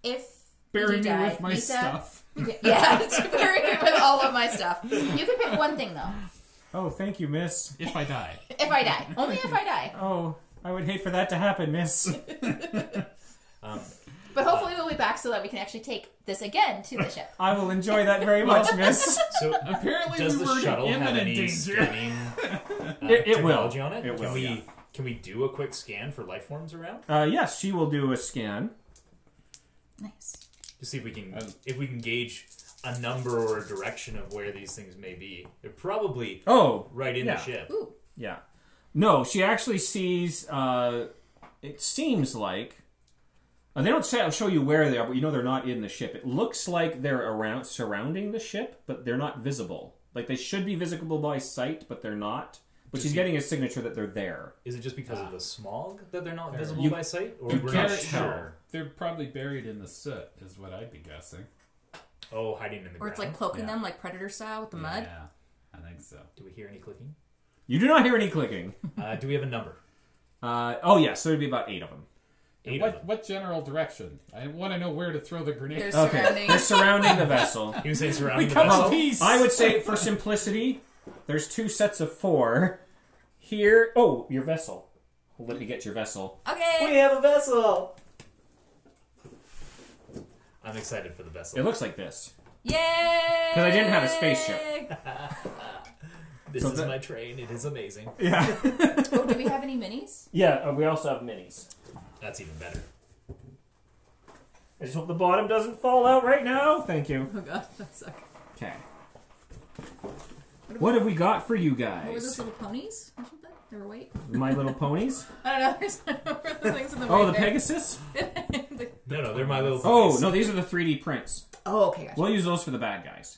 If Bury you do me die, with my Nisa, stuff. Yeah, bury me with all of my stuff. You can pick one thing though. Oh, thank you, miss. If I die. If I die, only if I die. Oh, I would hate for that to happen, miss. But hopefully we'll be back so that we can actually take this again to the ship. I will enjoy that very much, miss. So Apparently does we the were in shuttle have imminent any danger. scanning It will. technology on it? It will, Can we do a quick scan for life forms around? Yes, she will do a scan. Nice. To see if we can gauge a number or a direction of where these things may be. They're probably right in the ship. Ooh. Yeah. No, she actually sees, it seems like, they don't show you where they are, but you know they're not in the ship. It looks like they're surrounding the ship, but they're not visible. Like, they should be visible by sight, but they're not. But she's getting a signature that they're there. Is it just because of the smog that they're not visible You- by sight? Or you we're can't not tell. sure? They're probably buried in the soot, is what I'd be guessing. Oh, hiding in the ground. Or it's like cloaking Yeah. them like Predator style with the mud. Yeah, I think so. Do we hear any clicking? You do not hear any clicking. Do we have a number? Oh, yes, so there'd be about 8 of them. Eight of them. What general direction? I want to know where to throw the grenade. They're Okay, surrounding. they're surrounding the vessel. He was saying surrounding the come vessel. in peace. I would say, for simplicity, there's 2 sets of 4. Here... Oh, your vessel. Let me get your vessel. Okay. have a vessel! I'm excited for the vessel. It looks like this. Yay! Because I didn't have a spaceship. This So is that- my train. It is amazing. Yeah. Oh, do we have any minis? Yeah, we also have minis. That's even better. I just hope the bottom doesn't fall out right now. Thank you. Oh god, that sucks. Okay. What have we got for you What were those guys? little ponies or something? They were white? My Little Ponies? I don't know. There's the things in the Oh, white the there. Pegasus? No, they're my little Oh, ponies. no, these are the 3D prints. Oh, okay, gotcha. We'll use those for the bad guys.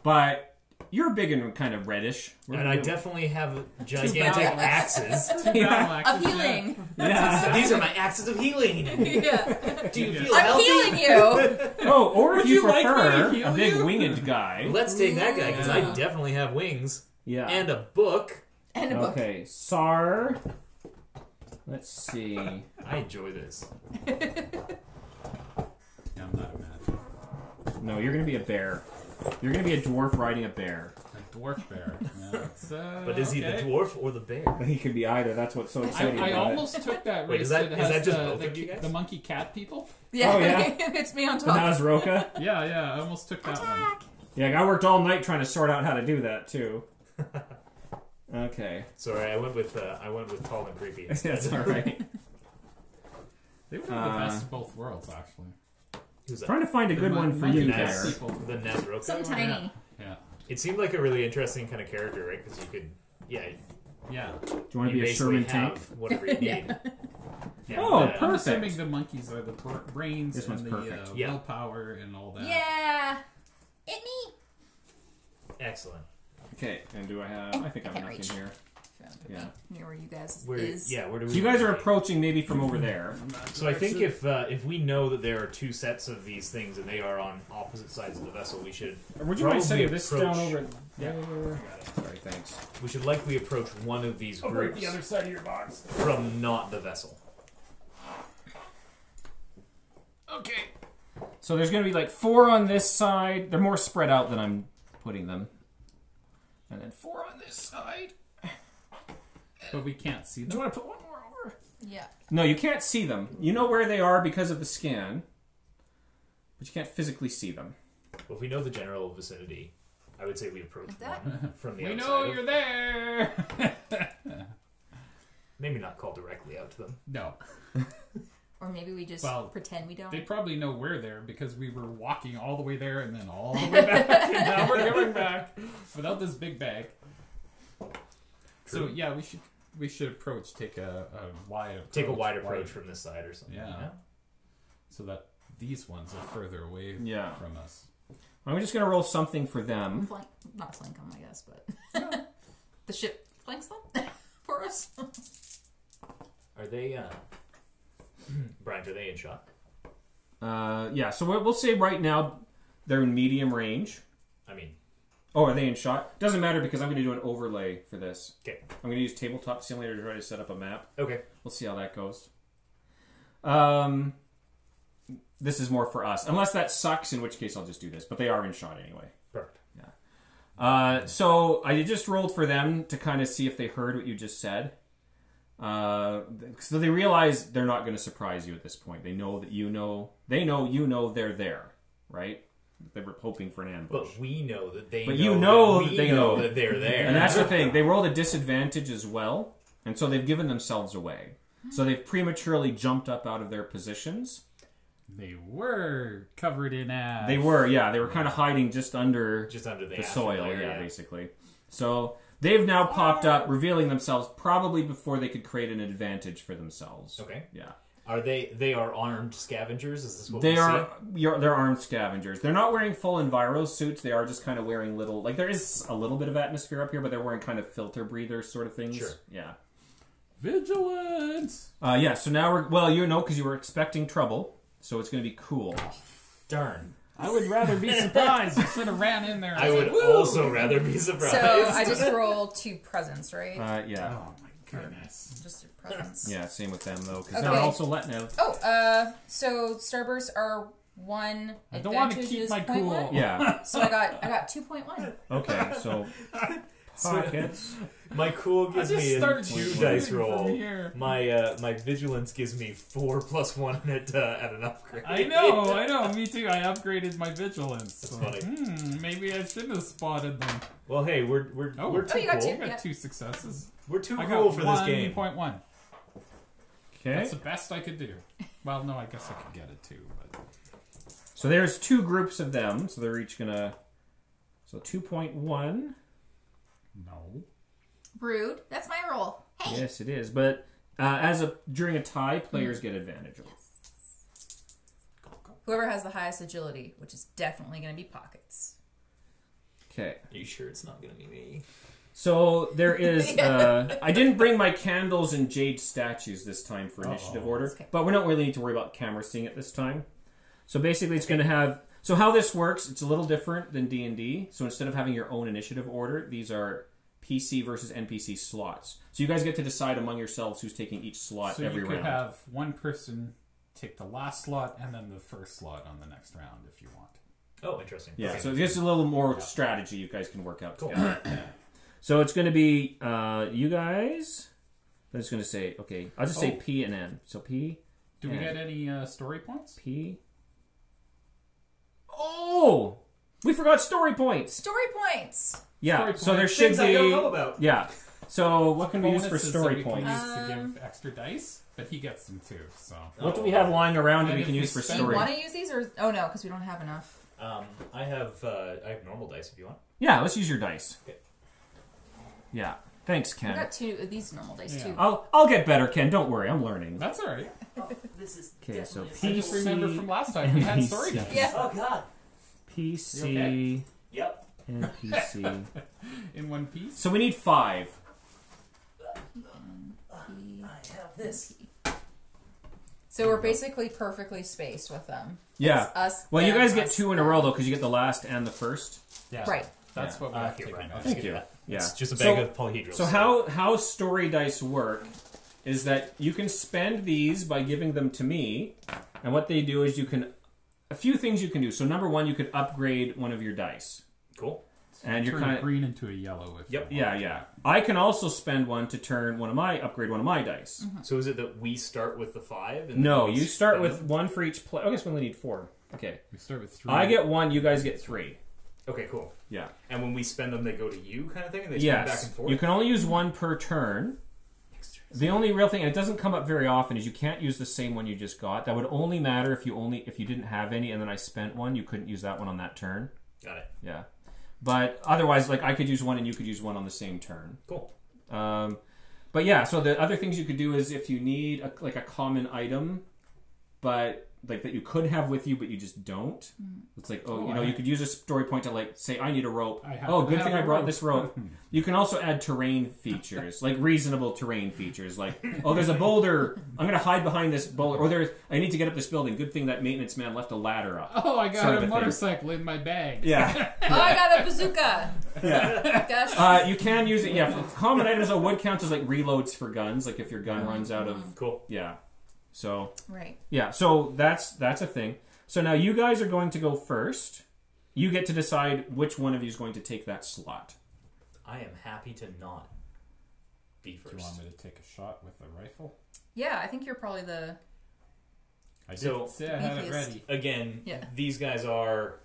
But you're big and kind of reddish. And I definitely have gigantic battle axes. Yeah. Of healing. Yeah. These are my axes of healing. Yeah. Do you feel I'm healthy? healing you! Oh, or if Would you you like me to prefer heal a big you? winged guy. Let's take that guy, because I Yeah. definitely have wings. Yeah. And a book. And a book. Okay, Saar. Let's see. I enjoy this. Yeah, I'm not a match. No, you're going to be a bear. You're going to be a dwarf riding a bear. A dwarf bear. Yeah, it's, But is he the okay. dwarf or the bear? He could be either. That's what's so exciting I about almost took that Wait, race. is that has just the, both the, of you guys? the monkey cat people? Yeah, Oh, yeah. it's me on it. top. And that was Roka. Yeah, I almost took that one. Yeah, I worked all night trying to sort out how to do that, too. Okay. Sorry, I went with tall and creepy. That's alright. They would have the best of both worlds, actually. Who's that? Trying to find a good one for monkey you cat there. people. The Nazroka? Some tiny. Yeah. It seemed like a really interesting kind of character, right? Because you could, Yeah. Do you want to be a basically Sherman have tank? whatever you need. And, Oh, I'm perfect. assuming the monkeys are the brains This one's and the perfect. Yeah. willpower and all that. Yeah. It me. Excellent. Okay, and do I have... I think I have can't enough reach. in here. Yeah. Near where you guys Where is. do we? So you guys are approaching maybe from over there. So I think if we know that there are 2 sets of these things and they are on opposite sides of the vessel, we should Would you mind probably setting this approach- down over Yeah. there? Sorry, thanks. We should likely approach one of these groups side of your box. from not the vessel. Okay. So there's going to be like 4 on this side. They're more spread out than I'm putting them. And then 4 on this side. But we can't see Do you them. want to put one more over? Yeah. No, you can't see them. You know where they are because of the scan. But you can't physically see them. Well, if we know the general vicinity, I would say we approach Like that? one from the We outside. know you're there. Maybe not call directly out to them. No, Or maybe we just Well, pretend we don't. they probably know we're there because we were walking all the way there and then all the way back, and now we're coming back without this big bag. So yeah, we should approach. Take a wide approach. Take a wide approach from this side or something. Yeah. So that these ones are further away Yeah. from us. I'm just going to roll something for them. Not flank them, I guess, but the ship flanks them for us. Are they, Brian, are they in shot? Yeah, so we'll say right now they're in medium range. I mean, Oh, are they in shot? Doesn't matter because I'm going to do an overlay for this. okay. I'm going to use Tabletop Simulator to try to set up a map. Okay. We'll see how that goes. This is more for us. Unless that sucks, in which case I'll just do this. But they are in shot anyway. Perfect. So I just rolled for them to kind of see if they heard what you just said. So they realize they're not going to surprise you at this point. They know that you know. They know you know they're there, right? They were hoping for an ambush. But we know that they But know you know that that we they know know. that they're there. And that's the thing. They rolled a disadvantage as well. And so they've given themselves away. So they've prematurely jumped up out of their positions. They were covered in ash. They were, yeah. They were kind of hiding just under the the ash soil, layer, yeah, basically. So they've now popped up, revealing themselves probably before they could create an advantage for themselves. Okay. Yeah. Are they are armed scavengers? Is this what They we are. see? They're armed scavengers. They're not wearing full enviro suits. They are just kind of wearing little. Like there is a little bit of atmosphere up here, but they're wearing kind of filter breathers sort of things. Sure. Yeah. Vigilance. Yeah. So now we're because you were expecting trouble, so it's going to be cool. Darn. I would rather be surprised. You should have ran in there. And I would Woo! also rather be surprised. So I just roll 2 presents, right? Yeah. Oh my goodness. Just 2 presents. Yeah. Same with them though, because Okay. they're also Letnev. Oh, so starbursts are 1 I don't want to advantage keep is my 0.1? cool. Yeah. So I got 2.1. Okay. So pockets. My cool gives I just me a started 2 shooting dice from roll. here. My vigilance gives me 4 + 1 at an upgrade. I know. Me too. I upgraded my vigilance. That's funny. Maybe I shouldn't have spotted them. Well, hey, we're Oh. too you got cool. two. I got Yeah. 2 successes. We're too I cool got for this game. 1.1. Okay. That's the best I could do. Well, no, I guess I could get it too. But So there's 2 groups of them. So they're each gonna. So 2.1. no. Rude. That's my roll. Hey. Yes, it is. But during a tie, players get advantage. Whoever has the highest agility, which is definitely going to be pockets. Okay. Are you sure it's not going to be me? So there is. I didn't bring my candles and jade statues this time for initiative order, Okay. but we don't really need to worry about camera seeing it this time. So basically, it's going to have. So how this works, it's a little different than D&D. So instead of having your own initiative order, these are PC versus NPC slots. So you guys get to decide among yourselves who's taking each slot So every you could round. have one person take the last slot and then the first slot on the next round if you want. Oh, interesting. Yeah, Okay. so just a little more strategy you guys can work out together. So it's going to be you guys. I'm just going to say, okay, I'll just say P and N. So P. Do we N. get any story points? P. Oh! We forgot story points! Story points. Yeah, Story so there points. should Things be. I don't know about. Yeah. So what can we use for Bonuses that story we can points? use to give extra dice, but he gets them too. So What do we have lying around that And we if can we use for spend- Do you story? want to use these or no? Because we don't have enough. I have normal dice if you want. Yeah, let's use your dice. Okay. Yeah. Thanks, I Ken. got 2 of these normal dice Yeah. too. I'll get better, Ken. Don't worry, I'm learning. that's all right. This is Okay, so I just remember from last time we had story NPC. points. Yeah. Oh God. PC, You okay? Yep. NPC. in one piece. So we need 5. I have this. So we're basically perfectly spaced with them. Yeah. It's us. Well, you them, guys get us, 2 in a them. row though, because you get the last and the first. Yeah, Right. That's Yeah. what we have Here, to Brian. I'll remember. just Thank give you. that. Yeah. It's just a bag So- of polyhedrals. So how story dice work is that you can spend these by giving them to me, and what they do is a few things you can do. So number 1, you could upgrade one of your dice, Cool. and you're Turn kind a of green into a yellow. If Yep. you want. yeah. I can also spend one to upgrade one of my dice. So is it that we start with the 5? And No, then we you start spend with them? 1 for each player. I guess we only need 4. Okay, We start with 3. I get 1. You guys get 3. Okay, cool. Yeah. And when we spend them, they go to you, kind of thing. And they spin back Yes. and forth. You can only use 1 per turn. The only real thing, and it doesn't come up very often, is you can't use the same one you just got. That would only matter if you didn't have any, and then I spent one. You couldn't use that one on that turn. Got it. Yeah, but otherwise, like I could use one, and you could use one on the same turn. Cool. But yeah, so the other things you could do is if you need a common item, but like that you could have with you, but you just don't. It's like you could use a story point to like say I need a rope. I have Oh, to good have thing a I brought rope. this rope. You can also add terrain features, like reasonable terrain features, like there's a boulder. I'm going to hide behind this boulder, or I need to get up this building. Good thing that maintenance man left a ladder up. Oh, I got Sort of a a thing. motorcycle in my bag. Yeah, Oh, I got a bazooka. yeah. Gosh. You can use it. Yeah, for common items though would count as like reloads for guns, like if your gun runs out of. Cool. Yeah. So Right. yeah, so that's a thing. So now you guys are going to go first. You get to decide which one of you is going to take that slot. I am happy to not be Do first. you want me to take a shot with a rifle? Yeah, I think you're probably the. I did So- say I had it Beefiest. ready. Again, Yeah. these guys are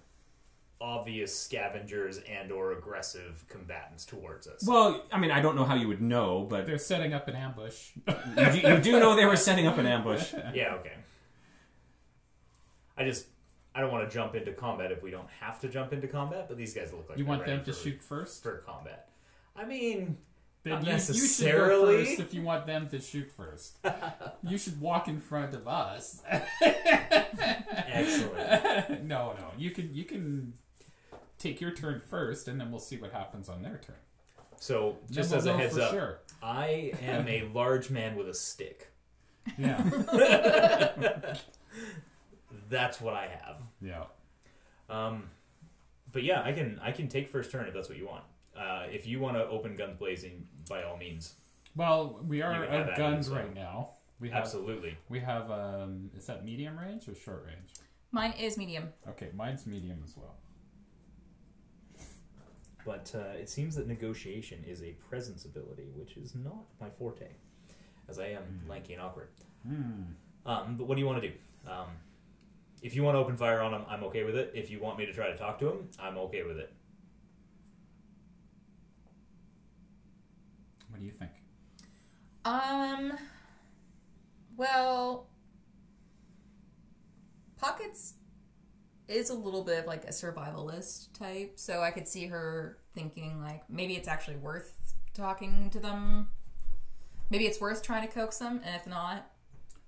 obvious scavengers and or aggressive combatants towards us. Well, I mean, I don't know how you would know, but They're setting up an ambush. you do know they were setting up an ambush. Yeah, okay. I don't want to jump into combat if we don't have to jump into combat, but these guys look like You they're want ready them to for- shoot first? for combat. I mean, Then Not you should go necessarily. first if you want them to shoot first. You should walk in front of us. Excellent. No. You can take your turn first, and then we'll see what happens on their turn. So, just Then as we'll a know heads for up, sure. I am a large man with a stick. Yeah. That's what I have. Yeah. But yeah, I can take first turn if that's what you want. If you want to open guns blazing, by all means. Well, we are You can have at that guns in, so. right now. We have, Absolutely. We have, is that medium range or short range? Mine is medium. Okay, mine's medium as well. But it seems that negotiation is a presence ability, which is not my forte, as I am lanky and awkward. But what do you want to do? If you want to open fire on him, I'm okay with it. If you want me to try to talk to him, I'm okay with it. What do you think? Well, Pockets is a little bit of like a survivalist type, so I could see her thinking like maybe it's actually worth talking to them. Maybe it's worth trying to coax them, and if not,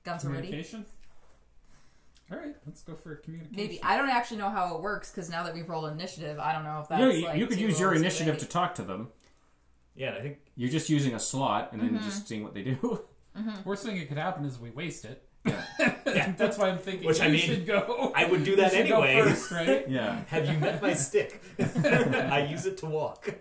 guns are ready. Communication? All right, let's go for communication. Maybe. I don't actually know how it works, because now that we've rolled initiative, I don't know if that's You could two use your rolls initiative away. to talk to them. Yeah, and I think You're just using a slot and then just seeing what they do. Worst thing that could happen is we waste it. yeah, That's why I'm thinking Which, you I mean, should go. I would do You that should go anyway. first, right? Yeah. Have you met my stick? I use it to walk.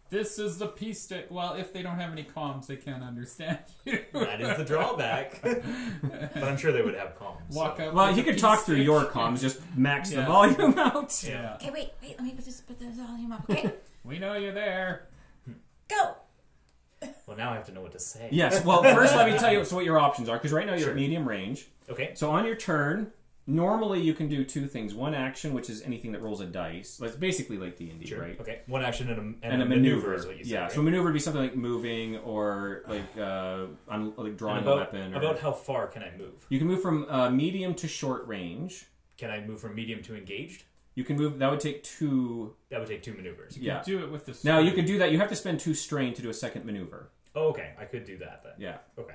This is the P stick. Well, if they don't have any comms, they can't understand you. That is the drawback. But I'm sure they would have comms. Walk so. up. Well, with he a could P talk through stick. your comms, just max the Yeah. volume out. Yeah. Okay, wait, let me just put the volume up. Okay, We know you're there. go! Well, now I have to know what to say. Yes, well, first let me tell you what your options are, because right now you're Sure. at medium range. Okay. So on your turn, normally you can do two things. One action, which is anything that rolls a dice. It's basically like D&D, Sure. right? Okay. One action and And a a maneuver maneuver. is what you said. Yeah, right? so a maneuver would be something like moving or like drawing And a weapon. Or, about how far can I move? you can move from medium to short range. Can I move from medium to engaged? You can move, that would take two. That would take 2 maneuvers. Yeah. Do it with the. Now you sword. can do that. You have to spend 2 strain to do a second maneuver. Oh, okay. I could do that then. Yeah. Okay.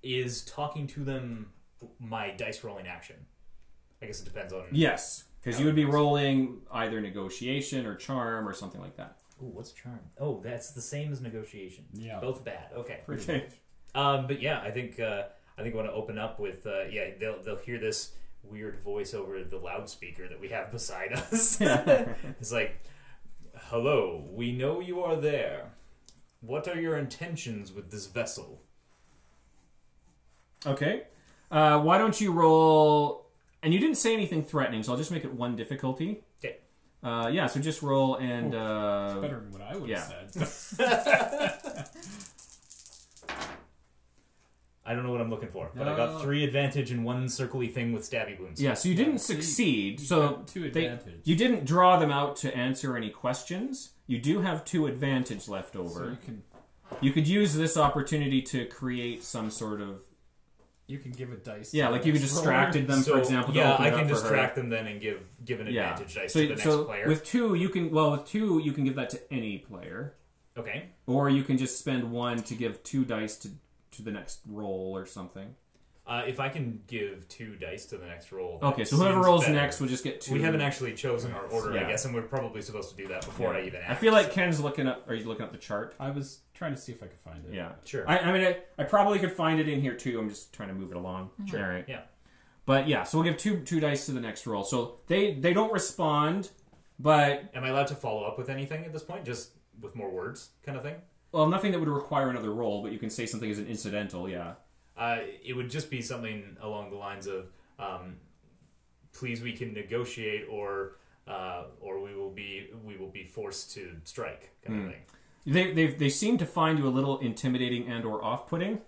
Is talking to them my dice rolling action? I guess it depends on. Yes, because you would be rolling either negotiation or charm or something like that. Ooh, what's charm? Oh, that's the same as negotiation. Yeah. Both bad. Okay. Okay. But yeah, I think I want to open up with they'll hear this weird voice over the loudspeaker that we have beside us. It's like, hello, we know you are there. What are your intentions with this vessel? Okay. Why don't you roll... And you didn't say anything threatening, so I'll just make it 1 difficulty. Okay. Yeah, so just roll and... It's better than what I would have yeah. said. I don't know what I'm looking for, but I got 3 advantage and 1 circly thing with stabby wounds. Yeah, so you didn't so you- succeed. you So got 2 advantage. you didn't draw them out to answer any questions. You do have 2 advantage left over. So you can You could use this opportunity to create some sort of... give a dice. Yeah, to like the you next distracted them, So, for example. To yeah, open I it can up for her. distract them then and give an advantage dice to the next player. With 2, you can... Well, with 2, you can give that to any player. Okay. Or you can just spend 1 to give 2 dice to the next roll or something. If I can give 2 dice to the next roll. Okay, that so whoever seems rolls better. next will just get 2. We haven't actually chosen our order, Yeah. I guess, and we're probably supposed to do that before I even ask. I feel like Ken's looking up... Are you looking up the chart? I was trying to see if I could find it. Yeah. Sure. I mean, I probably could find it in here too. I'm just trying to move it along. Sure. All right. Yeah. But yeah, so we'll give two dice to the next roll. So they don't respond, but... Am I allowed to follow up with anything at this point? Just with more words kind of thing? Well, nothing that would require another roll, but you can say something as an incidental, yeah. It would just be something along the lines of, please, we can negotiate, or we will be forced to strike, kind of thing. They seem to find you a little intimidating and or off-putting.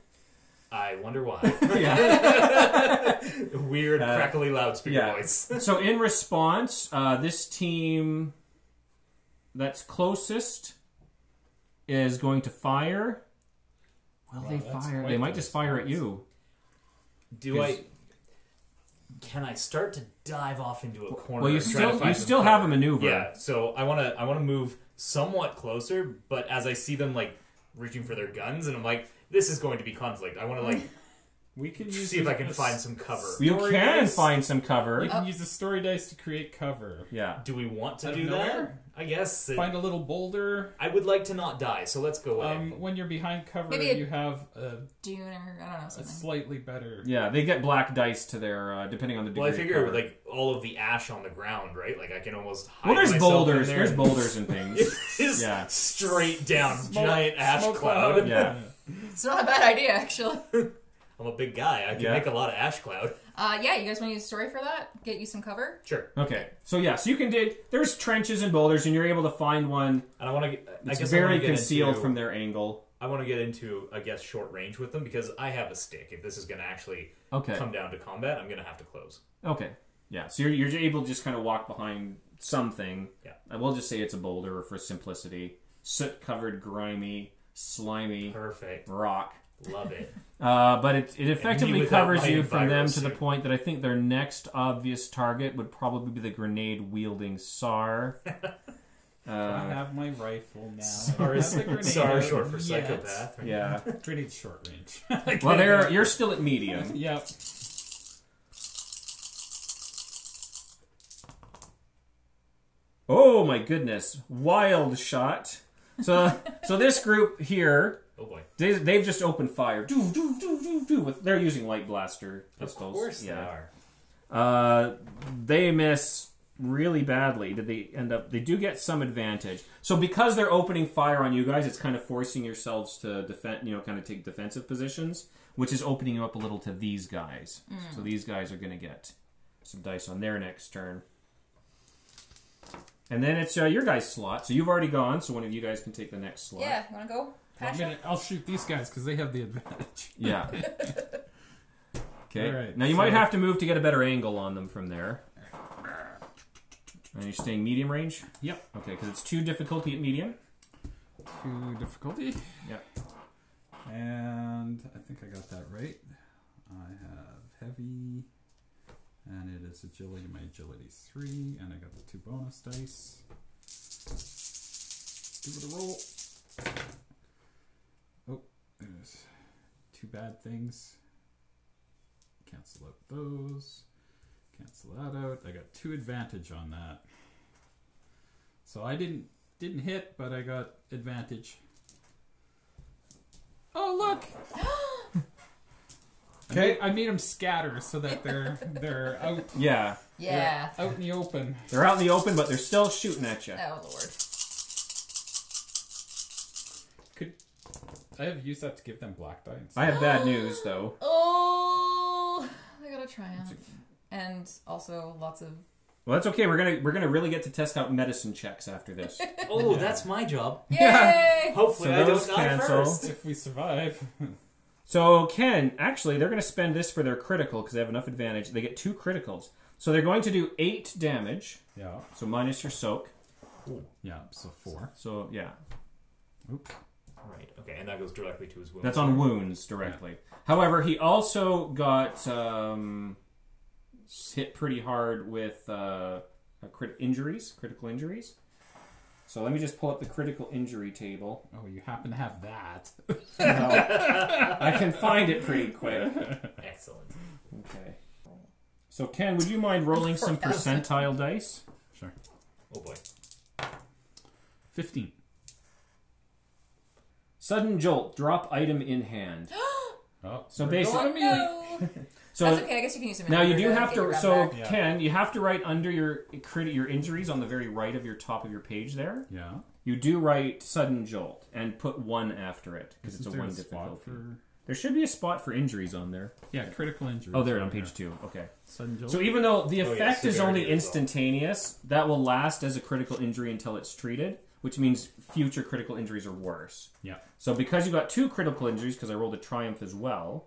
I wonder why. Yeah. Weird, crackly loudspeaker voice. So in response, this team that's closest is going to fire. Well, Wow, they that's fire. quite They the might just fire at response. you. Do I? can I start to dive off into a corner? Well, you and try to still find some have a cover? maneuver. Yeah, so I wanna move somewhat closer, but as I see them like reaching for their guns, and I'm like, this is going to be conflict. I want to like We can use see if I can find some cover. You Story can dice. find some cover. You can use the story dice to create cover. Yeah. Do we want to Out of do nowhere? that? I guess Find a little boulder. I would like to not die, so let's go ahead. When you're behind cover, Maybe a you have a Dune or I don't know something. slightly better. Yeah, they get black dice to their depending on the degree. Well, I of figure cover. like all of the ash on the ground, right? Like I can almost hide Well, there's myself boulders. in there. There's boulders and things. It's Yeah. straight down, Smoke- giant ash smoke cloud. Yeah. It's not a bad idea, actually. I'm a big guy. I can Yeah. make a lot of ash cloud. Yeah, you guys want to use a story for that? Get you some cover? Sure. Okay. So yeah, so you can dig. There's trenches and boulders, and you're able to find one And I want to get. I that's guess I wanna very get concealed into, from their angle. I want to get into, I guess, short range with them because I have a stick. If this is going to actually Okay. come down to combat, I'm going to have to close. Okay. Yeah. So you're able to just kind of walk behind something. Yeah. I will just say it's a boulder for simplicity. Soot-covered, grimy, slimy Perfect. rock. Love it. But it And effectively me without covers my you from them virus to the suit. point that I think their next obvious target would probably be the grenade-wielding Saar. I have my rifle now. Saar is short for psychopath. Right? Yeah. Pretty short range. Well, you're still at medium. Yep. Oh my goodness! Wild shot. So this group here, Oh boy. they've just opened fire. They're using light blaster pistols. Of course they Yeah. are. They miss really badly. Did they end up? They do get some advantage. So because they're opening fire on you guys, it's kind of forcing yourselves to defend. Kind of take defensive positions, which is opening you up a little to these guys. So these guys are going to get some dice on their next turn. And then it's your guys' slot. So you've already gone. So one of you guys can take the next slot. Yeah, you want to go? Pasha? I'll shoot these guys because they have the advantage. Yeah. Okay. All right, Now you so- might have to move to get a better angle on them from there. And you're staying medium range? Yep. Okay, because it's 2 difficulty at medium. 2 difficulty. Yep. And I think I got that right. I have heavy. And it is agility. My agility's 3. And I got the 2 bonus dice. Give it a roll. Oh, there's 2 bad things. Cancel out those. Cancel that out. I got 2 advantage on that. So I didn't hit, but I got advantage. Oh look! Okay. I made them scatter so that they're out. Yeah. Yeah. They're out in the open. They're out in the open, but they're still shooting at you. Oh, Lord. Could I have used that to give them black die? I have bad news, though. Oh, I got a triumph. And also lots of... Well, that's okay. We're gonna really get to test out medicine checks after this. Oh, that's my job. Yay! Hopefully So I those don't die cancel. first. If we survive. So Ken, actually, they're going to spend this for their critical because they have enough advantage. They get 2 criticals, so they're going to do 8 damage. Yeah. So minus your soak. Yeah. So 4. So yeah, Oop. Right. Okay, and that goes directly to his wound. that's on wounds directly. However, he also got hit pretty hard with critical injuries. So let me just pull up the critical injury table. Oh, you happen to have that. I can find it pretty quick. Excellent. Okay. So Ken, would you mind rolling some percentile dice? Sure. Oh boy. 15. Sudden jolt, drop item in hand. Oh, So we're basically, going No. so That's okay, I guess you can use them. now you do have get your to. gun So back. Yeah. Ken, you have to write under your injuries on the very right of your top of your page there. Yeah. You do write sudden jolt and put 1 after it because it's Isn't a there 1 spot difficulty. for... There should be a spot for injuries on there. Yeah, critical injury. Oh, there on page 2. Okay. Sudden jolt. So even though the Oh, yeah, effect is severity only as well. instantaneous, that will last as a critical injury until it's treated, which means future critical injuries are worse. Yeah. So because you got 2 critical injuries, because I rolled a triumph as well,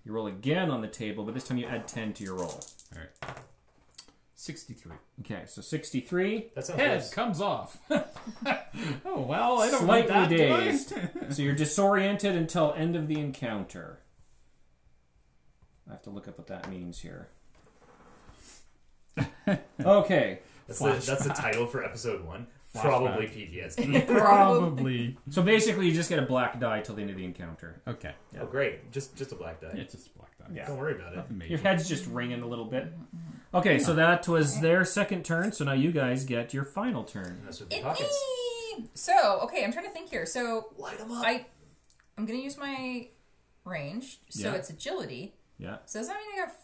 you roll again on the table, but this time you add 10 to your roll. All right. 63. Okay, so 63. That sounds Head good. comes off. Oh, well, I don't Slightly want that, do I? dazed. So you're disoriented until end of the encounter. I have to look up what that means here. Okay. That's the title for episode 1. Probably PTSD. Probably. So basically, you just get a black die till the end of the encounter. Okay. Oh, great. Just a black die. Yeah, it's just black die. Yeah. Don't worry about it. Nothing major. Your head's just ringing a little bit. Okay, so that was their second turn. So now you guys get your final turn. Mess with the pockets. So, okay, I'm trying to think here. So, Light them up. I'm going to use my range. So Yeah. it's agility. Yeah. So does that mean I got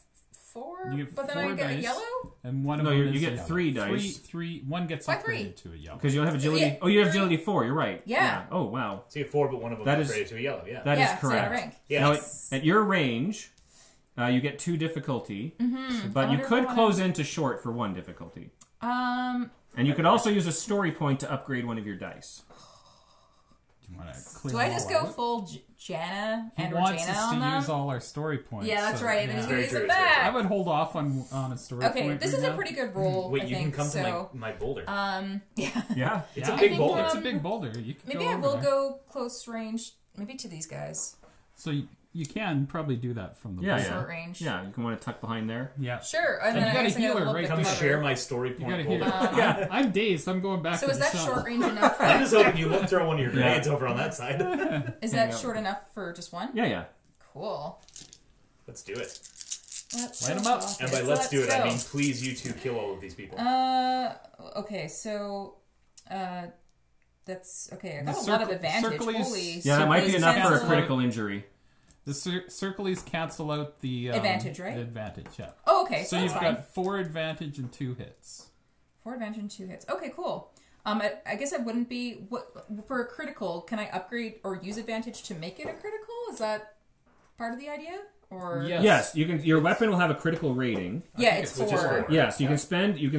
4? You get but then 4 I get dice. a yellow? And one of No, them you is get a yellow. 3 dice. One gets Why 3? upgraded to a yellow. Because you have agility. Yeah. Oh, you have agility 4. You're right. Yeah. Oh, wow. So you have 4, but one of them That is is- upgraded to a yellow. Yeah. That is Yeah, so I got a correct. rank. Yeah. Now, Yes. at your range, you get 2 difficulty, but I you wonder if I could wanna- close into short for 1 difficulty. And you could also use a story point to upgrade one of your dice. Do you want to clear Do I them just all go out? full Jana He and wants Regina us on to them? use all our story points. Yeah, that's so, right. Then he's yeah. going to Very use true, it very true. I back. would hold off on a story Okay, point this right is a now. pretty good roll. Wait, I you think, can come so. to my boulder. Yeah. Yeah. It's Yeah. a big think, boulder. It's a big boulder. You can Maybe go I over will there. go close range, maybe to these guys. So you can probably do that from the Yeah, boulder. yeah. Short range. Yeah, you can want to tuck behind there. Yeah. Sure, and And then you I got guess a I got a healer little right bit Come clever. share my story You point gotta boulder. hear. Yeah, I'm dazed. I'm going back. So to is the that shop. short range enough? I'm just hoping you won't throw one of your grenades over on that side. Is that short enough for just one? Yeah, yeah. Cool. Let's do it. Let's Light 'em go up. pockets. And by let's do it, I go. mean please you two kill all of these people. Okay, so, that's, okay, I The got a lot of circle- advantage. circlies- Holy Yeah, that might be circlies enough for a cancel. critical injury. The circlies cancel out the Advantage, right? The advantage, yeah. Oh, okay, So so you've that's fine. got 4 advantage and 2 hits. 4 advantage and 2 hits. Okay, cool. I guess I wouldn't be, for a critical, can I upgrade or use advantage to make it a critical? Is that part of the idea? Or Yes. Yes, you can. Your weapon will have a critical rating. Yeah, think it's it's- which is 4. four. Yes, you can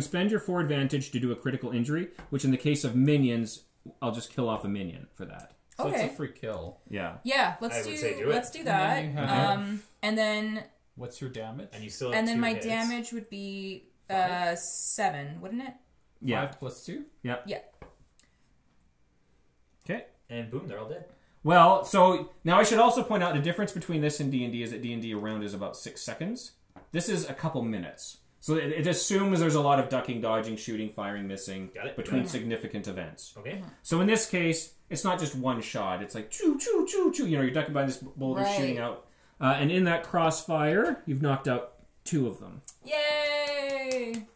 spend your 4 advantage to do a critical injury, which in the case of minions, I'll just kill off a minion for that. So Okay. it's a free kill. Yeah. Yeah, I let's would say do it. let's do that. And then you have- And then What's your damage? And you still have and then 2 my hits. damage would be 7, wouldn't it? Yeah. 5 plus 2? Yeah. Okay. And boom, they're all dead. Well, so now I should also point out the difference between this and D&D is that D&D a round is about 6 seconds. This is a couple minutes. So it assumes there's a lot of ducking, dodging, shooting, firing, missing Got it. between significant events. Okay. So in this case, it's not just one shot. It's like choo, choo, choo, choo. You know, you're ducking by this boulder, Right. shooting out. And in that crossfire, you've knocked out 2 of them. Yay!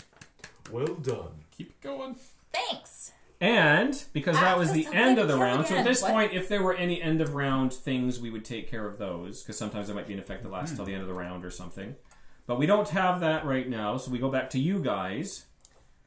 Well done. Keep going. Thanks. And because that was the so end good of the kill round, so at again. this What? point, if there were any end of round things, we would take care of those because sometimes there might be an effect that Hmm. lasts till the end of the round or something. But we don't have that right now, so we go back to you guys.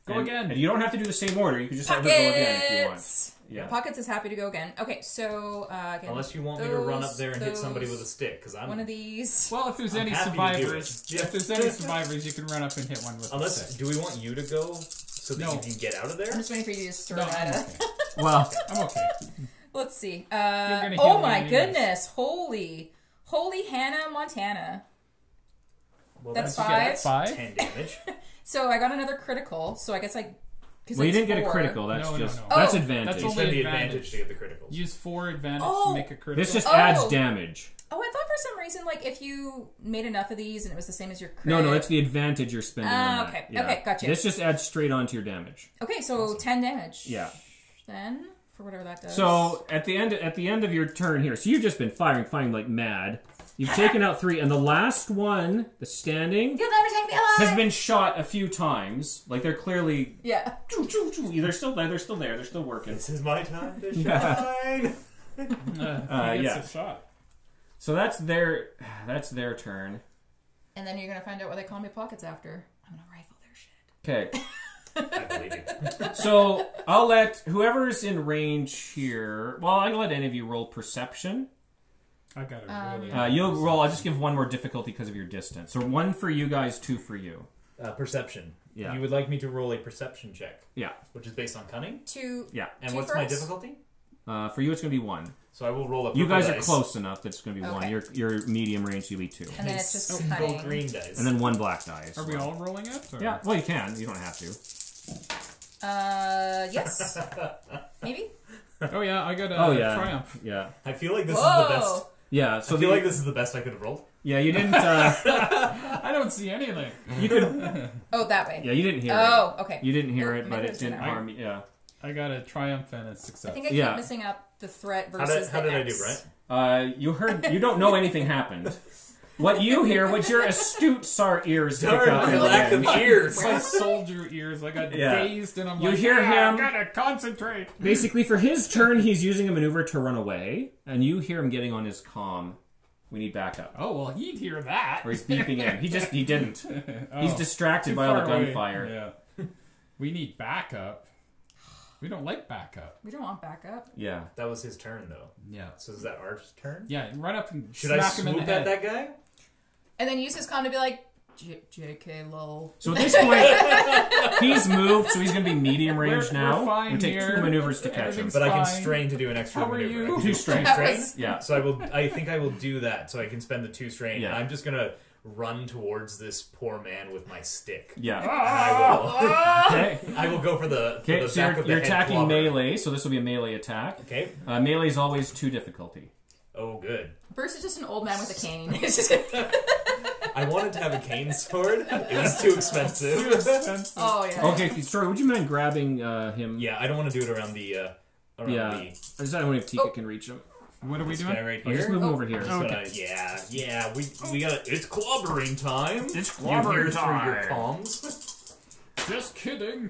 Go again. And you don't have to do the same order. You can just have to go again if you want. Pockets. Yeah. Pockets is happy to go again. Okay, so again, Unless you want me to run up there and hit somebody with a stick, because I'm one of these. Well, if there's I'm any happy to do survivors, it. if there's any survivors, you can run up and hit one with a Unless, stick. do we want you to go so that No. you can get out of there? I'm just waiting for you to just throw No, that. I'm okay. Well, I'm okay. Let's see. gonna heal Oh me my anyways. goodness! Holy Hannah Montana. Well, That's you 5. get 5? 10 damage. So I got another critical. So I guess I. well, you didn't get a critical. That's No, no, just no. that's Oh. advantage. That's You only spend the advantage. advantage to get the criticals. Use 4 advantage Oh. to make a critical. This just Oh. adds damage. Oh, I thought for some reason, like, if you made enough of these and it was the same as your crit. No, it's the advantage you're spending on that. okay. Yeah. Okay, gotcha. This just adds straight onto your damage. Okay, so 10 damage. Yeah. Then, for whatever that does. So at the end of your turn here, so you've just been firing like mad. You've taken out 3, and the last one, the standing, You'll never take me alive! has been shot a few times. Like they're clearly, Yeah. they're still there. They're still there. They're still working. This is my time to shine. He gets yeah. a shot. So that's their turn. And then you're gonna find out what they call me pockets after. I'm gonna rifle their shit. Okay. I believe you. So I'll let whoever's in range here. Well, I'll let any of you roll perception. I got it really. You'll roll. I'll just give 1 more difficulty because of your distance. So 1 for you guys, 2 for you. Perception. Yeah. You would like me to roll a perception check, Yeah. which is based on cunning. Two. Yeah. And Two what's for my us? difficulty? For you, it's going to be 1. So I will roll a You purple guys are dice. close enough that it's going to be 1. Okay. Your medium range, you'll be 2. And then it's just Single cunning. green dice. And then 1 black die. as Are we well. all rolling it? Or? Yeah, well, you can. You don't have to. Yes. Maybe? Oh yeah, I got a Oh, yeah. triumph. Yeah. I feel like this is the best. Yeah, so I feel like this is the best I could have rolled. Yeah, you didn't. I don't see anything. You could. Oh, that way. Yeah, you didn't hear it. Oh, okay. You didn't hear Oh, it, but maybe it it's didn't dinner. harm you. Yeah. I got a triumph and a I success. think I keep Yeah. missing up the threat How versus did the I do, X. Brent? You heard. You don't know anything happened. What you hear, what your astute Saar ears pick Darn up. my in the lack of end. ears. My soldier ears. I got Yeah. dazed and I'm You like, hear him- I gotta concentrate. Basically, for his turn, he's using a maneuver to run away, and you hear him getting on his comm. We need backup. Oh, well, he'd hear that. Or he's beeping in. He didn't. Oh, He's distracted too by all the far away. gunfire. Yeah. We need backup. We don't like backup. We don't want backup. Yeah. That was his turn, though. Yeah. So is that our turn? Yeah, run up and Should I smack him in the swoop head. at that guy? And then use his con to be like, JK lol. So at this point, he's moved, so he's going to be medium range We're now. fine We take here. 2 maneuvers to catch him. Everything's But I can fine. strain to do an extra How are maneuver. you? I can 2 do strain. That strain? was- Yeah. So I think I will do that, so I can spend the 2 strain. Yeah. And I'm just gonna run towards this poor man with my stick. Yeah. And Okay. I will go for the Okay, so back of the you're head attacking clobber. melee, so this will be a melee attack. Okay. Melee is always 2 difficulty. Oh, good. Bruce is just an old man with a cane. It's just gonna... I wanted to have a cane sword. It was too expensive. Oh, yeah. Okay, sorry, would you mind grabbing him? Yeah, I don't want to do it around the I just don't know if Tika can reach him. What are we this doing? guy right Oh, here. just move him over here. Just gonna- yeah. We got it's clobbering time. It's You hear clobbering through your time. comms. Just kidding.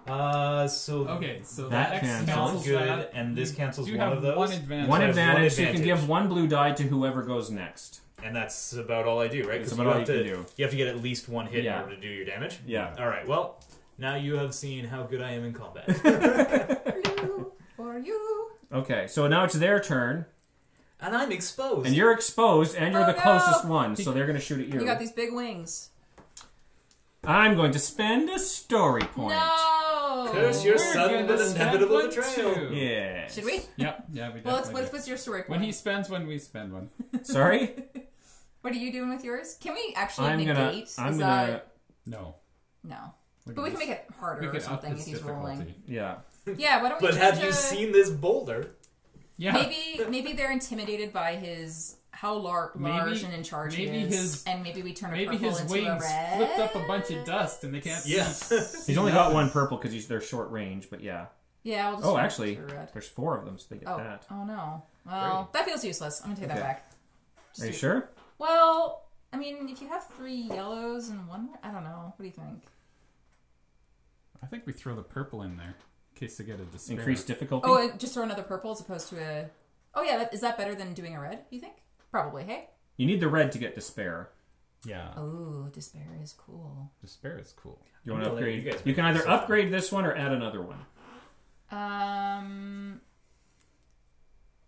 So Okay, so That that X cancels. cancels good, that. and this cancels You one have of those. one advantage. One I have one advantage, so you can advantage. give 1 blue die to whoever goes next. And that's about all I do, right? That's 'Cause about all you can do. You have to get at least 1 hit Yeah. in order to do your damage. Yeah. All right. Well, now you have seen how good I am in combat. For you. Okay, so now it's their turn, And I'm exposed. and you're exposed, and you're Oh, the no! closest one, so they're going to shoot at you. You got these big wings. I'm going to spend a story point. No! Curse your We're sudden gonna but spend inevitable one betrayal. too. Yeah. Should we? Yep. Yeah, we Well, definitely do. what's your story point? When he spends one, we spend one. Sorry? What are you doing with yours? Can we actually I'm negate? gonna. That... No. No. But we can make it harder We or could up something his if he's rolling. difficulty. Yeah. Yeah, why don't we But change have you seen this boulder? Yeah. Maybe they're intimidated by his how large and in charge he maybe is, his- and maybe we turn a Maybe purple his into wings a red. flipped up a bunch of dust and they can't Yeah. see. He's only got 1 purple because they're short range, but yeah. Yeah, we'll just Oh, turn it actually, to red. there's 4 of them, so they get Oh, that. oh no. Well, that feels useless. I'm gonna take Okay. that back. Just Are you do- sure? Well, I mean, if you have 3 yellows and 1, I don't know. What do you think? I think we throw the purple in there in case they get a despair. Increased difficulty? Oh, just throw another purple as opposed to a. Oh yeah, is that better than doing a red? You think? Probably. Hey. You need the red to get despair. Yeah. Oh, despair is cool. Despair is cool. You want to I'm gonna let upgrade? you guys You make can either this up. upgrade this one or add another one.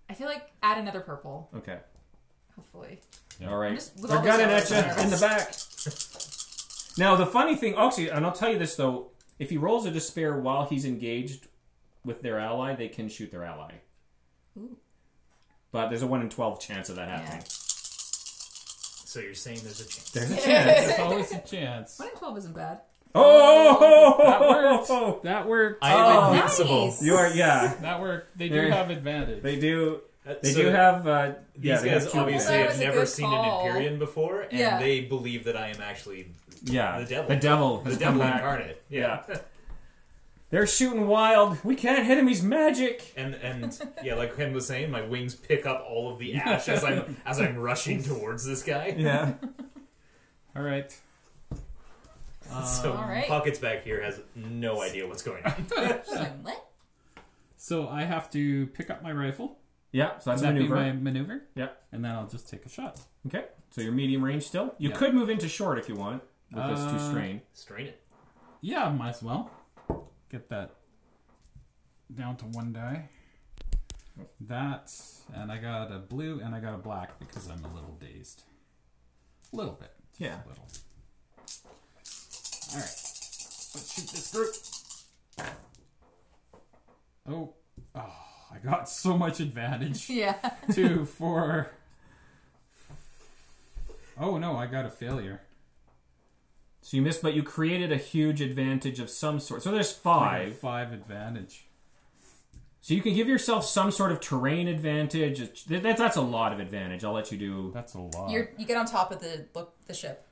I feel like add another purple. Okay. Hopefully. Yeah. All right. Just with They're all those gunning at yellows you in the there. back. Now, the funny thing, actually, and I'll tell you this though, if he rolls a despair while he's engaged with their ally, they can shoot their ally. Ooh. But there's a 1 in 12 chance of that happening. So you're saying there's a chance. There's a chance. There's always a chance. 1 in 12 isn't bad. Oh! That worked. I am Oh, invincible. nice. You are, yeah. That worked. They do They're- have advantage. They do. They So do have. These they guys have two obviously That have was a never good seen call. an Imperian before, and Yeah. they believe that I am actually Yeah, the devil. The devil the has devil come back. incarnate. Yeah. They're shooting wild. We can't hit him. He's magic. And yeah, like Ken was saying, my wings pick up all of the ash as I'm rushing towards this guy. Yeah. All right. So All right. Pockets back here has no idea what's going on. Just like, what? So I have to pick up my rifle. Yeah. So that's a Would that be maneuver. my maneuver? Yeah. And then I'll just take a shot. Okay. So you're medium range still. You Yeah. could move into short if you want with this 2 strain. Strain it. Yeah, might as well. Get that down to 1 die. That, and I got a blue and I got a black because I'm a little dazed. A little bit. Just Yeah. a little. Alright. Let's shoot this group. Oh, I got so much advantage. Yeah. 2, 4. Oh no, I got a failure. So you missed, but you created a huge advantage of some sort. So there's I got 5. 5 advantage. So you can give yourself some sort of terrain advantage. That's a lot of advantage. I'll let you do. That's a lot. You get on top of the ship.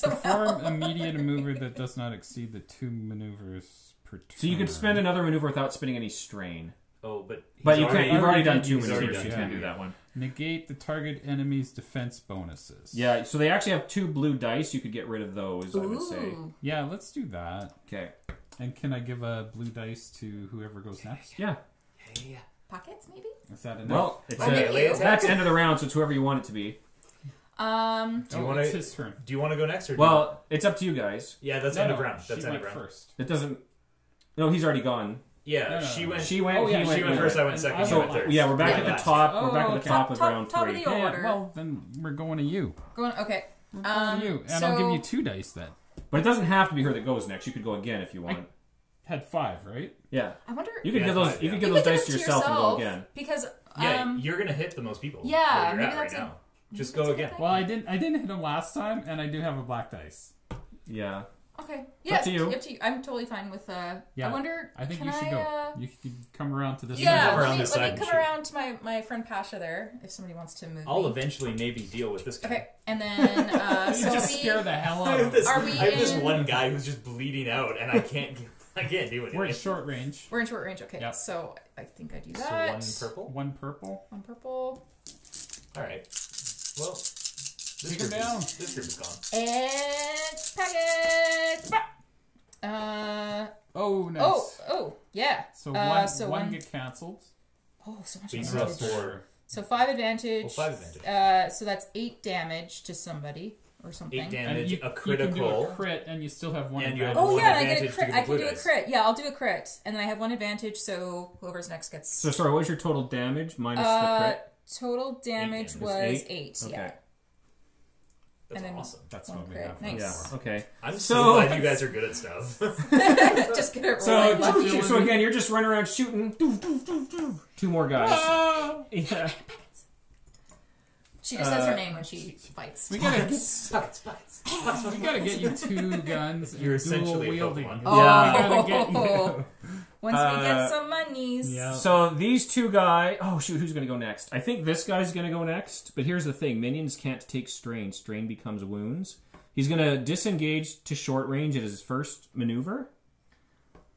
Perform immediate maneuver that does not exceed the 2 maneuvers per turn. So you could spend another maneuver without spending any strain. Oh, but you can't. You've already done 2 he's already maneuvers. done You two, can't do yeah. that one. Negate the target enemy's defense bonuses. Yeah. So they actually have 2 blue dice. You could get rid of those. I would say. Ooh. Yeah, let's do that. Okay. And can I give a blue dice to whoever goes next? Yeah. Hey, Pockets, maybe? Is that enough? Well, it's Okay, that's end of the round, so it's whoever you want it to be. Do you want it's to? his turn. Do you want to go next or? Well, it's up to you guys. yeah, that's end of round. That's she end of went round. first. It doesn't. No, he's already gone. Yeah, No. she went. She went. Oh, yeah, he She went first. I went second. So You went third. yeah, we're back at the last. top. Oh, We're back at the okay. top of round Top 3. of the order. Well, then we're going to you. Going, okay. We're going to you. And I'll give so- you 2 dice then. But it doesn't have to be her that goes next. You could go again if you want. Had 5, right? Yeah. I wonder... You could Yeah, give those. fine, You yeah. could give You those could dice give to it yourself and go again. Because, Yeah, you're gonna hit the most people. yeah, where you're maybe at right that's a- now. Just that's go a good again. thing. Well, I didn't hit him last time, and I do have a black dice. Yeah. Okay. Yeah, to you. Up to you. I'm totally fine with, Yeah. I wonder... I think can you should I, go. You could come around to this You can Yeah, come around let me, this side let and me come shoot. around to my friend Pasha there, if somebody wants to move I'll me. eventually maybe deal with this guy. Okay, and then, You so just we... scare the hell I out have of this, him. Are we I have this in- one guy who's just bleeding out, and I can't do anything. We're at short range. We're in short range, okay. Yep. So I think I do So that. one purple. 1 purple. One purple. All right. Well, Take him down. This group is gone. And packet! Oh, nice. Oh, yeah. So so one one- get cancelled. Oh, so much So you advantage. roll 4. So 5 advantage. Well, 5 advantage. So that's 8 damage to somebody or something. 8 And damage, you a can do critical. a crit, and you still have 1 And you have advantage. Oh one yeah, and I get a advantage to crit. give I the can blue do a dice. crit. Yeah, I'll do a crit, and then I have 1 advantage. So whoever's next gets. So sorry, what was your total damage minus the crit? Total damage damage. was Eight? 8. Okay. Yeah. That's And then- awesome. That's One what we crit. have. Nice. Yeah. Okay. I'm So- so glad you guys are good at stuff. Just get it rolling. So again, you're just running around shooting. 2 more guys. Yeah. She just says her name when she fights. We gotta Buckets. we gotta get you 2 guns. You're and dual essentially a wielding. Pokemon. Oh, Yeah. We gotta get you. Once we get some monies. Yeah. So these 2 guys. Oh shoot, who's gonna go next? I think this guy's gonna go next. But here's the thing: minions can't take strain. Strain becomes wounds. He's gonna disengage to short range at his first maneuver.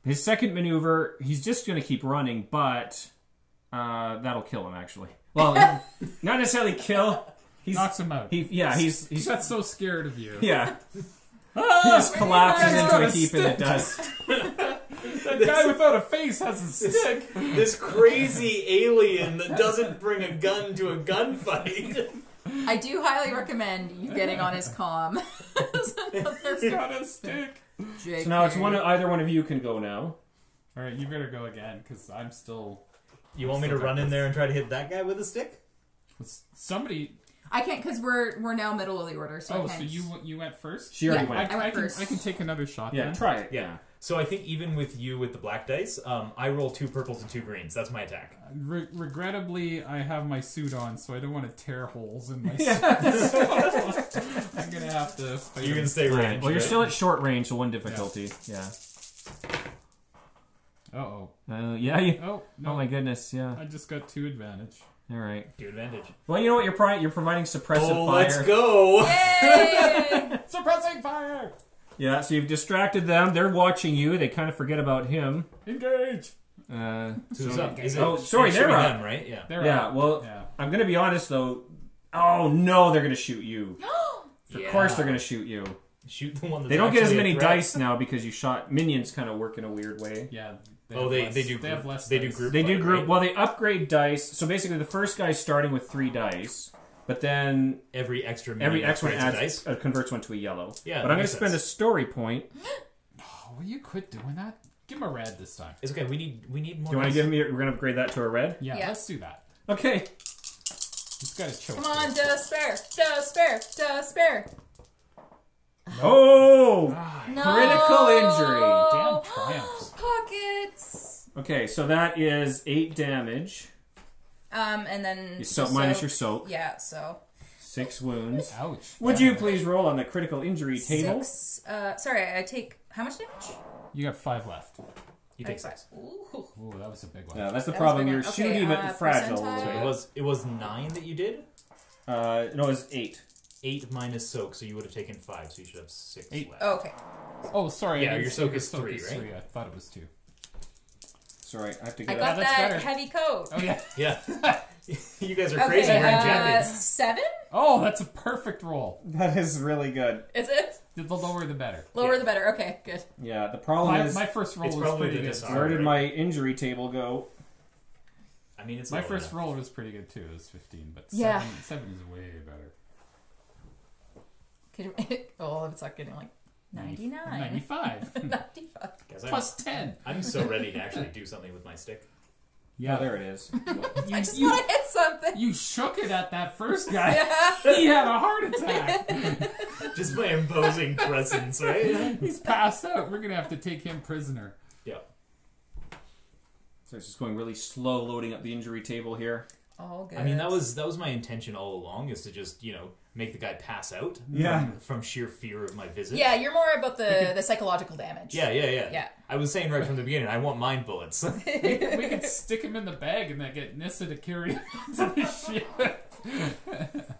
His second maneuver, he's just gonna keep running, but that'll kill him actually. Well, not necessarily kill. He Knocks him out. He's He got so scared of you. yeah. He just collapses He's into got a a heap in the stick. dust. That guy without a face has a stick. This crazy alien that doesn't bring a gun to a gunfight. I do highly recommend you getting on his comm. He's got a stick. So now it's either one of you can go now. All right, you better go again because I'm still. You want me to run in there and try to hit that guy with a stick? Somebody. I can't because we're now middle of the order, so I Oh, can't. so you went first? She already Yeah. went. I went first. I can take another shot. Yeah, then. try it. Yeah. So I think even with you with the black dice, I roll 2 purples and 2 greens. That's my attack. Regrettably, I have my suit on, so I don't want to tear holes in my suit. So I'm gonna have to. Fight You're him. gonna stay Right. range. Well, you're right? still at short range, so 1 difficulty. Yeah. Uh-oh. Yeah. You, Oh no! oh my goodness. Yeah. I just got 2 advantage. All right. 2 advantage. Well, you know what? You're providing suppressive Oh, fire. let's go! Yay! Suppressing fire. Yeah. So you've distracted them. They're watching you. They kind of forget about him. Engage. Who's up? Is it, Oh, sorry, it should they're be up. them, right? Yeah. They're Yeah. up. Well, Yeah. I'm gonna be honest though. Oh no, they're gonna shoot you. Of Yeah. course, they're gonna shoot you. Shoot the one that's They don't get as actually a many threat. dice now because you shot minions. Kind of work in a weird way. Yeah. Oh, have they less- do. They have less. They do dice. group. They do fight, group. right? Well, they upgrade dice. So basically, the first guy's starting with 3 dice, but then Every extra every minion X one upgrades a adds dice. converts one to a yellow. Yeah, but that I'm going to makes spend a sense. story point. Oh, will you quit doing that? Give him a red this time. It's okay. We need more. Do you want to dice. give me? We're going to upgrade that to a red. Yeah, Yeah. let's do that. Okay. He's got to choke. Come on, despair! Despair! Oh, No! critical injury. Damn triumphs. Pockets! Okay, so that is 8 damage. And then... You soak minus your soak. Yeah, so... 6 wounds. Ouch. Would you please roll on the critical injury table? 6... sorry, I take... How much damage? You got 5 left. You take 6. Ooh. Ooh, that was a big one. Yeah, that's the That was problem. big You're one. Okay, shooty but fragile. percentile? So it was 9 that you did. No, it was 8. 8 minus soak, so you would have taken 5, so you should have 6 8. left. Oh, okay. Oh, sorry. Yeah, I didn't your say soak is 3, right? 3. I thought it was 2. Sorry, I have to I get got out. that's that better. heavy coat. Oh, yeah. Yeah. You guys are crazy Okay, wearing jackets. 7? Oh, that's a perfect roll. That is really good. Is it? The lower the better. Lower Yeah. the better. Okay, good. Yeah, the problem is, My first roll It's was probably pretty the good. disarm. where did right? my injury table go? I mean, it's My low first enough. roll was pretty good too. It was 15, but Yeah. 7 is way better. Oh, it's not getting like 99. 95. 95. Guys, Plus 10. I'm so ready to actually do something with my stick. Yeah, there it is. I just want to hit something. You shook it at that first guy. Yeah. He had a heart attack. Just my imposing presence, right? He's passed out. We're going to have to take him prisoner. Yeah. So it's just going really slow loading up the injury table here. All good. I mean, that was my intention all along, is to just, make the guy pass out Yeah. from sheer fear of my visit. Yeah, you're more about the psychological damage. Yeah. Yeah. I was saying right from the beginning, I want mind bullets. We could stick him in the bag and then get Nissa to carry him to the ship.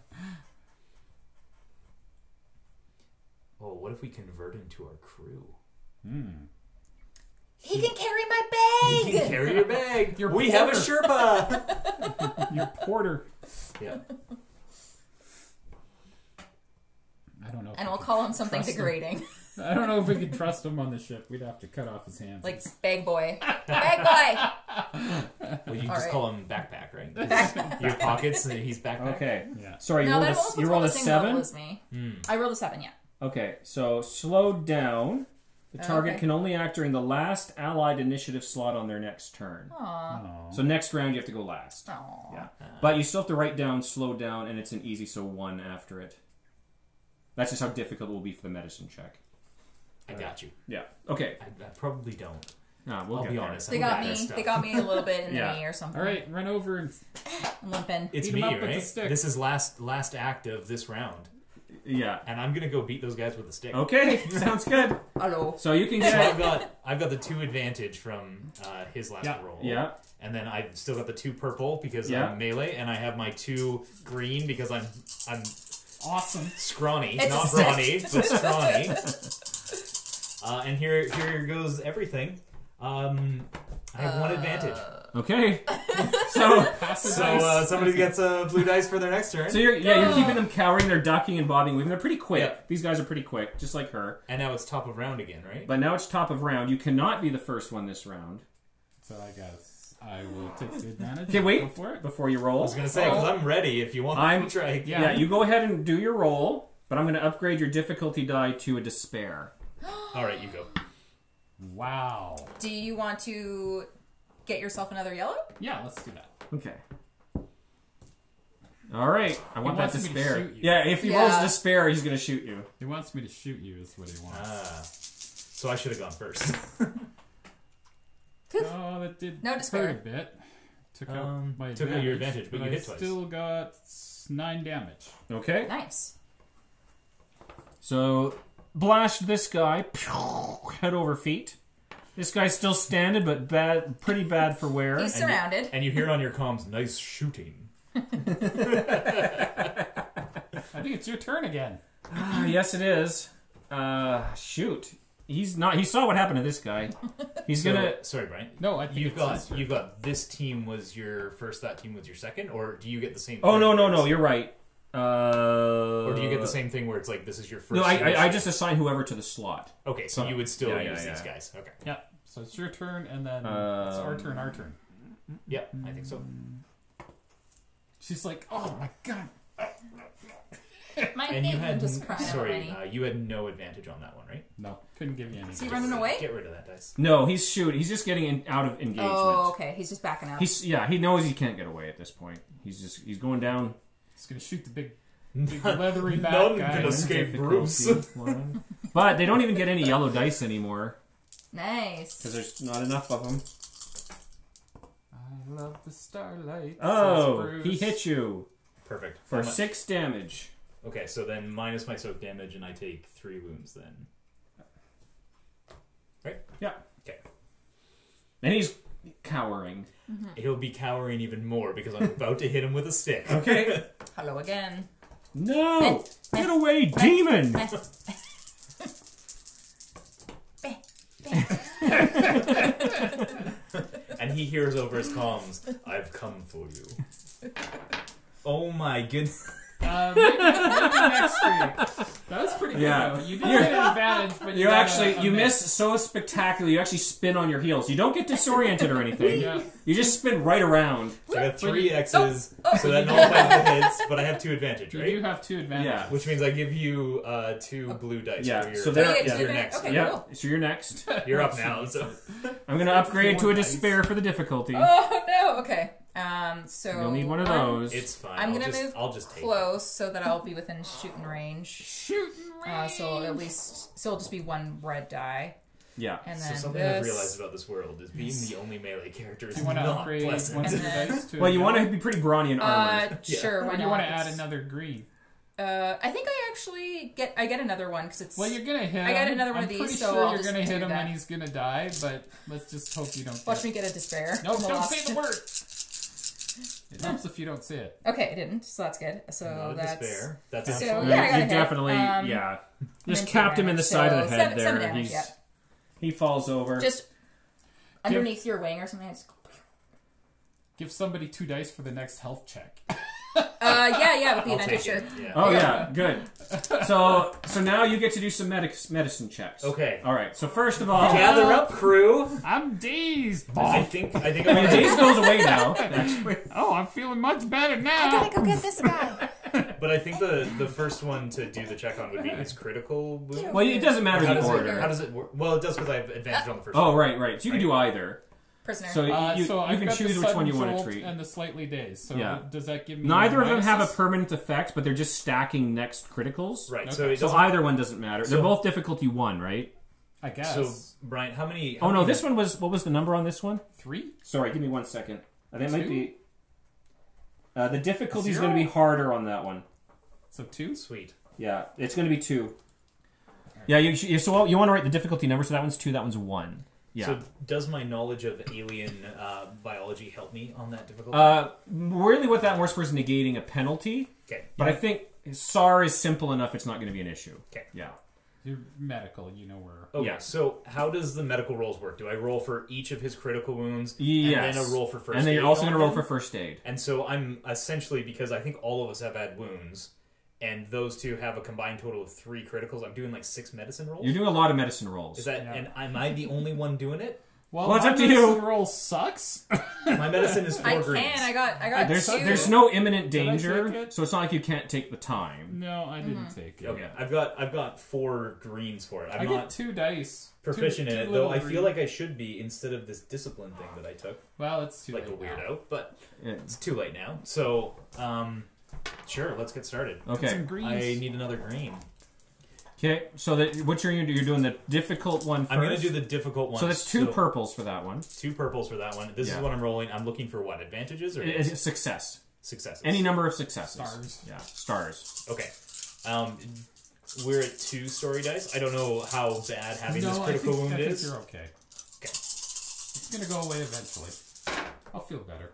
Oh, what if we convert him to our crew? He can carry my bag. You can carry your bag. Your We have a porter. Sherpa. Your porter. Yeah. I don't know. if And we we'll could call him something trust him. degrading. I don't know if we could trust him on the ship. We'd have to cut off his hands. Like, bag boy. Bag boy! Well, you All just right. call him backpack, right? Backpack. Your pockets, and he's backpack. Okay. Yeah. Sorry, No, that almost you puts rolled on a the same level 7? as me. I rolled a 7, yeah. Okay, so slowed down. The target Okay. can only act during the last allied initiative slot on their next turn. Aw. Oh. So next round you have to go last. Aw. Yeah. But you still have to write down slowed down, and it's an easy, so 1 after it. That's just how difficult it will be for the medicine check. I got you. Yeah. Okay. I probably don't. We'll I'll get be there. honest. They I'm got bad me. at stuff. They got me a little bit in Yeah. the knee or something. All right, run over and I'm limping. It's Beat me, him up with the right? stick. This is last act of this round, Yeah. and I'm gonna go beat those guys with a stick. Okay, sounds good. Hello. So you can So get... I've got the 2 advantage from his last Yeah. roll. Yeah. And then I've still got the 2 purple because Yeah. I'm melee, and I have my 2 green because I'm awesome. scrawny, It's not a stick. brawny, but scrawny. And here goes everything. I have 1 advantage. Okay. So So somebody gets a blue dice for their next turn. you're keeping them cowering, they're ducking and bobbing, weaving. They're pretty quick. Yeah. These guys are pretty quick, just like her. And now it's top of round again, right? But now it's top of round. You cannot be the first one this round. So I guess I will take the advantage. Okay, wait. Go for it. Before you I roll. was gonna say, because I'm ready if you want I'm- to try. Yeah, you go ahead and do your roll, but I'm going to upgrade your difficulty die to a despair. Alright, you go. Wow. Do you want to get yourself another yellow? Yeah, let's do that. Okay. All right. I want that wants me to despair. shoot you. Yeah, if he Yeah. rolls despair, he's going to shoot you. He wants me to shoot you, is what he wants. So I should have gone first. Oh, that did No despair. hurt a bit. Took out my took out your advantage, but you I hit twice. still got 9 damage. Okay. Nice. So, blast this guy. Head over feet. This guy's still standing, but pretty bad for wear. He's surrounded. And you hear on your comms, nice shooting. I think it's your turn again. Yes, it is. Shoot. He's not. He saw what happened to this guy. He's gonna. Sorry, Brian. No, I think You've it's his turn. got this team was your first, that team was your second, or do you get the same? Oh thing no, where it's- you're right. Or do you get the same thing where it's like this is your first? No, I initiative? just assign whoever to the slot. Okay, so you would still Yeah, use yeah, these yeah. guys. Okay. Yeah, so it's your turn, and then it's our turn, our turn. Yeah, I think so. She's like, oh my god. My And you feet had just crying sorry, already. you had no advantage on that one, right? No, couldn't give you any. Is he running away? Get rid of that dice. No, he's shooting. He's just getting out of engagement. Oh, okay. He's just backing out. He knows he can't get away at this point. He's going down. He's gonna shoot the big leathery back None guy. can escape Bruce. Difficulty. But they don't even get any yellow dice anymore Nice. because there's not enough of them. I love the starlight. Oh, says he Bruce. hit you Perfect. for 6 damage. Okay, so then minus my soak damage, and I take 3 wounds then. Right? Yeah. Okay. And he's cowering. He'll be cowering even more because I'm about to hit him with a stick. Okay. Hello again. No! Get away, demon! And he hears over his comms, "I've come for you." Oh my goodness. Maybe next week. That was pretty good. Yeah. Though. You did get an advantage, but You actually, you miss so spectacularly, you actually spin on your heels. You don't get disoriented or anything. Yeah. You just spin right around. So I got 3 X's, so that nullifies the hits, but I have 2 advantage, You right? do have 2 advantages. Yeah. Which means I give you 2 blue dice Yeah, for your, so there- yeah, you're two next. Okay, Yeah, cool. so you're next. You're up now, so... I'm going to upgrade to a 4 dice. despair for the difficulty. Oh no. Okay. So You'll need one of those. It's fine. I'm I'll gonna just, move I'll just take it. close so that I'll be within shooting range. Shooting range. So at least, so it'll just be 1 red die, Yeah. and So then something this. I've realized about this world is being the only melee character is Do you want to not upgrade pleasant. one of And your then- dice to Well, you want to be pretty brawny and armored. Sure. Why Or do you not? want to add It's- another green? I think I actually get another one because it's. Well, you're gonna hit him. I got another one I'm of these, pretty so sure I'll you're just gonna hit do him that. and he's gonna die, but let's just hope you don't. Watch me get a despair. No, on the don't last- say the word. It helps if you don't say it. Okay, I didn't, so that's good. So Not a that's despair. That's So, absolutely... yeah, I got a you hit. definitely, yeah. Just then capped him in the damage, side of the so head 7 there. damage, yeah. He falls over. Just underneath your wing or something. Give somebody 2 dice for the next health check. Yeah, with the I'll advantage, take sure. it. Yeah. Oh yeah, good. So now you get to do some medicine checks. Okay. All right. So first of all, Gather up, crew. I'm dazed. I think I mean, I'm Daze goes away now. Actually. Oh, I'm feeling much better I now. gotta go get this guy. But I think the first one to do the check on would be his critical wound. Well, it doesn't matter How the does order. how does it work? Well, it does because I have advantage on the first Oh, one. right. So you can do either. Prisoner. So you So I've can got choose the which one sudden you want to jolt treat. and the slightly dazed. So Yeah. does that give me Neither of them have a minuses? permanent effect, but they're just stacking next criticals. Right. Okay. So it So doesn't... either one doesn't matter. They're So- both difficulty 1, right? I guess. So, Brian, how many... Oh no, this one was. What was the number on this one? 3? Sorry, give me 1 second. I think it might 2? be. The difficulty is 0? going to be harder on that one. So 2? Sweet. Yeah, it's going to be 2. Yeah, so you want to write the difficulty number. So that one's 2. That one's 1. Yeah. So does my knowledge of alien biology help me on that difficulty? Really, what that works for is negating a penalty. Okay. But I think Saar is simple enough; it's not going to be an issue. Okay. Yeah. You're medical, you know where. Okay, Yeah. so how does the medical rolls work? Do I roll for each of his critical wounds? Yes. And then a roll for first aid? And then you're also on going to roll him? for first aid. And so I'm essentially, because I think all of us have had wounds, and those two have a combined total of 3 criticals, I'm doing like 6 medicine rolls? You're doing a lot of medicine rolls. Is that, Yeah. and am I the only one doing it? Well, Well, it's my up to you. medicine roll sucks. My medicine is 4 I greens. can. I got There's 2. there's no imminent Did I danger, take it? so it's not like you can't take the time. No, I didn't take it. Okay, I've got 4 greens for it. I'm I not get 2 dice. proficient Two in it, though little I feel green- like I should be instead of this discipline thing that I took, Well, it's too like a late now. weirdo, but Yeah. it's too late now. So, sure, let's get started. Okay. Some greens. I need another green. Okay. So that what you're going to do? You're doing the difficult one first. I'm going to do the difficult one. So that's 2 purples for that one. 2 purples for that one. This Yeah. is what I'm rolling. I'm looking for what? Advantages or It's success. successes? Any number of successes. Stars. Yeah. Stars. Okay. We're at 2 story dice. I don't know how bad having No, this I critical think, wound I think is. you're okay. Okay. It's gonna go away eventually. I'll feel better.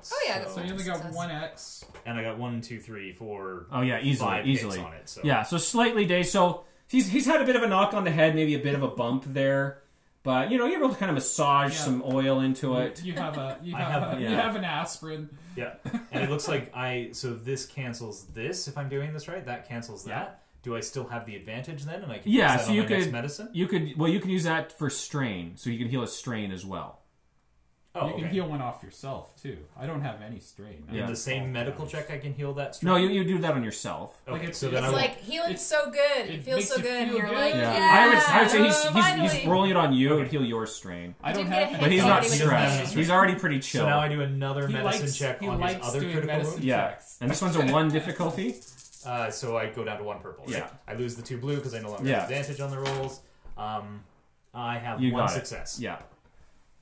Oh yeah. I got So you only got success. 1 X. And I got 1, 2, 3, 4. Oh yeah, easily, 5 hits easily. on it. So. Yeah, so slightly dazed. So he's had a bit of a knock on the head, maybe a bit of a bump there, but you're able to kind of massage Yeah. some oil into it. You have a you I have, have- you yeah. have an aspirin. Yeah. And it looks like so this cancels this if I'm doing this right. That cancels that. Do I still have the advantage then? And I can use Yeah, that so on you my next could medicine? you can use that for strain, so you can heal a strain as well. Oh, You can okay. heal one off yourself too. I don't have any strain. Yeah. In the same medical check, I can heal that. No, strength? you do that on yourself. Okay, Like, so then I It's will. like healing's It's- so good. It it feels makes so you good. And feel you're good. like, Yeah, yeah. I would say he's finally. rolling it on you. Okay. Would heal your strain, I don't didn't have get a any. but he's Hey, not he doesn't have stressed. any. He's already pretty chill. So now I do another He medicine likes- check he on his likes other doing critical medicine wound. yeah, checks. and this one's a 1 difficulty. So I go down to 1 purple. Right? Yeah. I lose the 2 blue because I no longer Yeah. have advantage on the rolls. I have You 1 got success. it. Yeah,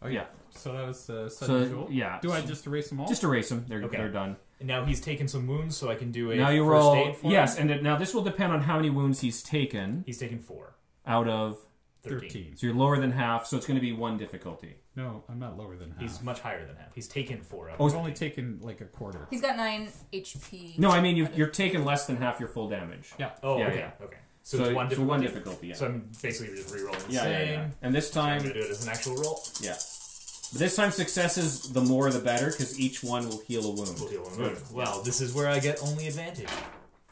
Oh, yeah. So that was sudden So jolt. yeah. Do I just erase them all? Just erase them? They're Okay. they're done. And now he's taken some wounds, so I can do a Now you first roll. aid for Yes, him. and now this will depend on how many wounds he's taken He's taken 4. out of. 13. So you're lower than half, so it's going to be 1 difficulty. No, I'm not lower than half. He's much higher than half. He's taken 4 out. Oh, I've only taken like a quarter. He's got 9 HP. No, I mean you're taking less than half your full damage. Yeah. Oh, Yeah, okay. yeah. Okay. So it's 1 difficulty. 1 difficulty, yeah. So I'm basically just re-rolling the Yeah, same. yeah. And this I'm time, going to do it as an actual roll. yeah. But this time successes, the more the better, because each one will heal a wound. We'll deal with it. Well, this is where I get only advantage.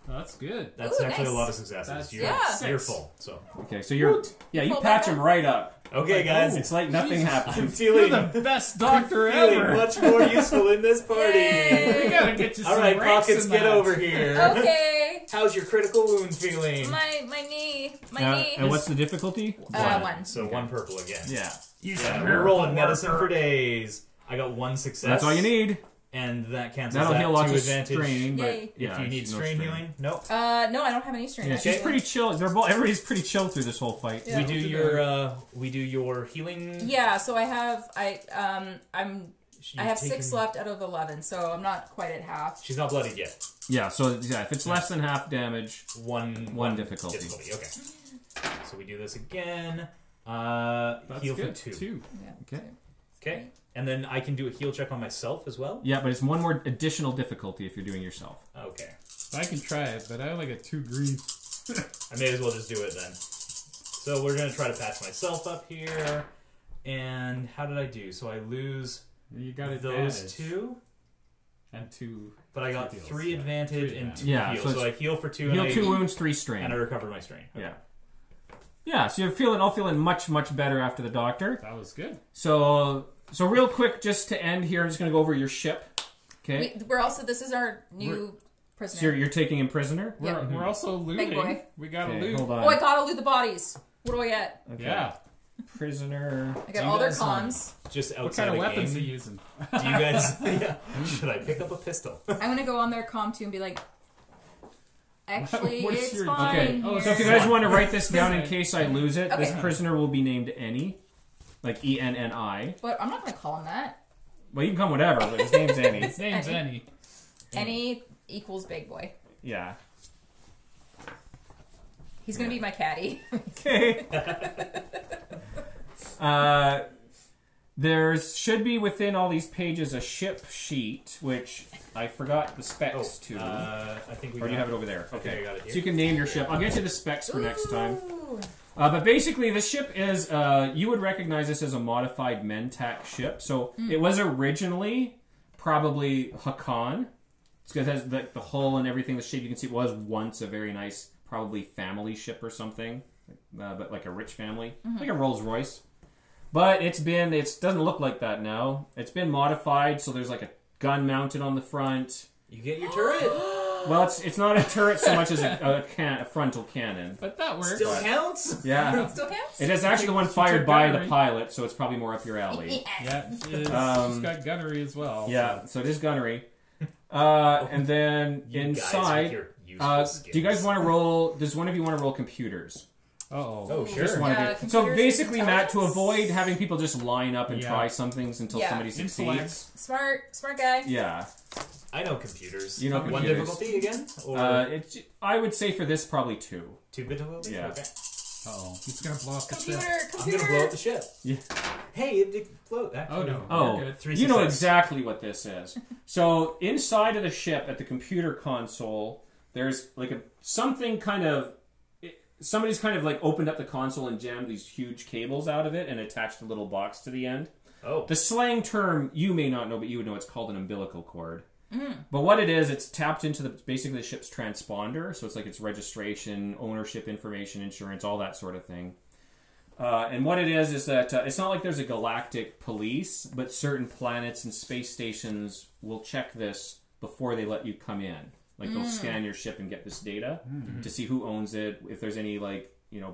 Oh, that's good. That's Ooh, actually nice. a lot of successes. That's- Yeah. You're full. So Okay, so you're... Yeah, you Full patch better? him right up. okay, guys. It's like nothing I'm happened. feeling, You're the best doctor feeling ever. much more useful in this party. Yay. We gotta get you some All right, ranks pockets, in get that. over here. Okay. How's your critical wound feeling? My knee. My knee. And what's the difficulty? 1. So 1 purple again. Yeah. Yeah, we're rolling medicine for days. I got 1 success. That's all you need. And that cancels That'll that heal lots 2 of advantage. strain, but Yay. If yeah, you need no strain healing, nope. No, I don't have any strain. Yeah, she's Okay. pretty chill. Everybody's pretty chill through this whole fight. Yeah. we do your healing. Yeah, so I have I have 6 taken- left out of 11, so I'm not quite at half. She's not bloodied yet. Yeah, so yeah, if it's less than half damage, One difficulty. Okay. So we do this again. That's Heal good. for 2. 2. Yeah. Okay. Okay. And then I can do a heal check on myself as well. yeah, but it's 1 more additional difficulty if you're doing yourself. Okay. I can try it, but I only get 2 green. I may as well just do it then. So we're gonna try to patch myself up here. And how did I do? So I lose You got those advantage. 2, And 2. but I got Two heals, 3 yeah. advantage 3 and 2 Yeah, heals. so So I it's- heal for 2 Heal and 2 I, wounds, 3 strain. and I recover my strain. Okay. Yeah. Yeah, so you're all feeling much, much better after the doctor. That was good. So real quick, just to end here, I'm just going to go over your ship. Okay? We're also this is our new prisoner. So you're taking him prisoner? We're also looting. boy. We got to Okay, loot. hold on. Oh, I gotta loot the bodies. What do I get? Okay. Yeah. Prisoner. I got Do you all their guys, comms. Just outside What kind of the weapons are game, you using? do you guys? Yeah. Should I pick up a pistol? I'm gonna go on their comm too and be like, actually, What's it's your- fine. Okay, here. so if you guys want to write this down in case I lose it, this Okay. prisoner will be named Ennie. Like Enni. But I'm not gonna call him that. Well, you can call him whatever, but his name's Ennie. His name's Any. Annie. Any equals big boy. Yeah. He's gonna be my caddy. Okay. There should be within all these pages a ship sheet, which I forgot the specs to. I think we. Or do you have it over there? Okay, I got it here. So you can name your ship. I'll get you the specs for next time. Ooh. But basically, the ship is, you would recognize this as a modified Mentak ship. So it was originally probably Hakan. Because it has the hull and everything, the shape you can see, it was once a very nice, probably family ship or something. But like a rich family. Like a Rolls Royce. But it doesn't look like that now. It's been modified, so there's like a gun mounted on the front. You get your turret. Well, it's not a turret so much as a frontal cannon. But that works. Still counts. Yeah. Still counts? It is actually the one fired took by the gunnery. pilot, so it's probably more up your alley. Yeah, it's got gunnery as well. Yeah, so it is gunnery. And then You guys with inside, your useless do you guys skills. want to roll? Does one of you want to roll computers? Uh-oh. Oh, sure. Just one Yeah, of you. So computers, basically, Matt, to intelligence. avoid having people just line up and Yeah. try some things until Yeah. somebody Intellect. succeeds. Smart guy. Yeah. I know computers. You know One computers. difficulty again? Or I would say for this, probably 2. 2 difficulty? Yeah. Okay. Uh-oh. He's gonna blow up the ship. Computer. I'm gonna blow up the ship. Yeah. Hey, it did float. Actually. Oh, no. Oh, You're good. 3 you know success. exactly what this is. So inside of the ship, at the computer console, there's like somebody's kind of like opened up the console and jammed these huge cables out of it and attached a little box to the end. Oh. The slang term you may not know, but you would know, it's called an umbilical cord. But what it is, it's tapped into basically the ship's transponder, so it's like its registration, ownership information, insurance, all that sort of thing. And what it is that it's not like there's a galactic police, but certain planets and space stations will check this before they let you come in. Like they'll scan your ship and get this data to see who owns it, if there's any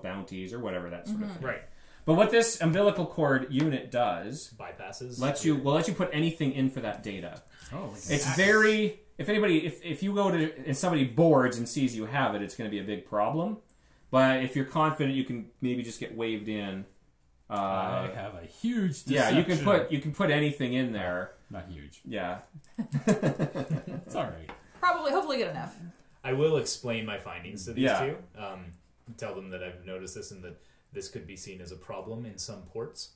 bounties or whatever, that sort of thing. Right. But what this umbilical cord unit does Bypasses. lets you put anything in for that data. Oh, like It's very if you go to and somebody boards and sees you have it, it's going to be a big problem. But if you're confident, you can maybe just get waved in. I have a huge Yeah, deception. you can put anything in there. Not huge. Yeah. It's alright. Hopefully good enough. I will explain my findings to these Yeah. two. Tell them that I've noticed this and that this could be seen as a problem in some ports.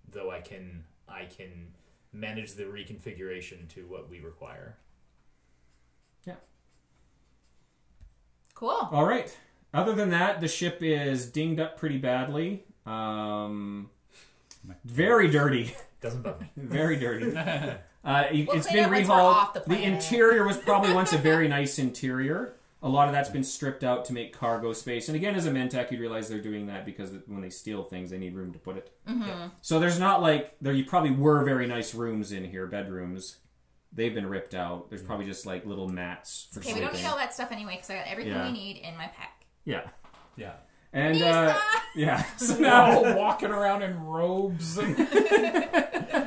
Though I can manage the reconfiguration to what we require. Yeah. Cool. All right. Other than that, the ship is dinged up pretty badly. Very dirty. Doesn't bug me. Very dirty. We'll It's clean been it once we're off rehauled. the The planet. interior was probably once a very nice interior. A lot of that's been stripped out to make cargo space. And again, as a Mentak, you'd realize they're doing that because when they steal things, they need room to put it. Mm-hmm. So there's not like... You probably were very nice rooms in here, bedrooms. They've been ripped out. There's probably just like little mats for Okay, sleeping. we don't need all that stuff anyway because I got everything Yeah. we need in my pack. Yeah. Yeah. And, Lisa! yeah. So They're now... all walking around in robes. And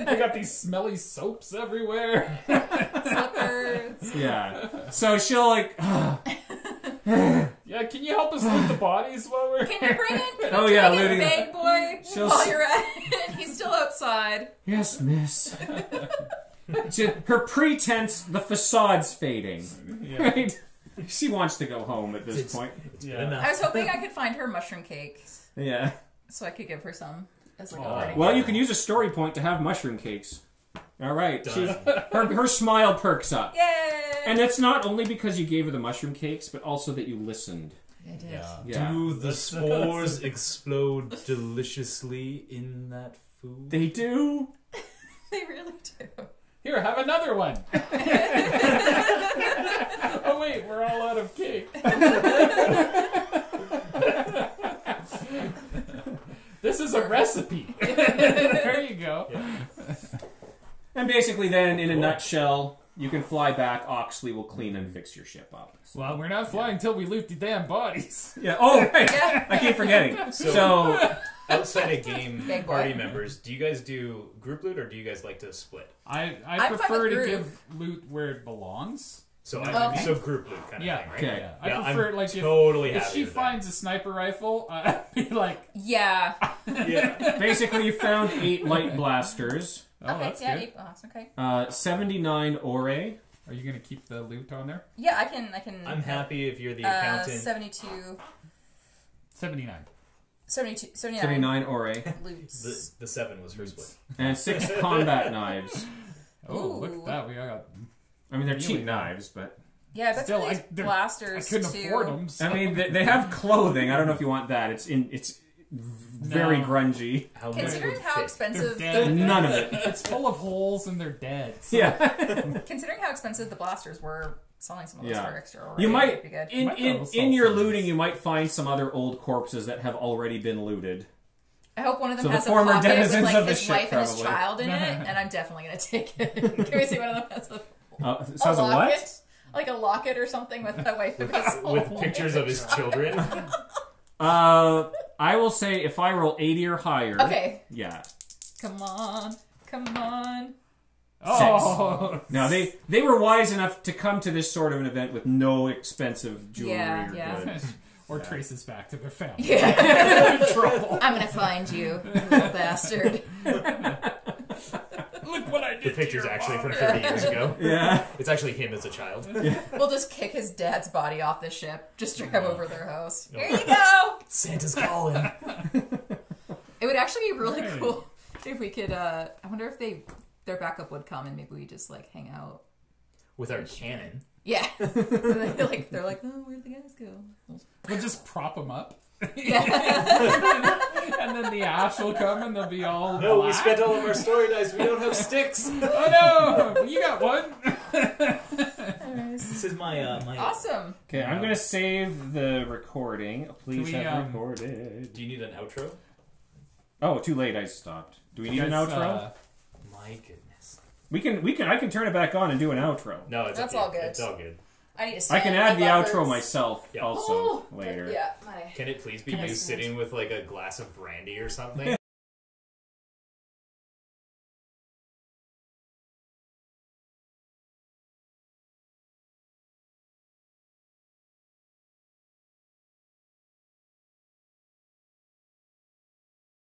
they got these smelly soaps everywhere. Slippers. Yeah. So she'll like... Yeah, can you help us loot the bodies while we're Can you bring in? Oh, yeah, bring in looting- big boy She'll while s- you're at it. He's still outside. Yes, miss. Her pretense, the facade's fading. Right? She wants to go home at this point. Yeah. I was hoping I could find her mushroom cakes Yeah. so I could give her some as like a Aw. party. Well, you can use a story point to have mushroom cakes. All right. Done. Her smile perks up. Yay! And it's not only because you gave her the mushroom cakes, but also that you listened. I did. Yeah. Yeah. Do the spores explode deliciously in that food? They do. They really do. Here, have another one. Oh wait, we're all out of cake. This is a recipe. There you go. And basically then, in a nutshell, you can fly back. Oxley will clean and fix your ship up. Well, we're not flying till we loot the damn bodies. Yeah. Oh, right. Yeah. I keep forgetting. So Outside of game Big boy. party members, do you guys do group loot or do you guys like to split? I I'm fine prefer with to group. give loot where it belongs. So Okay. so group loot kind of Yeah, thing, right? Okay. yeah. Yeah, I prefer I'm like totally if happy she with finds a sniper rifle, I'd be like, Yeah. that. Yeah. basically, you found 8 light blasters, oh, okay. that's Yeah. good. That's okay. 79 ore. Are you gonna keep the loot on there? Yeah, I can. I'm happy if you're the accountant. 72, 79. 72, 79. 79 ore. Loots. The 7 was her split. And 6 combat knives. Oh, look Ooh. at that. We got. I mean, they're Really cheap good. knives, but... Yeah, that's Still, these I blasters couldn't too. afford them. So. I mean, they have clothing. I don't know if you want that. It's very No. grungy. How many Considering would how fit? expensive They're dead. None of it. It's full of holes and they're dead. So. Yeah. considering how expensive the blasters were, selling some of those Yeah. for extra already You would might, be good. in, Might in, also in your sell looting, these. you might find some other old corpses that have already been looted. I hope one of them So the has a former pocket with denizens like of the his ship, wife and his probably. child in it, and I'm definitely gonna take it. Can we see one of them has a Says a locket? what? Like a locket or something with a wife and his With pictures of his children. I will say if I roll 80 or higher. Okay, Yeah. come on, come on. Oh, Now they were wise enough to come to this sort of an event with no expensive jewelry Yeah, or yeah. goods. or traces back to their family. Yeah, Trouble. I'm gonna find you, you little bastard. Look what I The did. picture's actually from 30 years ago. Yeah. It's actually him as a child. We'll just kick his dad's body off the ship. Just drive over their house. Here you go. Santa's calling. It would actually be really Right. cool if we could. I wonder if their backup would come and maybe we just like hang out. With our cannon. Yeah, they're like, oh, where'd the guys go? We'll just prop them up. Yeah, And then the ash will come and they'll be all No, we black. spent all of our story dice. We don't have sticks. Oh no! You got one. This is my my. awesome. Okay, I'm gonna save the recording. Please Can we, have recorded. Do you need an outro? Oh, too late. I stopped. Do we need an Guys, outro? My goodness. We can. I can turn it back on and do an outro. No, it's That's okay. all good. It's all good. I need to. I Stand can add the my outro buttons. myself Yeah. also Oh, later. Yeah, my. Can it please be Can I you stand? sitting with like a glass of brandy or something?